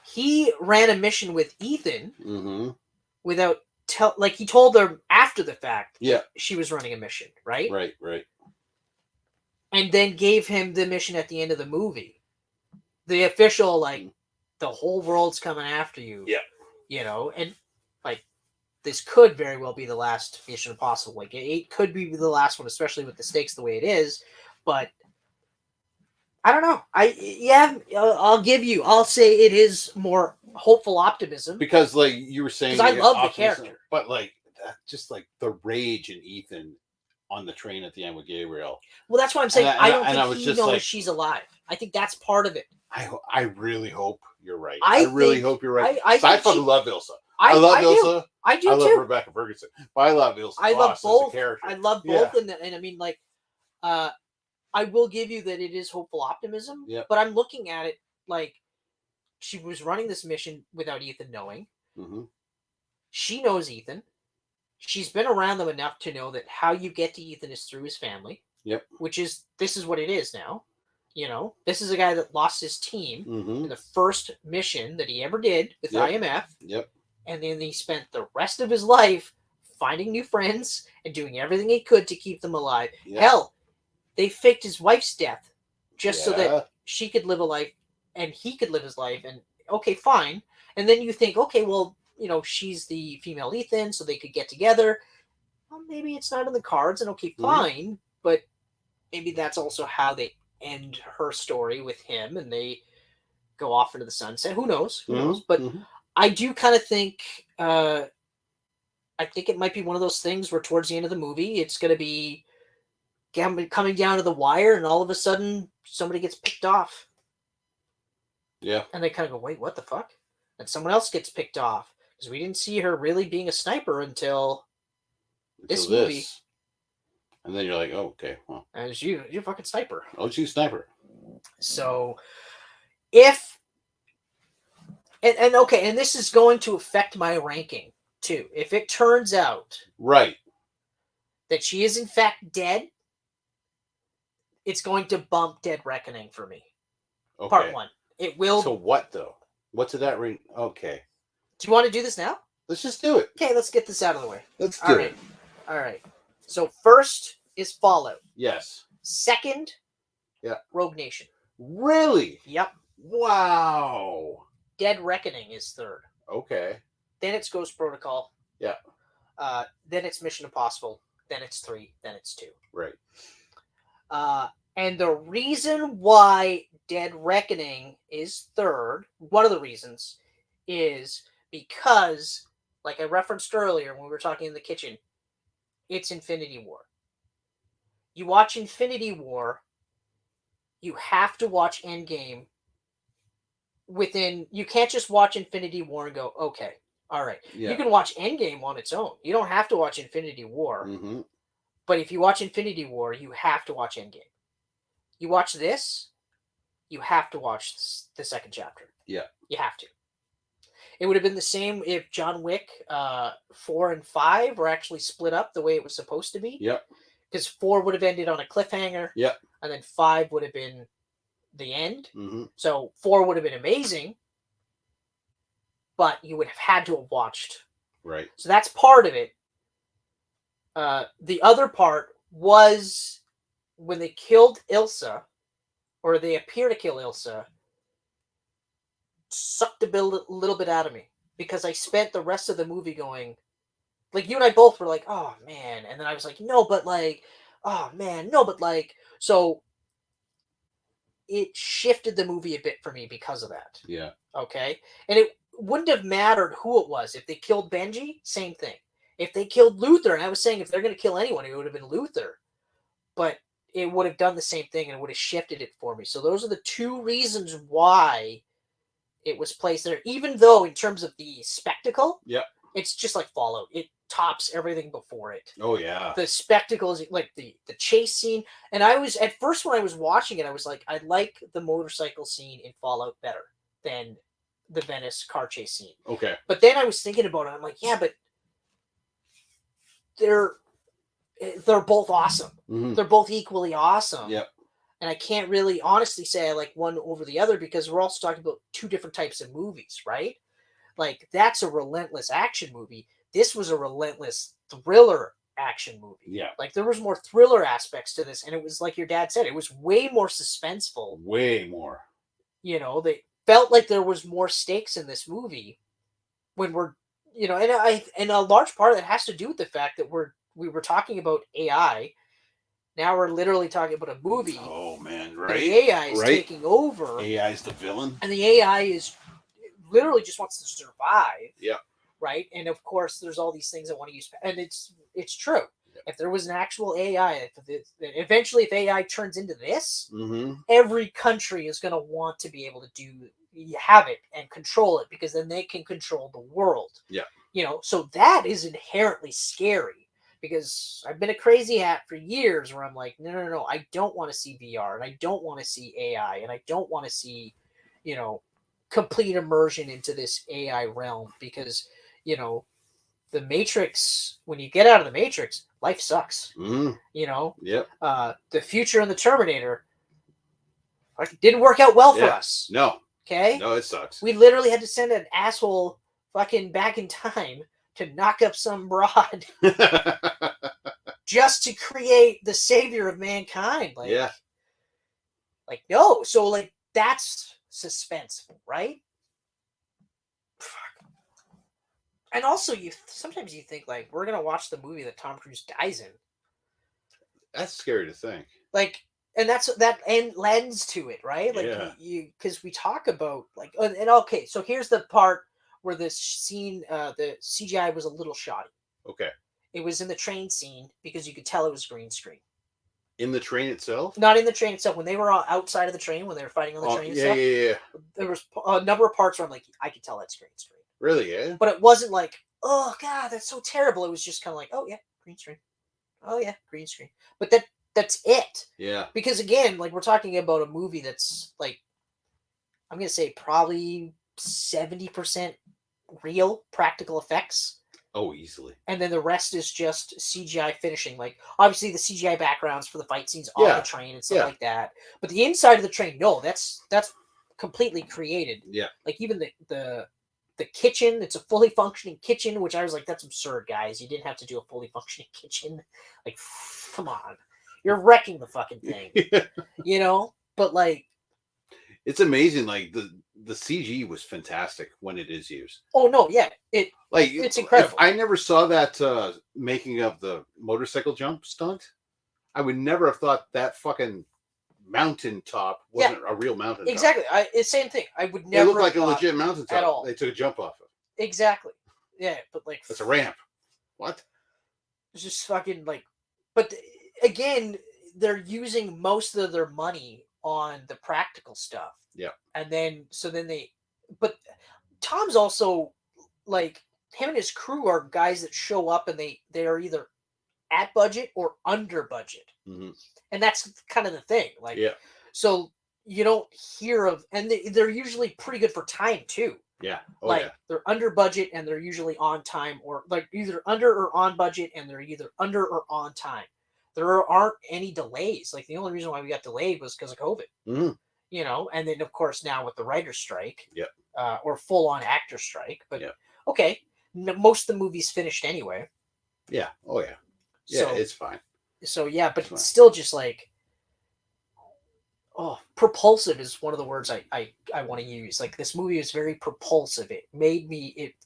he ran a mission with Ethan without he told her after the fact she was running a mission, right? Right. And then gave him the mission at the end of the movie. The official, the whole world's coming after you. Yeah. You know, and this could very well be the last Mission Impossible. It could be the last one, especially with the stakes the way it is. But I don't know. I'll say it is more hopeful optimism. Because you were saying, I love the character. But just the rage in Ethan on the train at the end with Gabriel. Well, that's why I'm saying I don't think he knows she's alive. I do that's part of it. I really hope you're right. I really hope you're right. I fucking love Ilsa. I love Ilsa. I do I love too. Rebecca Ferguson. But I love Ilsa. I love both. As a character. I love both, and I mean, I will give you that it is hopeful optimism. Yeah. But I'm looking at it like she was running this mission without Ethan knowing. Mm-hmm. She knows Ethan. She's been around them enough to know that how you get to Ethan is through his family. Yep. This is what it is now. You know, this is a guy that lost his team in the first mission that he ever did with IMF. Yep. And then he spent the rest of his life finding new friends and doing everything he could to keep them alive. Yep. Hell, they faked his wife's death just so that she could live a life and he could live his life. And okay, fine. And then you think, okay, well, you know, she's the female Ethan, so they could get together. Well, maybe it's not in the cards, and okay, fine. But maybe that's also how they end her story with him, and they go off into the sunset. Who knows? Who knows? Mhm, But mhm. I do kind of think I think it might be one of those things where towards the end of the movie, it's going to be coming down to the wire, and all of a sudden somebody gets picked off, Yeah. and they kind of go, "Wait, what the fuck?" And someone else gets picked off because we didn't see her really being a sniper until this movie. And then you're like, oh, okay, well, As you're a fucking sniper. oh, she's sniper. So if and okay, and this is going to affect my ranking too. If it turns out Right. that she is in fact dead, it's going to bump Dead Reckoning for me. Okay. Part 1. It will. So what though? What's to that ring? Okay. Do you want to do this now? Let's just do it. Okay, let's get this out of the way. Let's do it. All right. So first is Fallout. Yes. Second, Yeah. Rogue Nation. Really? Yep. Wow. Dead Reckoning is third. Okay. Then it's Ghost Protocol. Yeah. Then it's Mission Impossible. Then it's 3. Then it's 2. Right. And the reason why Dead Reckoning is third, one of the reasons, is because, like I referenced earlier when we were talking in the kitchen, it's Infinity War. You watch Infinity War, you have to watch Endgame you can't just watch Infinity War and go, okay, all right. Yeah. You can watch Endgame on its own. You don't have to watch Infinity War. Mm-hmm. But if you watch Infinity War, you have to watch Endgame. You watch this, you have to watch the second chapter. Yeah. You have to. It would have been the same if John Wick 4 and 5 were actually split up the way it was supposed to be. Yep. Because 4 would have ended on a cliffhanger. Yep. And then 5 would have been the end. Mm-hmm. So 4 would have been amazing. But you would have had to have watched. Right. So that's part of it. The other part was when they killed Ilsa, or they appear to kill Ilsa, sucked a little bit out of me because I spent the rest of the movie going, like you and I both were like, oh man, and then I was like, no, but like, oh man, no, but like, so it shifted the movie a bit for me because of that. Yeah. Okay, and it wouldn't have mattered who it was. If they killed Benji, same thing. If they killed Luther, and I was saying if they're going to kill anyone, it would have been Luther. But it would have done the same thing and it would have shifted it for me. So those are the two reasons why it was placed there. Even though in terms of the spectacle, it's just like Fallout. It tops everything before it. Oh, yeah. The spectacle is like the chase scene. And I was, at first when I was watching it, I was like, I like the motorcycle scene in Fallout better than the Venice car chase scene. Okay. But then I was thinking about it. I'm like, yeah, but they're both awesome. Mm-hmm. They're both equally awesome. Yep. And I can't really honestly say I like one over the other because we're also talking about two different types of movies, right? Like that's a relentless action movie. This was a relentless thriller action movie. Yeah. Like there was more thriller aspects to this, and it was like your dad said, it was way more suspenseful. Way more. You know, they felt like there was more stakes in this movie when we're, you know, and a large part of that has to do with the fact that we were talking about AI. Now we're literally talking about a movie. Oh man, right? The AI is taking over. AI is the villain. And the AI is literally just wants to survive. Yeah. Right? And of course there's all these things that want to use, and it's true. Yeah. If there was an actual AI, eventually if AI turns into this, every country is going to want to be able to have it and control it because then they can control the world. Yeah. You know, so that is inherently scary because I've been a crazy hat for years where I'm like, no, I don't want to see VR and I don't want to see AI and I don't want to see, you know, complete immersion into this AI realm because, you know, the Matrix, when you get out of the Matrix, life sucks. You know? Yep. The future in the Terminator didn't work out well for us. No. Okay? No, it sucks. We literally had to send an asshole fucking back in time to knock up some broad just to create the savior of mankind. Like, yeah. Like, no. So, like, that's suspenseful, right? And also, sometimes you think, like, we're going to watch the movie that Tom Cruise dies in. That's scary to think. Like, and that's that and lends to it, right? Like Yeah. you because we talk about like and okay, so here's the part where the scene, the CGI was a little shoddy. Okay. It was in the train scene because you could tell it was green screen. In the train itself? Not in the train itself. When they were outside of the train, when they were fighting on the train and yeah, stuff, yeah. there was a number of parts where I'm like, I could tell that's green screen. Really, yeah? But it wasn't like, oh god, that's so terrible. It was just kind of like, oh yeah, green screen. Oh yeah, green screen. But that's it. Yeah. Because again, like we're talking about a movie that's like, I'm gonna say probably 70% real practical effects. Oh, easily. And then the rest is just CGI finishing. Like obviously the CGI backgrounds for the fight scenes on the train and stuff like that. But the inside of the train, no, that's completely created. Yeah. Like even the kitchen, it's a fully functioning kitchen, which I was like, that's absurd, guys. You didn't have to do a fully functioning kitchen. Like, come on. You're wrecking the fucking thing. You know? But like, it's amazing. Like the CG was fantastic when it is used. Oh no, yeah. It's incredible. I never saw that making of the motorcycle jump stunt. I would never have thought that fucking mountain top wasn't a real mountain top. Exactly. It's same thing. I would never. It looked like a legit mountain top at all. They took a jump off of. Exactly. Yeah, but like it's a ramp. What? It's just fucking like. But again, they're using most of their money on the practical stuff. Yeah. And then but Tom's also like him and his crew are guys that show up and they are either at budget or under budget. Mm-hmm. And that's kind of the thing. Like, so you don't hear of, and they're usually pretty good for time too. Yeah. They're under budget and they're usually on time, or like either under or on budget and they're either under or on time. There aren't any delays. Like the only reason why we got delayed was because of COVID. Mm-hmm. You know, and then of course now with the writer's strike, yeah, or full on actor strike. But okay, most of the movie's finished anyway. Yeah. Oh yeah. Yeah, so, it's fine. So yeah, but it's still just like, propulsive is one of the words I want to use. Like this movie is very propulsive. It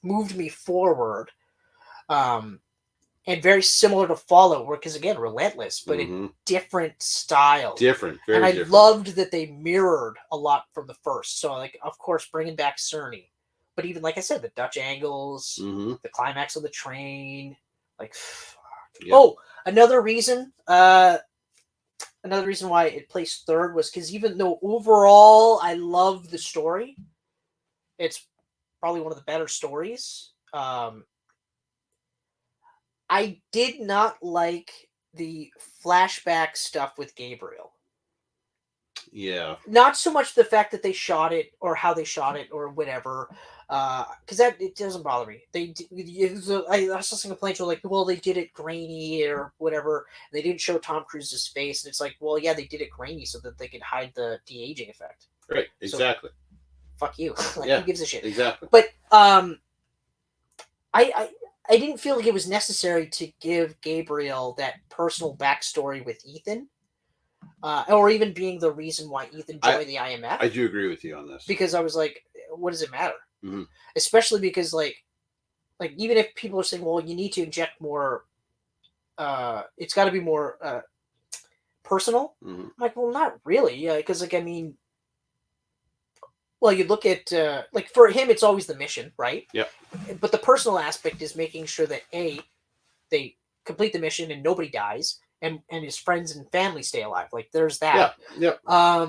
moved me forward. And very similar to Fallout, because again, relentless, but in different styles. Different, very different. And I loved that they mirrored a lot from the first. So, like, of course, bringing back Cerny, but even like I said, the Dutch angles, the climax of the train, like, another reason why it placed third was because even though overall I love the story, it's probably one of the better stories. I did not like the flashback stuff with Gabriel. Yeah. Not so much the fact that they shot it or how they shot it or whatever, because it doesn't bother me. I saw some complaints were like, well, they did it grainy or whatever. They didn't show Tom Cruise's face, and it's like, well, yeah, they did it grainy so that they could hide the de-aging effect. Right. Exactly. So, fuck you. Like, who gives a shit? Exactly. But I didn't feel like it was necessary to give Gabriel that personal backstory with Ethan, or even being the reason why Ethan joined the IMF. I do agree with you on this. Because I was like, what does it matter? Mm-hmm. Especially because like even if people are saying, well, you need to inject more, it's got to be more personal. Mm-hmm. I'm like, well, not really. Because like, I mean, well, you look at like for him, it's always the mission, right? Yep. But the personal aspect is making sure that they complete the mission and nobody dies, and his friends and family stay alive. Like there's that. Yeah. I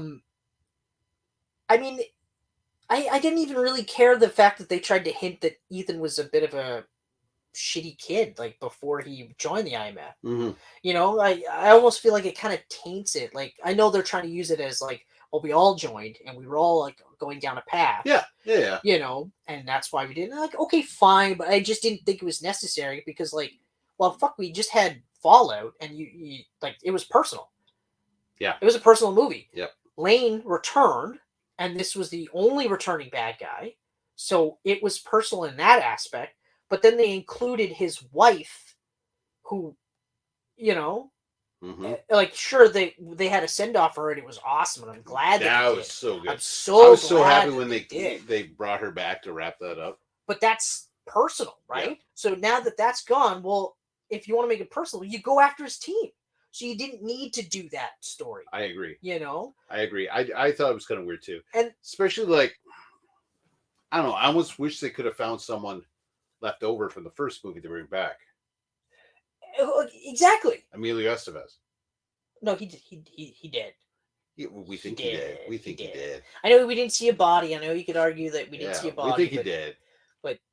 mean, I didn't even really care the fact that they tried to hint that Ethan was a bit of a shitty kid, like before he joined the IMF. Mm-hmm. You know, I almost feel like it kind of taints it. Like I know they're trying to use it as like, well, we all joined and we were all like going down a path. Yeah. You know, and that's why we did it. Like, okay, fine, but I just didn't think it was necessary because, like, well, fuck, we just had Fallout, and you like it was personal. Yeah, it was a personal movie. Yep. Lane returned, and this was the only returning bad guy, so it was personal in that aspect. But then they included his wife, who, you know. Mm-hmm. Like sure they had a send off for her and it was awesome and I'm glad that was so good. I was so happy when they brought her back to wrap that up. But that's personal, right? Yeah. So now that that's gone, well, if you want to make it personal, you go after his team. So you didn't need to do that story. I agree. You know? I agree. I thought it was kind of weird too. And especially like, I don't know. I almost wish they could have found someone left over from the first movie to bring back. exactly. Emilio Estevez. No, he did. We think he did. We think he did. I know we didn't see a body. I know you could argue that we didn't see a body. We think he did.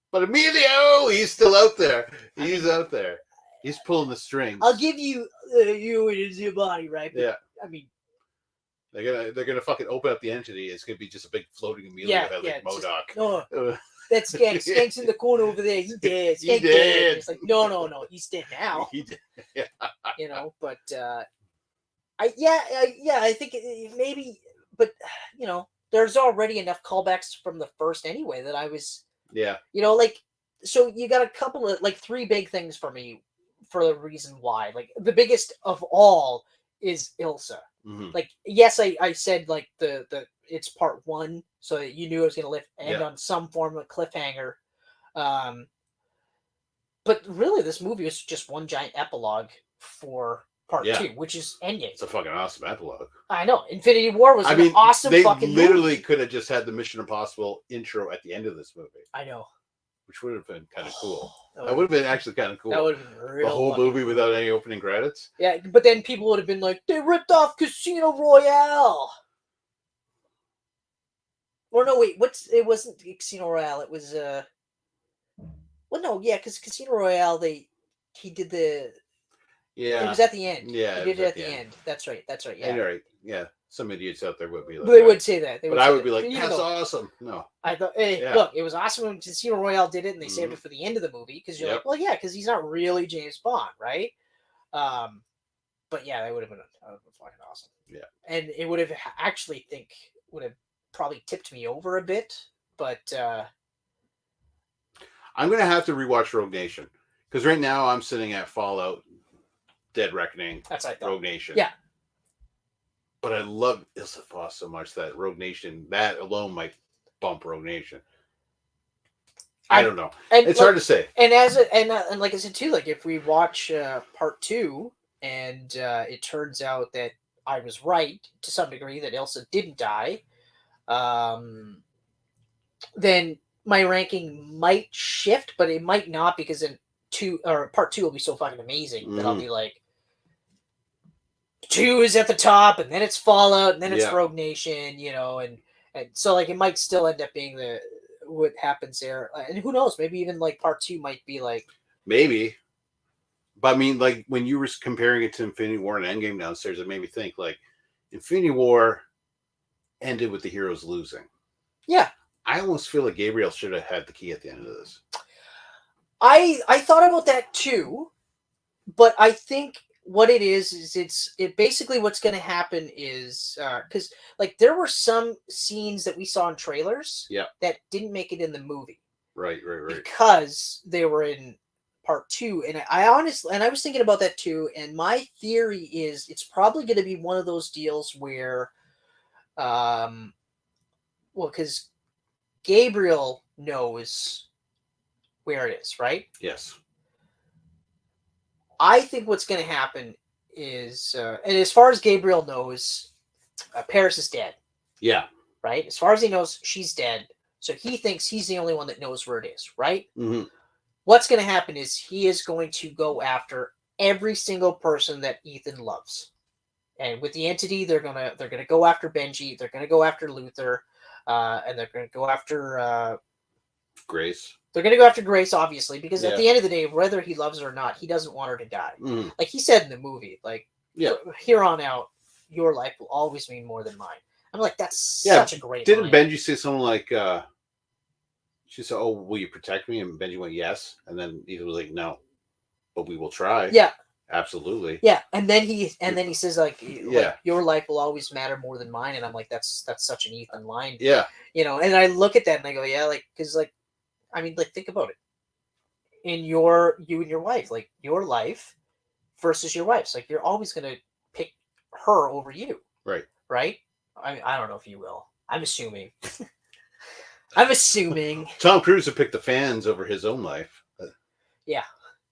But Emilio, he's still out there. He's out there. He's pulling the strings. I'll give you we didn't see a body, right? But, yeah. I mean, they're gonna fucking open up the entity. It's gonna be just a big floating Emilio head like MODOK. No, that's Skank. Skank's in the corner over there. He dead. He dead. It's like no. He's dead now. He did. Yeah. You know, but I think maybe, but you know, there's already enough callbacks from the first anyway that I was. Yeah. You know, like, so you got a couple of like 3 big things for me for the reason why. Like the biggest of all is Ilsa. Mm-hmm. Like, yes, I said like the it's part 1, so that you knew it was going to end on some form of cliffhanger. But really, this movie was just one giant epilogue for part 2, which is Endgame. It's a fucking awesome epilogue. I know. Infinity War was an awesome fucking movie. They literally could have just had the Mission Impossible intro at the end of this movie. I know. Which would have been kind of cool. That would have been actually kind of cool. That would have been real. The whole movie without any opening credits. Yeah, but then people would have been like, they ripped off Casino Royale. Or no, wait, it wasn't Casino Royale. It was well, no, yeah, because Casino Royale, he did the. Yeah. It was at the end. Yeah. He did it at the end. That's right. Yeah. All right. Yeah. Some idiots out there would be like. They would say that. But I would be like, that's awesome. No. I thought, hey, look, it was awesome when Casino Royale did it, and they saved it for the end of the movie because you're like, well, yeah, because he's not really James Bond, right? But yeah, that would have been fucking awesome. Yeah. And it would have would have probably tipped me over a bit, but I'm gonna have to rewatch Rogue Nation because right now I'm sitting at Fallout, Dead Reckoning, Rogue Nation. Yeah. But I love Ilsa Foss so much that Rogue Nation, that alone might bump Rogue Nation. I don't know. It's hard to say. And and like I said too, like if we watch part 2 and it turns out that I was right to some degree that Ilsa didn't die, then my ranking might shift, but it might not because part 2 will be so fucking amazing that I'll be like, 2 is at the top, and then it's Fallout, and then it's Rogue Nation, you know, and so like it might still end up being what happens there, and who knows? Maybe even like part 2 might be like maybe, but I mean, like when you were comparing it to Infinity War and Endgame downstairs, it made me think like Infinity War ended with the heroes losing. Yeah, I almost feel like Gabriel should have had the key at the end of this. I thought about that too, but I think. What it is it basically what's going to happen is because like there were some scenes that we saw in trailers that didn't make it in the movie, right, because they were in part 2, and I honestly, and I was thinking about that too, and my theory is it's probably going to be one of those deals where, because Gabriel knows where it is, right? Yes. I think what's going to happen is, and as far as Gabriel knows, Paris is dead. Yeah. Right? As far as he knows, she's dead. So he thinks he's the only one that knows where it is, right? Mm-hmm. What's going to happen is he is going to go after every single person that Ethan loves. And with the entity, they're gonna go after Benji, they're gonna go after Luther, and they're gonna go after Grace. They're going to go after Grace, obviously, because at the end of the day, whether he loves her or not, he doesn't want her to die. Mm. Like he said in the movie, like, here on out, your life will always mean more than mine. I'm like, that's such a great line. Didn't Benji say something like, she said, oh, will you protect me? And Benji went, yes. And then he was like, no, but we will try. Yeah. Absolutely. Yeah. And then he says, like, your life will always matter more than mine. And I'm like, that's such an Ethan line. Yeah. You know, and I look at that and I go, yeah, like, because, like, I mean, like, think about it. You and your wife, like, your life versus your wife's, like, you're always going to pick her over you. Right. Right? I don't know if you will. I'm assuming. Tom Cruise would pick the fans over his own life. Yeah.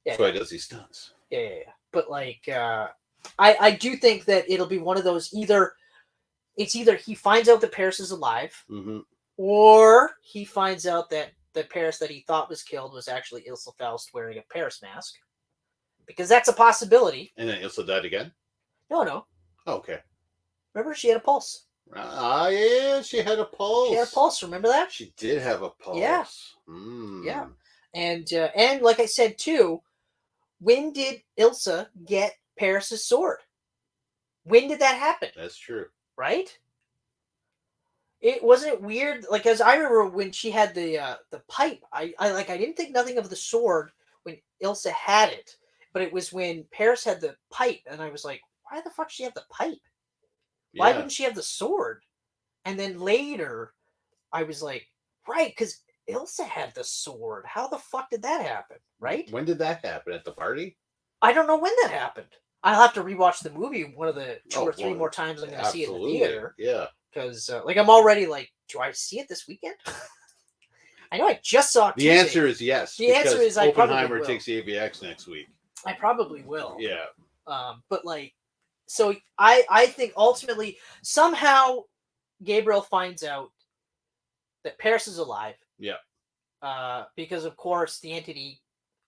That's why he does these stunts. Yeah. But, like, I do think that it'll be one of those it's either he finds out that Paris is alive, Mm-hmm. or he finds out that the Paris that he thought was killed was actually Ilsa Faust wearing a Paris mask. Because that's a possibility. And then Ilsa died again? No. Oh, okay. Remember, she had a pulse. Yeah, she had a pulse. She had a pulse, remember that? She did have a pulse. Yeah. Mm. Yeah. And like I said, too, when did Ilsa get Paris's sword? When did that happen? That's true. Right? It wasn't weird, like, as I remember when she had the pipe, I didn't think nothing of the sword when Ilsa had it, but it was when Paris had the pipe, and I was like, why the fuck does she have the pipe? Why wouldn't she have the sword? And then later, I was like, right, because Ilsa had the sword. How the fuck did that happen? Right? When did that happen? At the party? I don't know when that happened. I'll have to rewatch the movie one of the two or three more times I'm going to see it in the theater. Yeah. Because, I'm already like, do I see it this weekend? I know I just saw it The answer is yes. The answer is I probably Oppenheimer will. takes the AVX next week. I probably will. Yeah. But, so I think ultimately, somehow, Gabriel finds out that Paris is alive. Yeah. Because, of course, the entity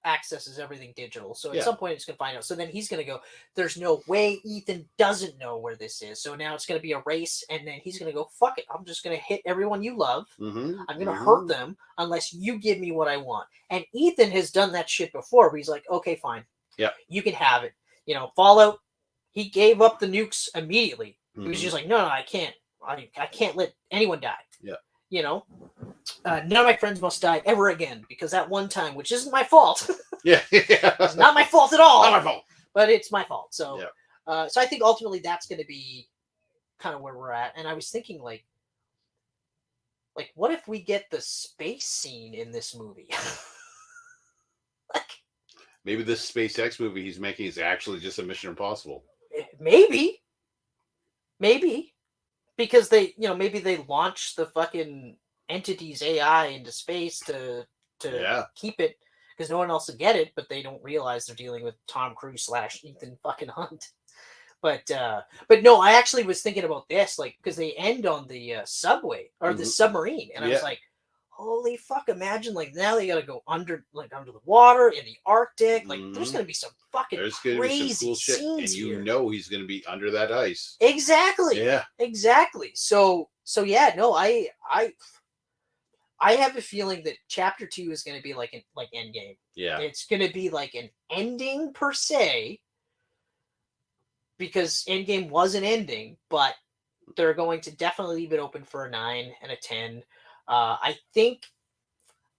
accesses everything digital. So at some point it's going to find out. So then he's going to go, there's no way Ethan doesn't know where this is. So now it's going to be a race. And then he's going to go, fuck it. I'm just going to hit everyone you love. Mm-hmm. I'm going to hurt them unless you give me what I want. And Ethan has done that shit before where he's like, okay, fine. Yeah. You can have it. Fallout, he gave up the nukes immediately. He was just like, no, I can't. I can't let anyone die. Yeah. None of my friends must die ever again because that one time, which isn't my fault. Yeah. It's not my fault at all. Not my fault. But it's my fault. So, Yeah. So I think ultimately that's going to be kind of where we're at. And I was thinking, like, what if we get the space scene in this movie? Maybe this SpaceX movie he's making is actually just a Mission Impossible. Maybe. Because maybe they launch the fucking entity's AI into space to keep it, because no one else will get it, but they don't realize they're dealing with Tom Cruise / Ethan fucking Hunt. But no, I actually was thinking about this, because they end on the subway or the submarine, and I was like, holy fuck! Imagine now they gotta go under the water in the Arctic. There's gonna be some fucking crazy scenes and here. He's gonna be under that ice. Exactly. Yeah. Exactly. So yeah, no, I have a feeling that Chapter 2 is going to be like Endgame. Yeah. It's going to be like an ending per se, because Endgame was an ending, but they're going to definitely leave it open for a 9 and a 10. I think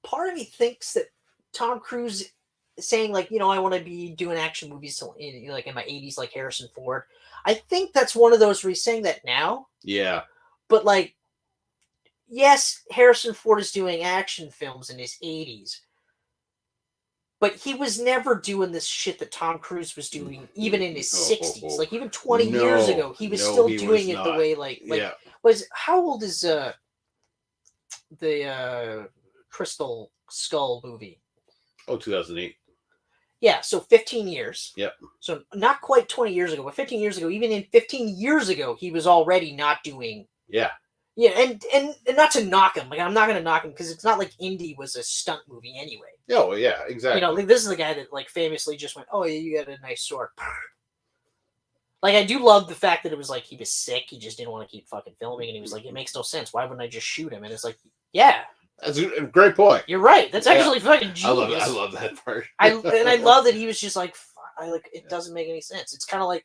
part of me thinks that Tom Cruise saying I want to be doing action movies in my 80s, like Harrison Ford. I think that's one of those where he's saying that now. Yeah. But yes, Harrison Ford is doing action films in his 80s, but he was never doing this shit that Tom Cruise was doing, even in his 60s. Even 20 years ago, he was still doing it the way, how old is the Crystal Skull movie? 2008. Yeah, so 15 years. Yep. So not quite 20 years ago, but 15 years ago, even in 15 years ago, he was already not doing... Yeah. Yeah, and not to knock him. I'm not going to knock him, because it's not like Indy was a stunt movie anyway. Oh, yeah, exactly. This is the guy that famously just went, oh, yeah, you got a nice sword. I do love the fact that it was he was sick. He just didn't want to keep fucking filming, and he was like, it makes no sense. Why wouldn't I just shoot him? And it's yeah. That's a great point. You're right. That's actually fucking genius. I love that part. I love that he was just it doesn't make any sense. It's kind of like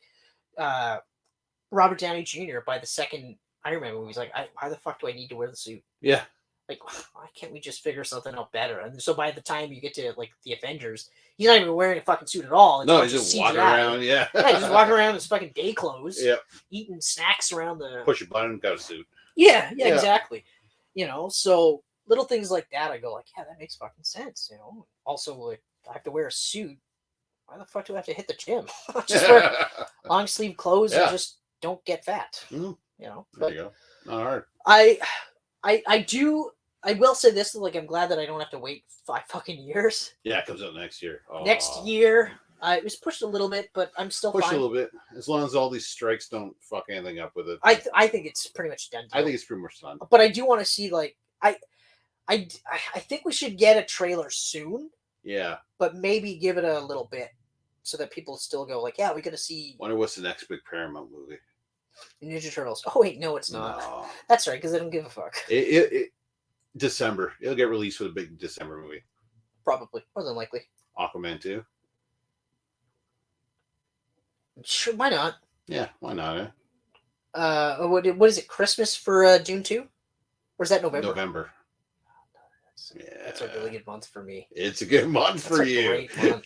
Robert Downey Jr. by the second Iron Man movie. He's like, why the fuck do I need to wear the suit? Yeah. Why can't we just figure something out better? And so by the time you get to the Avengers, he's not even wearing a fucking suit at all. It's he's just walking around. Yeah. Yeah, he's just walking around in his fucking day clothes. Yeah. Eating snacks around the... Push a button, got a suit. Yeah, exactly. So little things like that, I go yeah, that makes fucking sense. Also, I have to wear a suit. Why the fuck do I have to hit the gym? Just wear long sleeve clothes and just don't get fat. Mm-hmm. But there you go. Not hard. I will say this, I'm glad that I don't have to wait 5 fucking years. Yeah, it comes out next year. Oh. Next year, It was pushed a little bit, but I'm still Push fine. a little bit, as long as all these strikes don't fuck anything up with it. I think it's pretty much done. I think it's pretty much done. But I do want to see like I think we should get a trailer soon. Yeah. But maybe give it a little bit so that people still go like, yeah, we got to see. Wonder what's the next big Paramount movie? Ninja Turtles. Oh wait, no, it's not. No. That's right, because I don't give a fuck. December. It'll get released with a big December movie. Probably, more than likely. Aquaman 2. Sure, why not? Yeah, why not? What is it? Christmas for June 2? Or is that November? November. That's a really good month for me. It's a good month for you. Great month.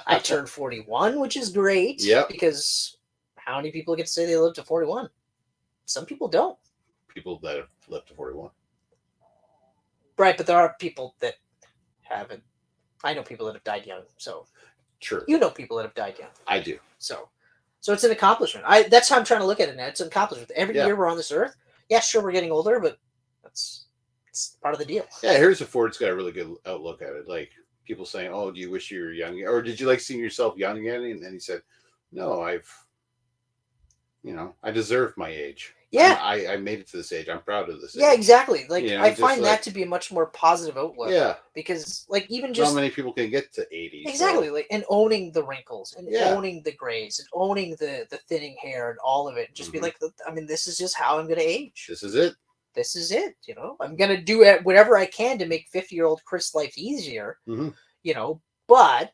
I turned 41, which is great. Yep. Because how many people get to say they live to 41? Some people don't. People that have lived to 41. Right, but there are people that haven't. I know people that have died young, so. Sure. You know people that have died young. I do. So it's an accomplishment. That's how I'm trying to look at it now. It's an accomplishment. Every year we're on this earth. Yeah, sure, we're getting older, but it's part of the deal. Yeah, Harrison Ford's got a really good outlook at it. Like people saying, "Oh, do you wish you were young, or did you like seeing yourself young again?" And then he said, "No, I deserve my age. Yeah, I made it to this age. I'm proud of this. Yeah, age. exactly. Like I find that to be a much more positive outlook. Yeah, because like even just not many people can get to 80. Exactly, so. like and owning the wrinkles and owning the grays and owning the thinning hair and all of it. Just be like, I mean, this is just how I'm going to age. This is it. This is it. I'm going to do whatever I can to make 50-year-old Chris life easier. But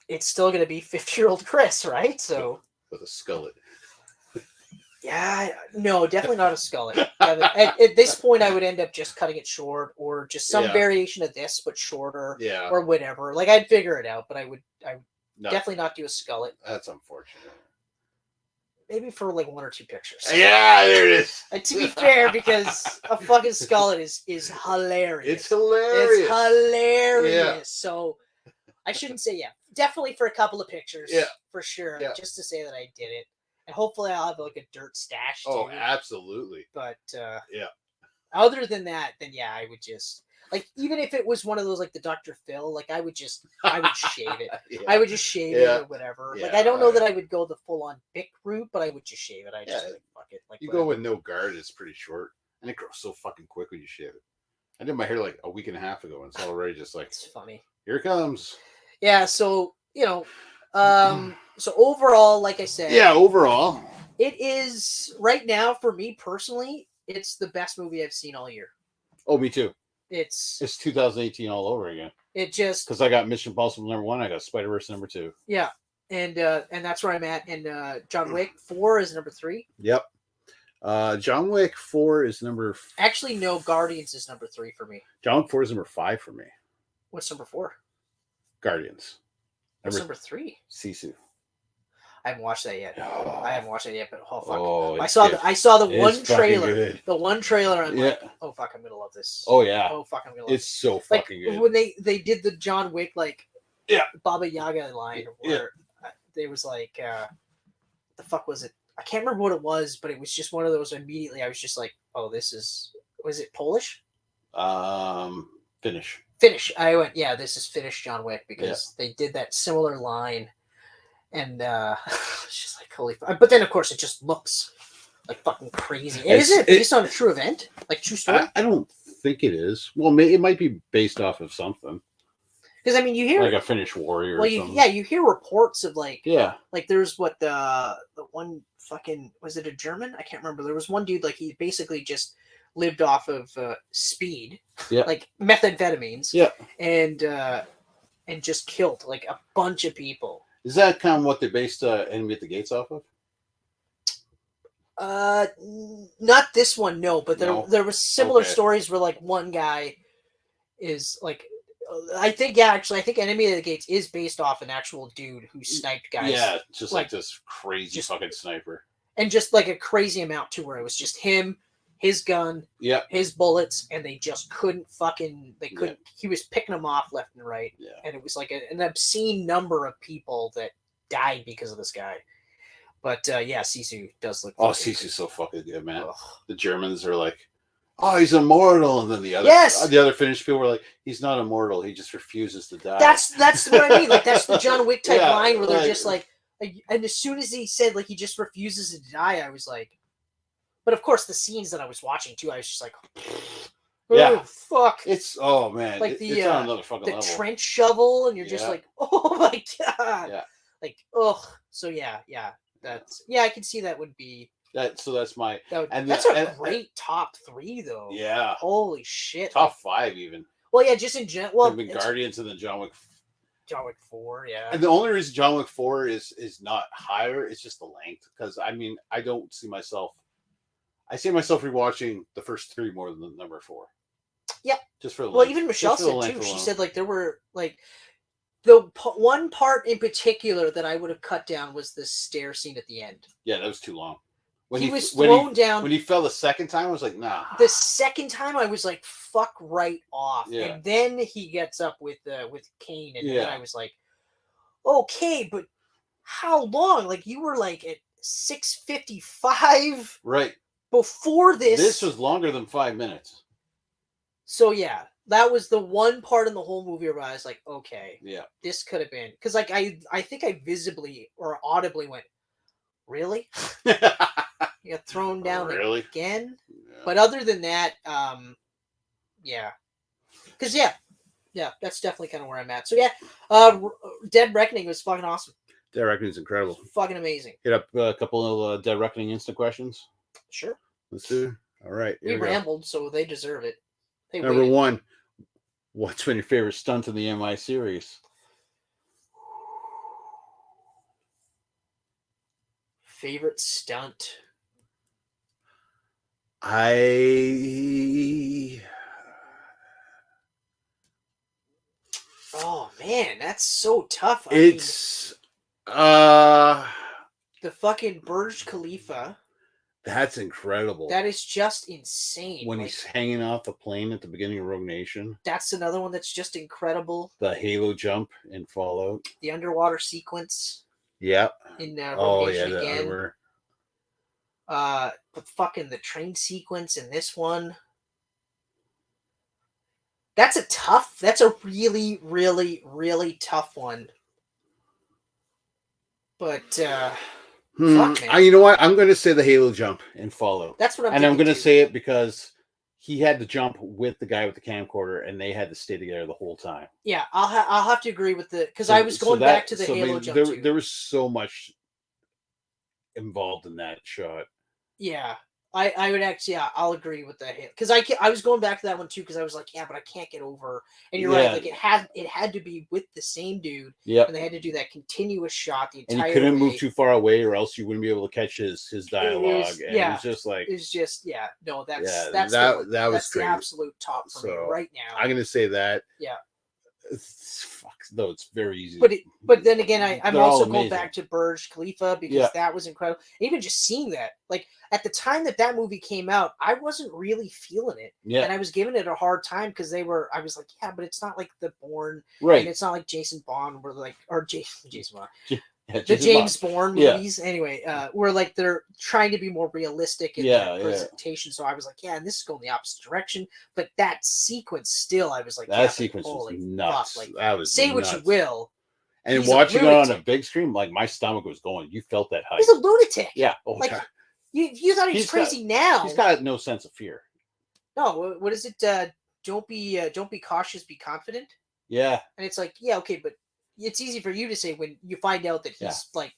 it's still going to be 50-year-old Chris, right? So with a skullet. Yeah, no, definitely not a skullet. At this point, I would end up just cutting it short, or just some variation of this, but shorter, or whatever. Like I'd figure it out, but I would definitely not do a skullet. That's unfortunate. Maybe for like 1 or 2 pictures. Yeah, there it is. To be fair, because a fucking skullet is hilarious. It's hilarious. It's hilarious. Yeah. So I shouldn't say definitely for a couple of pictures. Yeah, for sure. Yeah. Just to say that I did it. And hopefully I'll have like a dirt stash. Oh, absolutely. But yeah. Other than that, then I would just like, even if it was one of those like the Dr. Phil, like I would shave it. I would just shave it or whatever. Like I don't know that I would go the full on Bic route, but I would just shave it. I just like fuck it. Like you go with no guard, it's pretty short, and it grows so fucking quick when you shave it. I did my hair like a week and a half ago, and it's already just like it's funny. Here it comes. Yeah. So so overall, like I said, overall, it is right now for me personally. It's the best movie I've seen all year. Oh, me too. It's 2018 all over again. It just because I got Mission Impossible #1, I got Spider-Verse #2. Yeah, and that's where I'm at. And John Wick 4 is number 3. Yep. John Wick 4 is number. Actually, no. Guardians is number 3 for me. John Wick 4 is number 5 for me. What's number 4? Guardians. What's number 3? Sisu. I haven't watched that yet. Oh. I haven't watched it yet, but fuck. Oh, I saw the one trailer. Good. The one trailer. I'm like, oh fuck, I'm gonna love this. Oh yeah. Oh fuck, I'm gonna love it's so fucking good. When they did the John Wick Baba Yaga line where they was like, the fuck was it? I can't remember what it was, but it was just one of those. Immediately, I was just like, oh, this is. Was it Polish? Finnish. I went, this is Finnish John Wick, because they did that similar line. And it's just like, holy fuck. But then, of course, it just looks like fucking crazy. Is it based on a true event? Like, true story? I don't think it is. Well, it might be based off of something. Because, I mean, you hear... Like a Finnish warrior or something. You hear reports of, like... Yeah. Like, there's the one fucking... Was it a German? I can't remember. There was one dude, like, he basically just lived off of speed. Yeah. Like, methamphetamines. Yeah. And just killed, like, a bunch of people. Is that kind of what they based Enemy at the Gates off of? Not this one, no. But there was similar stories where like one guy is like, I think Enemy at the Gates is based off an actual dude who sniped guys. Yeah, just like this crazy fucking sniper, and just like a crazy amount too, where it was just him, his gun, his bullets, and they just couldn't fucking. They couldn't. Yeah. He was picking them off left and right, and it was like an obscene number of people that died because of this guy. But Sisu does look. Oh, Sisu's so fucking good, man. Ugh. The Germans are like, oh, he's immortal, and then the other Finnish people were like, he's not immortal. He just refuses to die. That's what I mean. Like that's the John Wick type Yeah, line where they're just like, and as soon as he said like he just refuses to die, I was like, but of course the scenes that I was watching too, I was just like, oh, yeah, fuck. It's man, like it's on another fucking the level. trench shovel, and you're just like, oh my god, yeah, like ugh. So yeah, that's I can see that would be. So that's my that's a great top 3 though. Yeah, holy shit, top 5 even. Well, yeah, just in general. Well, Guardians and then John Wick 4, yeah. And the only reason John Wick 4 is not higher, it's just the length. Because I mean, I don't see myself. I see myself rewatching the first 3 more than the number 4. Yep. Just for the length. Even Michelle said too. She said like there were like the one part in particular that I would have cut down was the stair scene at the end. Yeah, that was too long. When he was thrown down. When he fell the second time, I was like, nah. The second time, I was like, fuck right off. Yeah. And then he gets up with Kane, and then I was like, okay, but how long? Like, you were like at 6:55. Right. Before this. This was longer than 5 minutes. So, yeah. That was the one part in the whole movie where I was like, okay. Yeah. This could have been. Because, like, I think I visibly or audibly went, really? You got thrown down again? Yeah. But other than that, yeah. Because, yeah, that's definitely kind of where I'm at. So, yeah, Dead Reckoning was fucking awesome. Dead Reckoning is incredible. Fucking amazing. Hit up a couple of Dead Reckoning Instaquestions. Sure. Let's do it. All right. We rambled, so they deserve it. Number 1, what's been your favorite stunt in the MI series? Favorite stunt? Oh man, that's so tough. It's the fucking Burj Khalifa. That's incredible. That is just insane. When he's hanging off the plane at the beginning of Rogue Nation. That's another one that's just incredible. The Halo jump in Fallout. The underwater sequence. Yeah. In Rogue Nation again. Armor. But fucking the train sequence in this one. That's a really, really, really tough one. But, fuck, man. You know what? I'm going to say the Halo jump in Fallout. That's what I'm And I'm going to say it because he had to jump with the guy with the camcorder, and they had to stay together the whole time. Yeah, I'll have to agree with because I was going back to the Halo jump too. There was so much involved in that shot. Yeah, I would actually, I'll agree with that because I was going back to that one too because I was like, but I can't get over. And you're right, like it had to be with the same dude. Yeah, and they had to do that continuous shot the entire. And you couldn't move too far away, or else you wouldn't be able to catch his dialogue. It was just like it's just no, that's the absolute top for me right now. I'm gonna say that. Yeah. Though it's very easy. But then again, I'm also going amazing. back to Burj Khalifa because that was incredible. Even just seeing that, like at the time that movie came out, I wasn't really feeling it. Yeah. And I was giving it a hard time because I was like, but it's not like the Bourne, right? And it's not like Jason Bond, or Jason Bond. The James Bourne movies, anyway, where like they're trying to be more realistic in their presentation. So I was like, and this is going the opposite direction. But that sequence, still, I was like, that sequence was nuts. Fuck. Like, that was say nuts. what you will. And watching it on a big screen, like my stomach was going. You felt that hype. He's a lunatic. Yeah. Like you thought he was crazy now. He's got no sense of fear. No, what is it? Don't be cautious, be confident. Yeah. And it's like, okay, but it's easy for you to say when you find out that he's like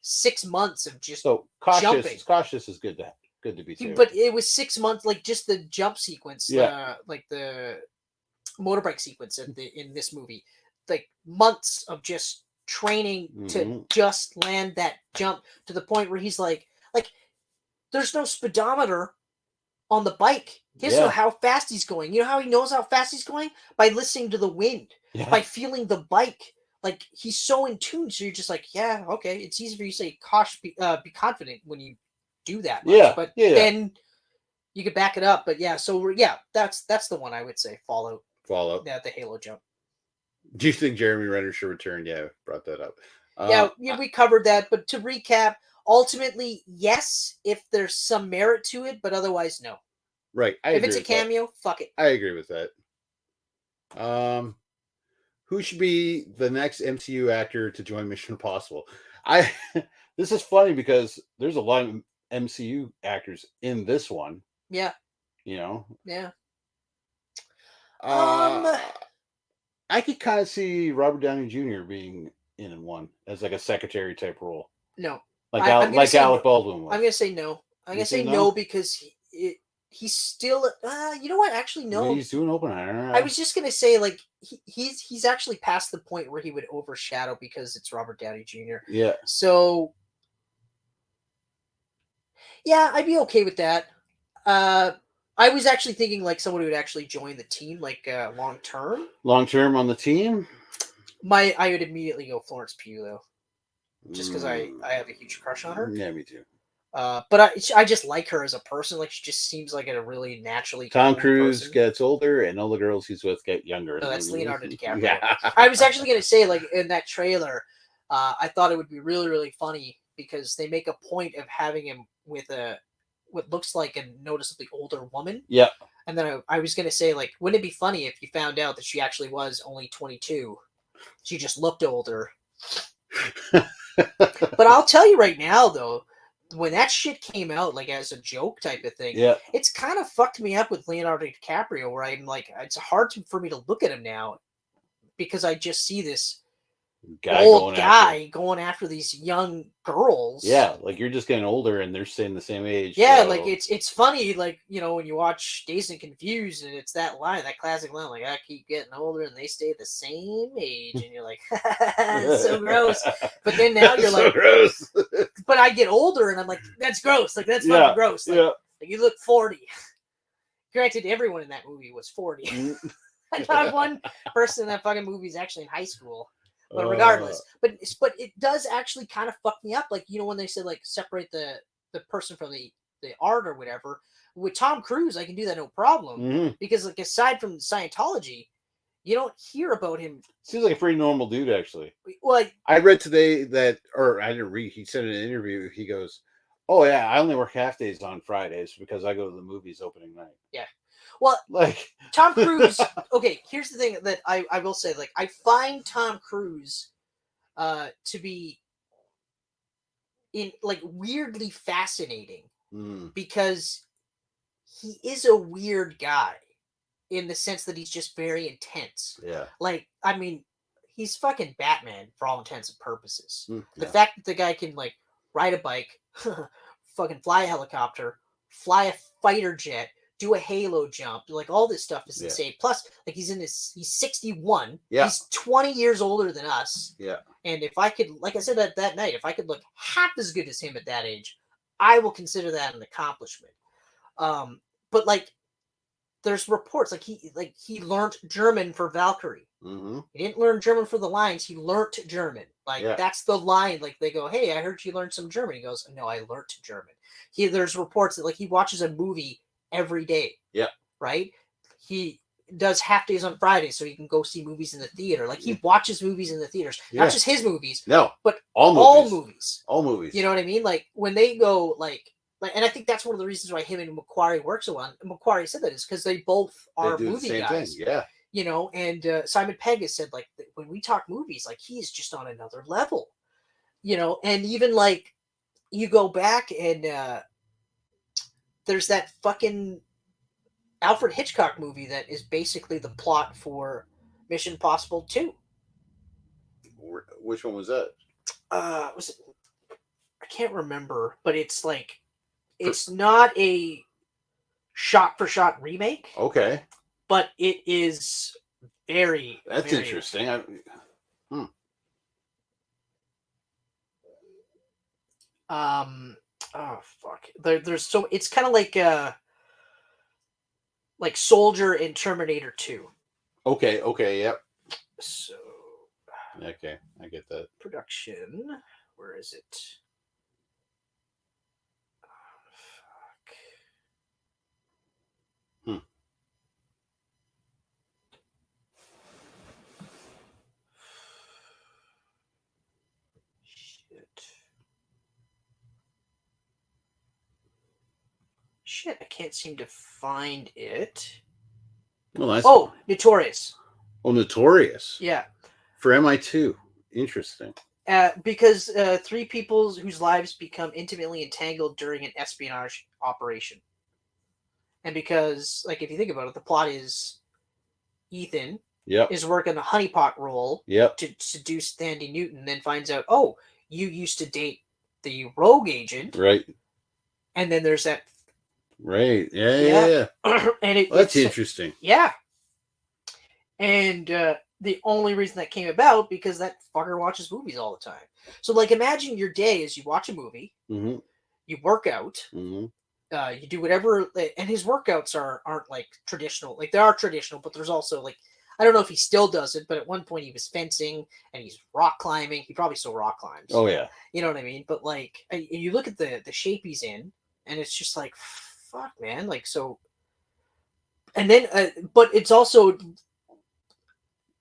6 months of just jumping. Cautious is good to be safe. But it was 6 months, like just the jump sequence, like the motorbike sequence in this movie, like months of just training to just land that jump to the point where he's like there's no speedometer on the bike. He doesn't know how fast he's going. You know how he knows how fast he's going? By listening to the wind, by feeling the bike. Like he's so in tune, so you're just like, okay. It's easy for you to say, be confident when you do that much. Then you could back it up. But that's the one I would say. Fallout. Yeah, the Halo jump. Do you think Jeremy Renner should return? Yeah, brought that up. We covered that. But to recap, ultimately, yes, if there's some merit to it, but otherwise, no. Right. If it's a cameo, fuck it. I agree with that. Who should be the next MCU actor to join Mission Impossible? This is funny because there's a lot of MCU actors in this one. Yeah. You know. Yeah. I could kind of see Robert Downey Jr. being in one as like a secretary type role. No. Like Alec Baldwin was. I'm gonna say no. I'm gonna say no because he's still. You know what? Actually, no. He's doing Oppenheimer. I was just gonna say like he's actually past the point where he would overshadow because it's Robert Downey Jr. Yeah. So yeah, I'd be okay with that. I was actually thinking like someone who would actually join the team, like long term. Long term on the team. I would immediately go Florence Pugh though, just because I have a huge crush on her. Yeah, me too. But I just like her as a person. Like she just seems like a really naturally. Tom Cruise gets older, and all the girls he's with get younger. No, that's Leonardo DiCaprio. Yeah. I was actually going to say, like in that trailer, I thought it would be really, really funny because they make a point of having him with what looks like a noticeably older woman. Yeah. And then I was going to say, like, wouldn't it be funny if you found out that she actually was only 22? She just looked older. But I'll tell you right now, though. When that shit came out, like as a joke type of thing, yeah, it's kind of fucked me up with Leonardo DiCaprio, where I'm like, it's hard for me to look at him now because I just see this old guy going after these young girls. Yeah, like you're just getting older and they're staying the same age. Yeah, so. like it's funny, like when you watch Dazed and Confused, and it's that line, that classic line, like I keep getting older and they stay the same age, and you're like, it's so gross. But then now you're like, gross. But I get older and I'm like, that's gross. Like that's fucking gross. Like, like you look 40. Granted, everyone in that movie was 40. Not one person in that fucking movie is actually in high school. But regardless, but it does actually kind of fuck me up. Like, when they said like separate the person from the art or whatever. With Tom Cruise, I can do that no problem because like aside from Scientology, you don't hear about him. Seems like a pretty normal dude, actually. Well, I read today that, or I didn't read. He said in an interview, he goes, "Oh yeah, I only work half days on Fridays because I go to the movies opening night." Yeah. Well, like Tom Cruise. Okay, here's the thing that I will say. Like, I find Tom Cruise to be weirdly fascinating because he is a weird guy in the sense that he's just very intense. Yeah. Like, I mean, he's fucking Batman for all intents and purposes. The Yeah. fact that the guy can like ride a bike, fucking fly a helicopter, fly a fighter jet, do a halo jump, like all this stuff is insane. Plus, like he's 61. Yeah. He's 20 years older than us. Yeah. And if I could, like I said that night, if I could look half as good as him at that age, I will consider that an accomplishment. But like, there's reports like he learned German for Valkyrie. Mm-hmm. He didn't learn German for the lines. He learned German. Like that's the line. Like they go, "Hey, I heard you learned some German." He goes, "No, I learned German." There's reports that like he watches a movie every day. Yeah. Right. He does half days on Fridays so he can go see movies in the theater. Like he watches movies in the theaters, not just his movies. No, but all movies. All movies. You know what I mean? Like when they go like, and I think that's one of the reasons why him and McQuarrie work so well. And McQuarrie said that is because they both are movie guys. Thing. Yeah. You know, and Simon Pegg has said like when we talk movies, like he's just on another level. You know, and even like you go back and there's that fucking Alfred Hitchcock movie that is basically the plot for Mission Impossible 2. Which one was that? Was it? I can't remember, but it's like it's not a shot-for-shot remake. Okay. But it is very. That's very interesting. Oh fuck. There's so it's kind of like Soldier in Terminator 2. Okay. Yep. So. Okay, I get that. Production. Where is it? Oh, fuck. Shit, I can't seem to find it. Well, that's Notorious. Oh, Notorious. Yeah. For MI2. Interesting. Because three people whose lives become intimately entangled during an espionage operation. And because, like, if you think about it, the plot is Ethan is working a honeypot role to seduce Thandie Newton, then finds out, oh, you used to date the rogue agent. Right. And then there's that. Right. Yeah. And that's interesting. Yeah. And the only reason that came about because that fucker watches movies all the time. So, like, imagine your day is you watch a movie, Mm-hmm. you work out, Mm-hmm. You do whatever, and his workouts aren't like traditional. Like, they are traditional, but there's also, like, I don't know if he still does it, but at one point he was fencing and he's rock climbing. He probably still rock climbs. Oh yeah. You know what I mean? But like, you look at the shape he's in, and it's just like, fuck, man. Like, so, and then, but it's also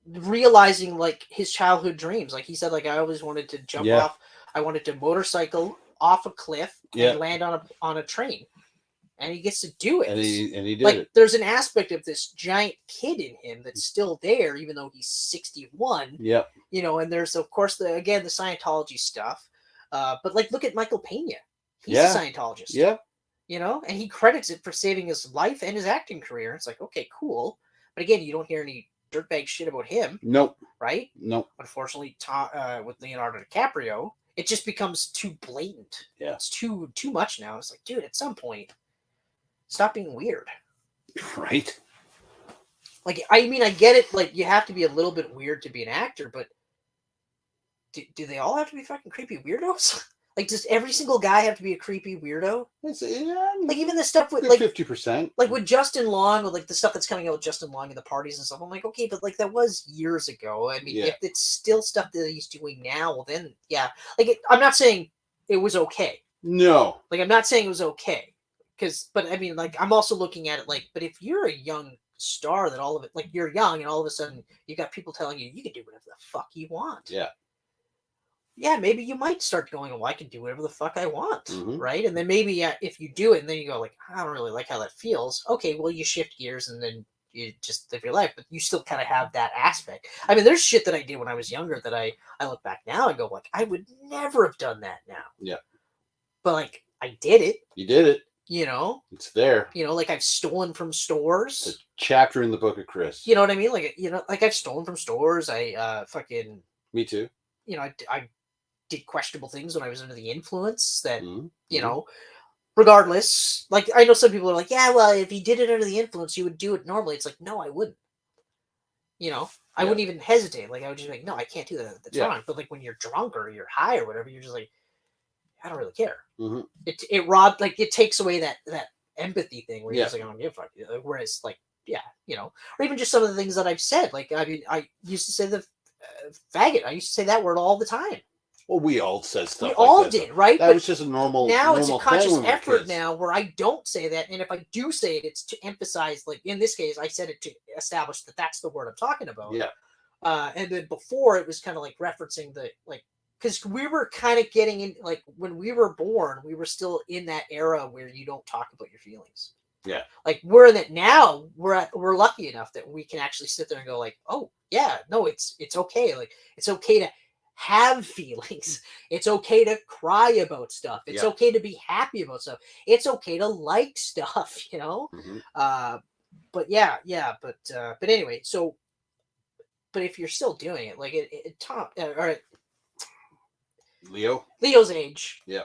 realizing like his childhood dreams. Like he said, like, I always wanted to jump off. I wanted to motorcycle off a cliff and land on a train. And he gets to do it. And he did like, it. There's an aspect of this giant kid in him that's still there, even though he's 61. Yep. You know, and there's, of course, the Scientology stuff. But, like, look at Michael Pena. He's a Scientologist. Yeah. You know, and he credits it for saving his life and his acting career. It's like, okay, cool. But again, you don't hear any dirtbag shit about him. Nope. Right? Nope. Unfortunately, with Leonardo DiCaprio, it just becomes too blatant. Yeah. It's too much now. It's like, dude, at some point, stop being weird. Right. Like, I mean, I get it. Like, you have to be a little bit weird to be an actor, but do they all have to be fucking creepy weirdos? Like, does every single guy have to be a creepy weirdo? Like, even the stuff with, like, 50%. Like, with Justin Long, with, like, the stuff that's coming out with Justin Long and the parties and stuff, I'm like, okay, but, like, that was years ago. I mean, if it's still stuff that he's doing now, well, then, yeah. Like, I'm not saying it was okay. No. Like, I'm not saying it was okay. But, I mean, like, I'm also looking at it like, but if you're a young star that all of it, like, you're young and all of a sudden you got people telling you can do whatever the fuck you want. Yeah. Yeah, maybe you might start going, well, I can do whatever the fuck I want, Mm-hmm. right? And then maybe if you do it and then you go, like, I don't really like how that feels. Okay, well, you shift gears and then you just live your life, but you still kind of have that aspect. I mean, there's shit that I did when I was younger that I look back now and go, like, I would never have done that now. Yeah. But, like, I did it. You did it. You know? It's there. You know, like, I've stolen from stores. It's a chapter in the book of Chris. You know what I mean? Like, you know, like, I've stolen from stores. I fucking... Me too. You know, I did questionable things when I was under the influence that, Mm-hmm. you know, regardless, like, I know some people are like, yeah, well, if you did it under the influence, you would do it normally. It's like, no, I wouldn't. You know, I wouldn't even hesitate. Like, I would just be like, no, I can't do that. That's wrong. But, like, when you're drunk or you're high or whatever, you're just like, I don't really care. Mm-hmm. It takes away that empathy thing where you're just like, I don't give a fuck. Whereas, like, yeah, you know, or even just some of the things that I've said. Like, I mean, I used to say the faggot. I used to say that word all the time. Well, we all said stuff. We all did, right? That was just a normal. Now normal it's a conscious thing effort now where I don't say that, and if I do say it, it's to emphasize. Like in this case, I said it to establish that that's the word I'm talking about. Yeah. And then before it was kind of like referencing the like because we were kind of getting in like when we were born, we were still in that era where you don't talk about your feelings. Yeah. Like we're in that now. We're lucky enough that we can actually sit there and go like, oh yeah, no, it's okay. Like it's okay to have feelings. It's okay to cry about stuff. It's okay to be happy about stuff. It's okay to like stuff, you know? Mm-hmm. But but anyway, so but if you're still doing it, like Leo's age. Yeah.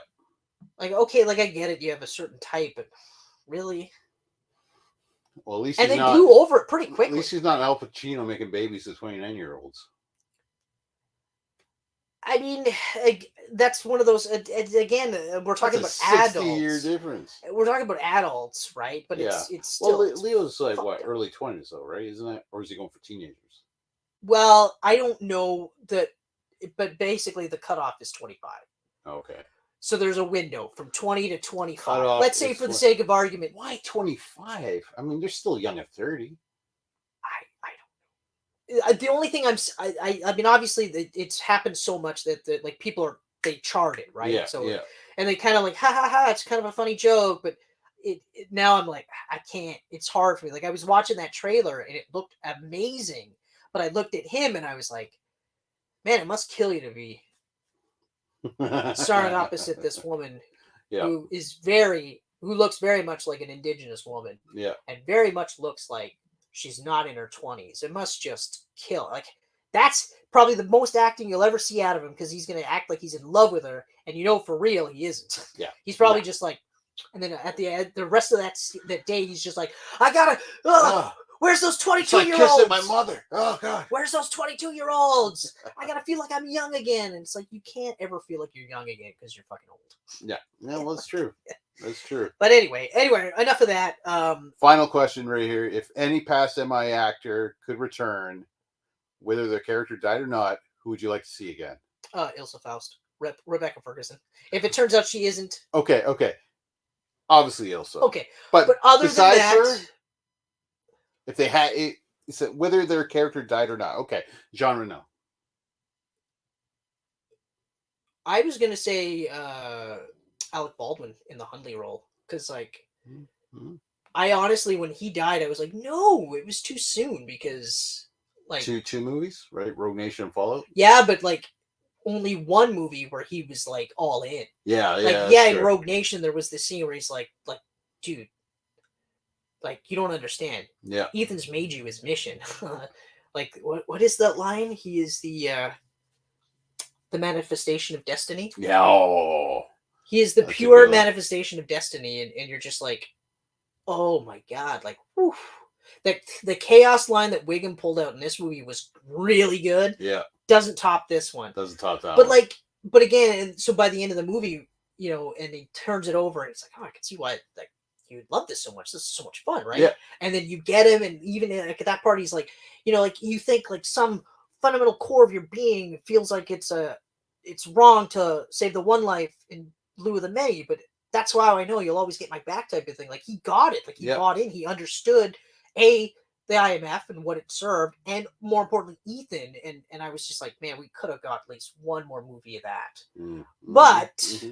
Like, okay, like I get it, you have a certain type, but really? Well, at least and they blew over it pretty quickly. At least he's not Al Pacino making babies to 29-year-olds. I mean, that's one of those. Again, we're talking about adults. 60-year difference. We're talking about adults, right? But it's still. Well, Leo's like what, early 20s though, right? Isn't that, or is he going for teenagers? Well, I don't know that, but basically the cutoff is 25. Okay. So there's a window from 20 to 25. Let's say, for the sake of argument, why 25? I mean, they're still young at 30. The only thing I mean, obviously it's happened so much that like people they chart it, right? And they kind of like, ha ha ha, it's kind of a funny joke, but now I'm like, I can't. It's hard for me. Like I was watching that trailer and it looked amazing, but I looked at him and I was like, man, it must kill you to be starring opposite this woman who looks very much like an indigenous woman. Yeah. And very much looks like she's not in her 20s. It must just kill. Like that's probably the most acting you'll ever see out of him, because he's going to act like he's in love with her, and for real he isn't. Yeah. He's probably just like, and then at the end, the rest of that day, he's just like, I gotta, where's those 22-year-olds? Kissing my mother. Oh God. Where's those 22-year-olds? I gotta feel like I'm young again. And it's like, you can't ever feel like you're young again because you're fucking old. Yeah. No, well, that's true. That's true. But anyway, enough of that. Final question right here. If any past MI actor could return, whether their character died or not, who would you like to see again? Ilsa Faust. Rebecca Ferguson. If it turns out she isn't. Okay. Obviously Ilsa. Okay. But other than that, her, if they had it, whether their character died or not. Okay. Genre, no. I was gonna say Alec Baldwin in the Hundley role, because I honestly, when he died, I was like, no, it was too soon, because like two movies, right? Rogue Nation and Fallout. Yeah, but like only one movie where he was like all in. Yeah. In Rogue Nation there was this scene where he's like, dude, like you don't understand. Yeah. Ethan's made you his mission. Like what is that line? He is the manifestation of destiny. Yeah. Oh. He is the pure manifestation of destiny, and you're just like, oh my God, like whew. The chaos line that Wiggum pulled out in this movie was really good. Yeah. Doesn't top this one. Doesn't top that but one. But again, and so by the end of the movie, and he turns it over and it's like, oh, I can see why like you would love this so much. This is so much fun, right? Yeah. And then you get him, and even at that part, he's like, like you think like some fundamental core of your being feels like it's wrong to save the one life in lieu of the many, but that's why I know you'll always get my back type of thing. Like he got it. Like he bought in. He understood the IMF and what it served, and more importantly, Ethan. And I was just like, man, we could have got at least one more movie of that. Mm-hmm. But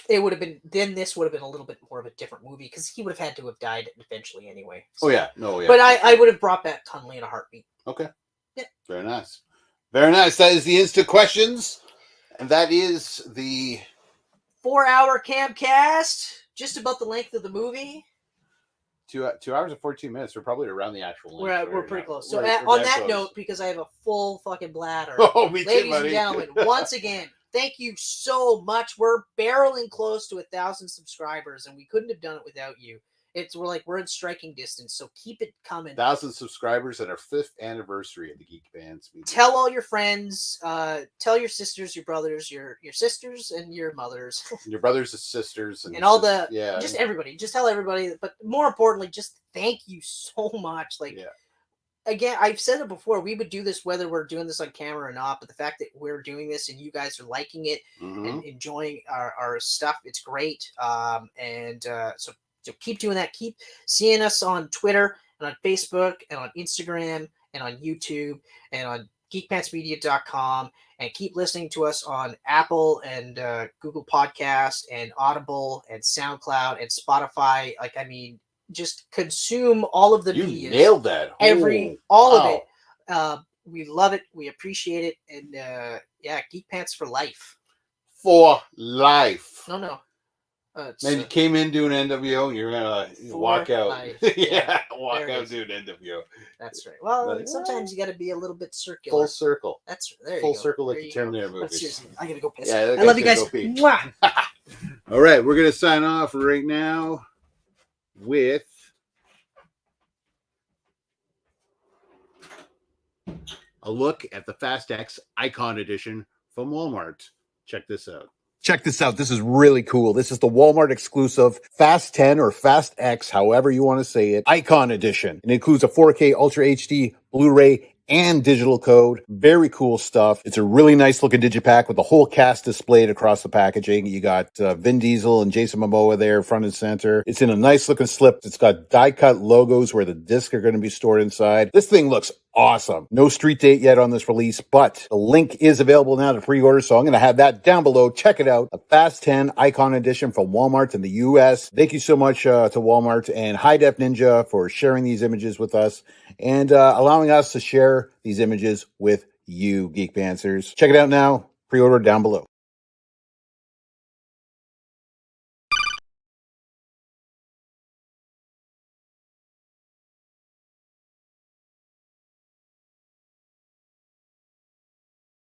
it would have been, then this would have been a little bit more of a different movie, because he would have had to have died eventually anyway. So. Oh yeah, no, yeah. But I would have brought back Tunley in a heartbeat. Okay. Yeah. Very nice. Very nice. That is the Instaquestions, and that is the 4-hour Camcast, just about the length of the movie. 2 hours and 14 minutes. We're probably around the actual length. We're pretty close. So on that note, because I have a full fucking bladder, me ladies too, buddy. and gentlemen, once again, thank you so much. We're barreling close to 1,000 subscribers, and we couldn't have done it without you. We're in striking distance, so keep it coming. 1,000 subscribers at our 5th anniversary of the Geek Pants. Tell all your friends, tell your sisters, your brothers, your sisters, and your mothers, your brothers and sisters, and all just everybody. Just tell everybody. But more importantly, just thank you so much. Again, I've said it before. We would do this whether we're doing this on camera or not. But the fact that we're doing this and you guys are liking it and enjoying our stuff, it's great. So keep doing that. Keep seeing us on Twitter and on Facebook and on Instagram and on YouTube and on geekpantsmedia.com, and keep listening to us on Apple and Google Podcast and Audible and SoundCloud and Spotify. Just consume all of the media. You nailed that. All of it. We love it. We appreciate it. And Geek Pants for life. For life. No. Man, you came in doing NWO, and you're gonna walk out. Walk out doing NWO. That's right. Well, sometimes you got to be a little bit circular. Full circle. That's there. Full circle, like the Terminator movies. Seriously, I gotta go piss. Yeah, I love you guys. All right, we're gonna sign off right now with a look at the Fast X Icon Edition from Walmart. Check this out. Check this out. This is really cool. This is the Walmart exclusive Fast 10 or Fast X, however you want to say it, Icon Edition. It includes a 4K Ultra HD Blu-ray and digital code. Very cool stuff. It's a really nice looking digipack with the whole cast displayed across the packaging. You got Vin Diesel and Jason Momoa there front and center. It's in a nice looking slip. It's got die cut logos where the discs are going to be stored inside. This thing looks awesome. No street date yet on this release, but the link is available now to pre-order, so I'm going to have that down below. Check it out. A Fast 10 Icon Edition from Walmart in the U.S. Thank you so much to Walmart and High Def Ninja for sharing these images with us and allowing us to share these images with you, Geek Pantsers. Check it out now. Pre-order down below.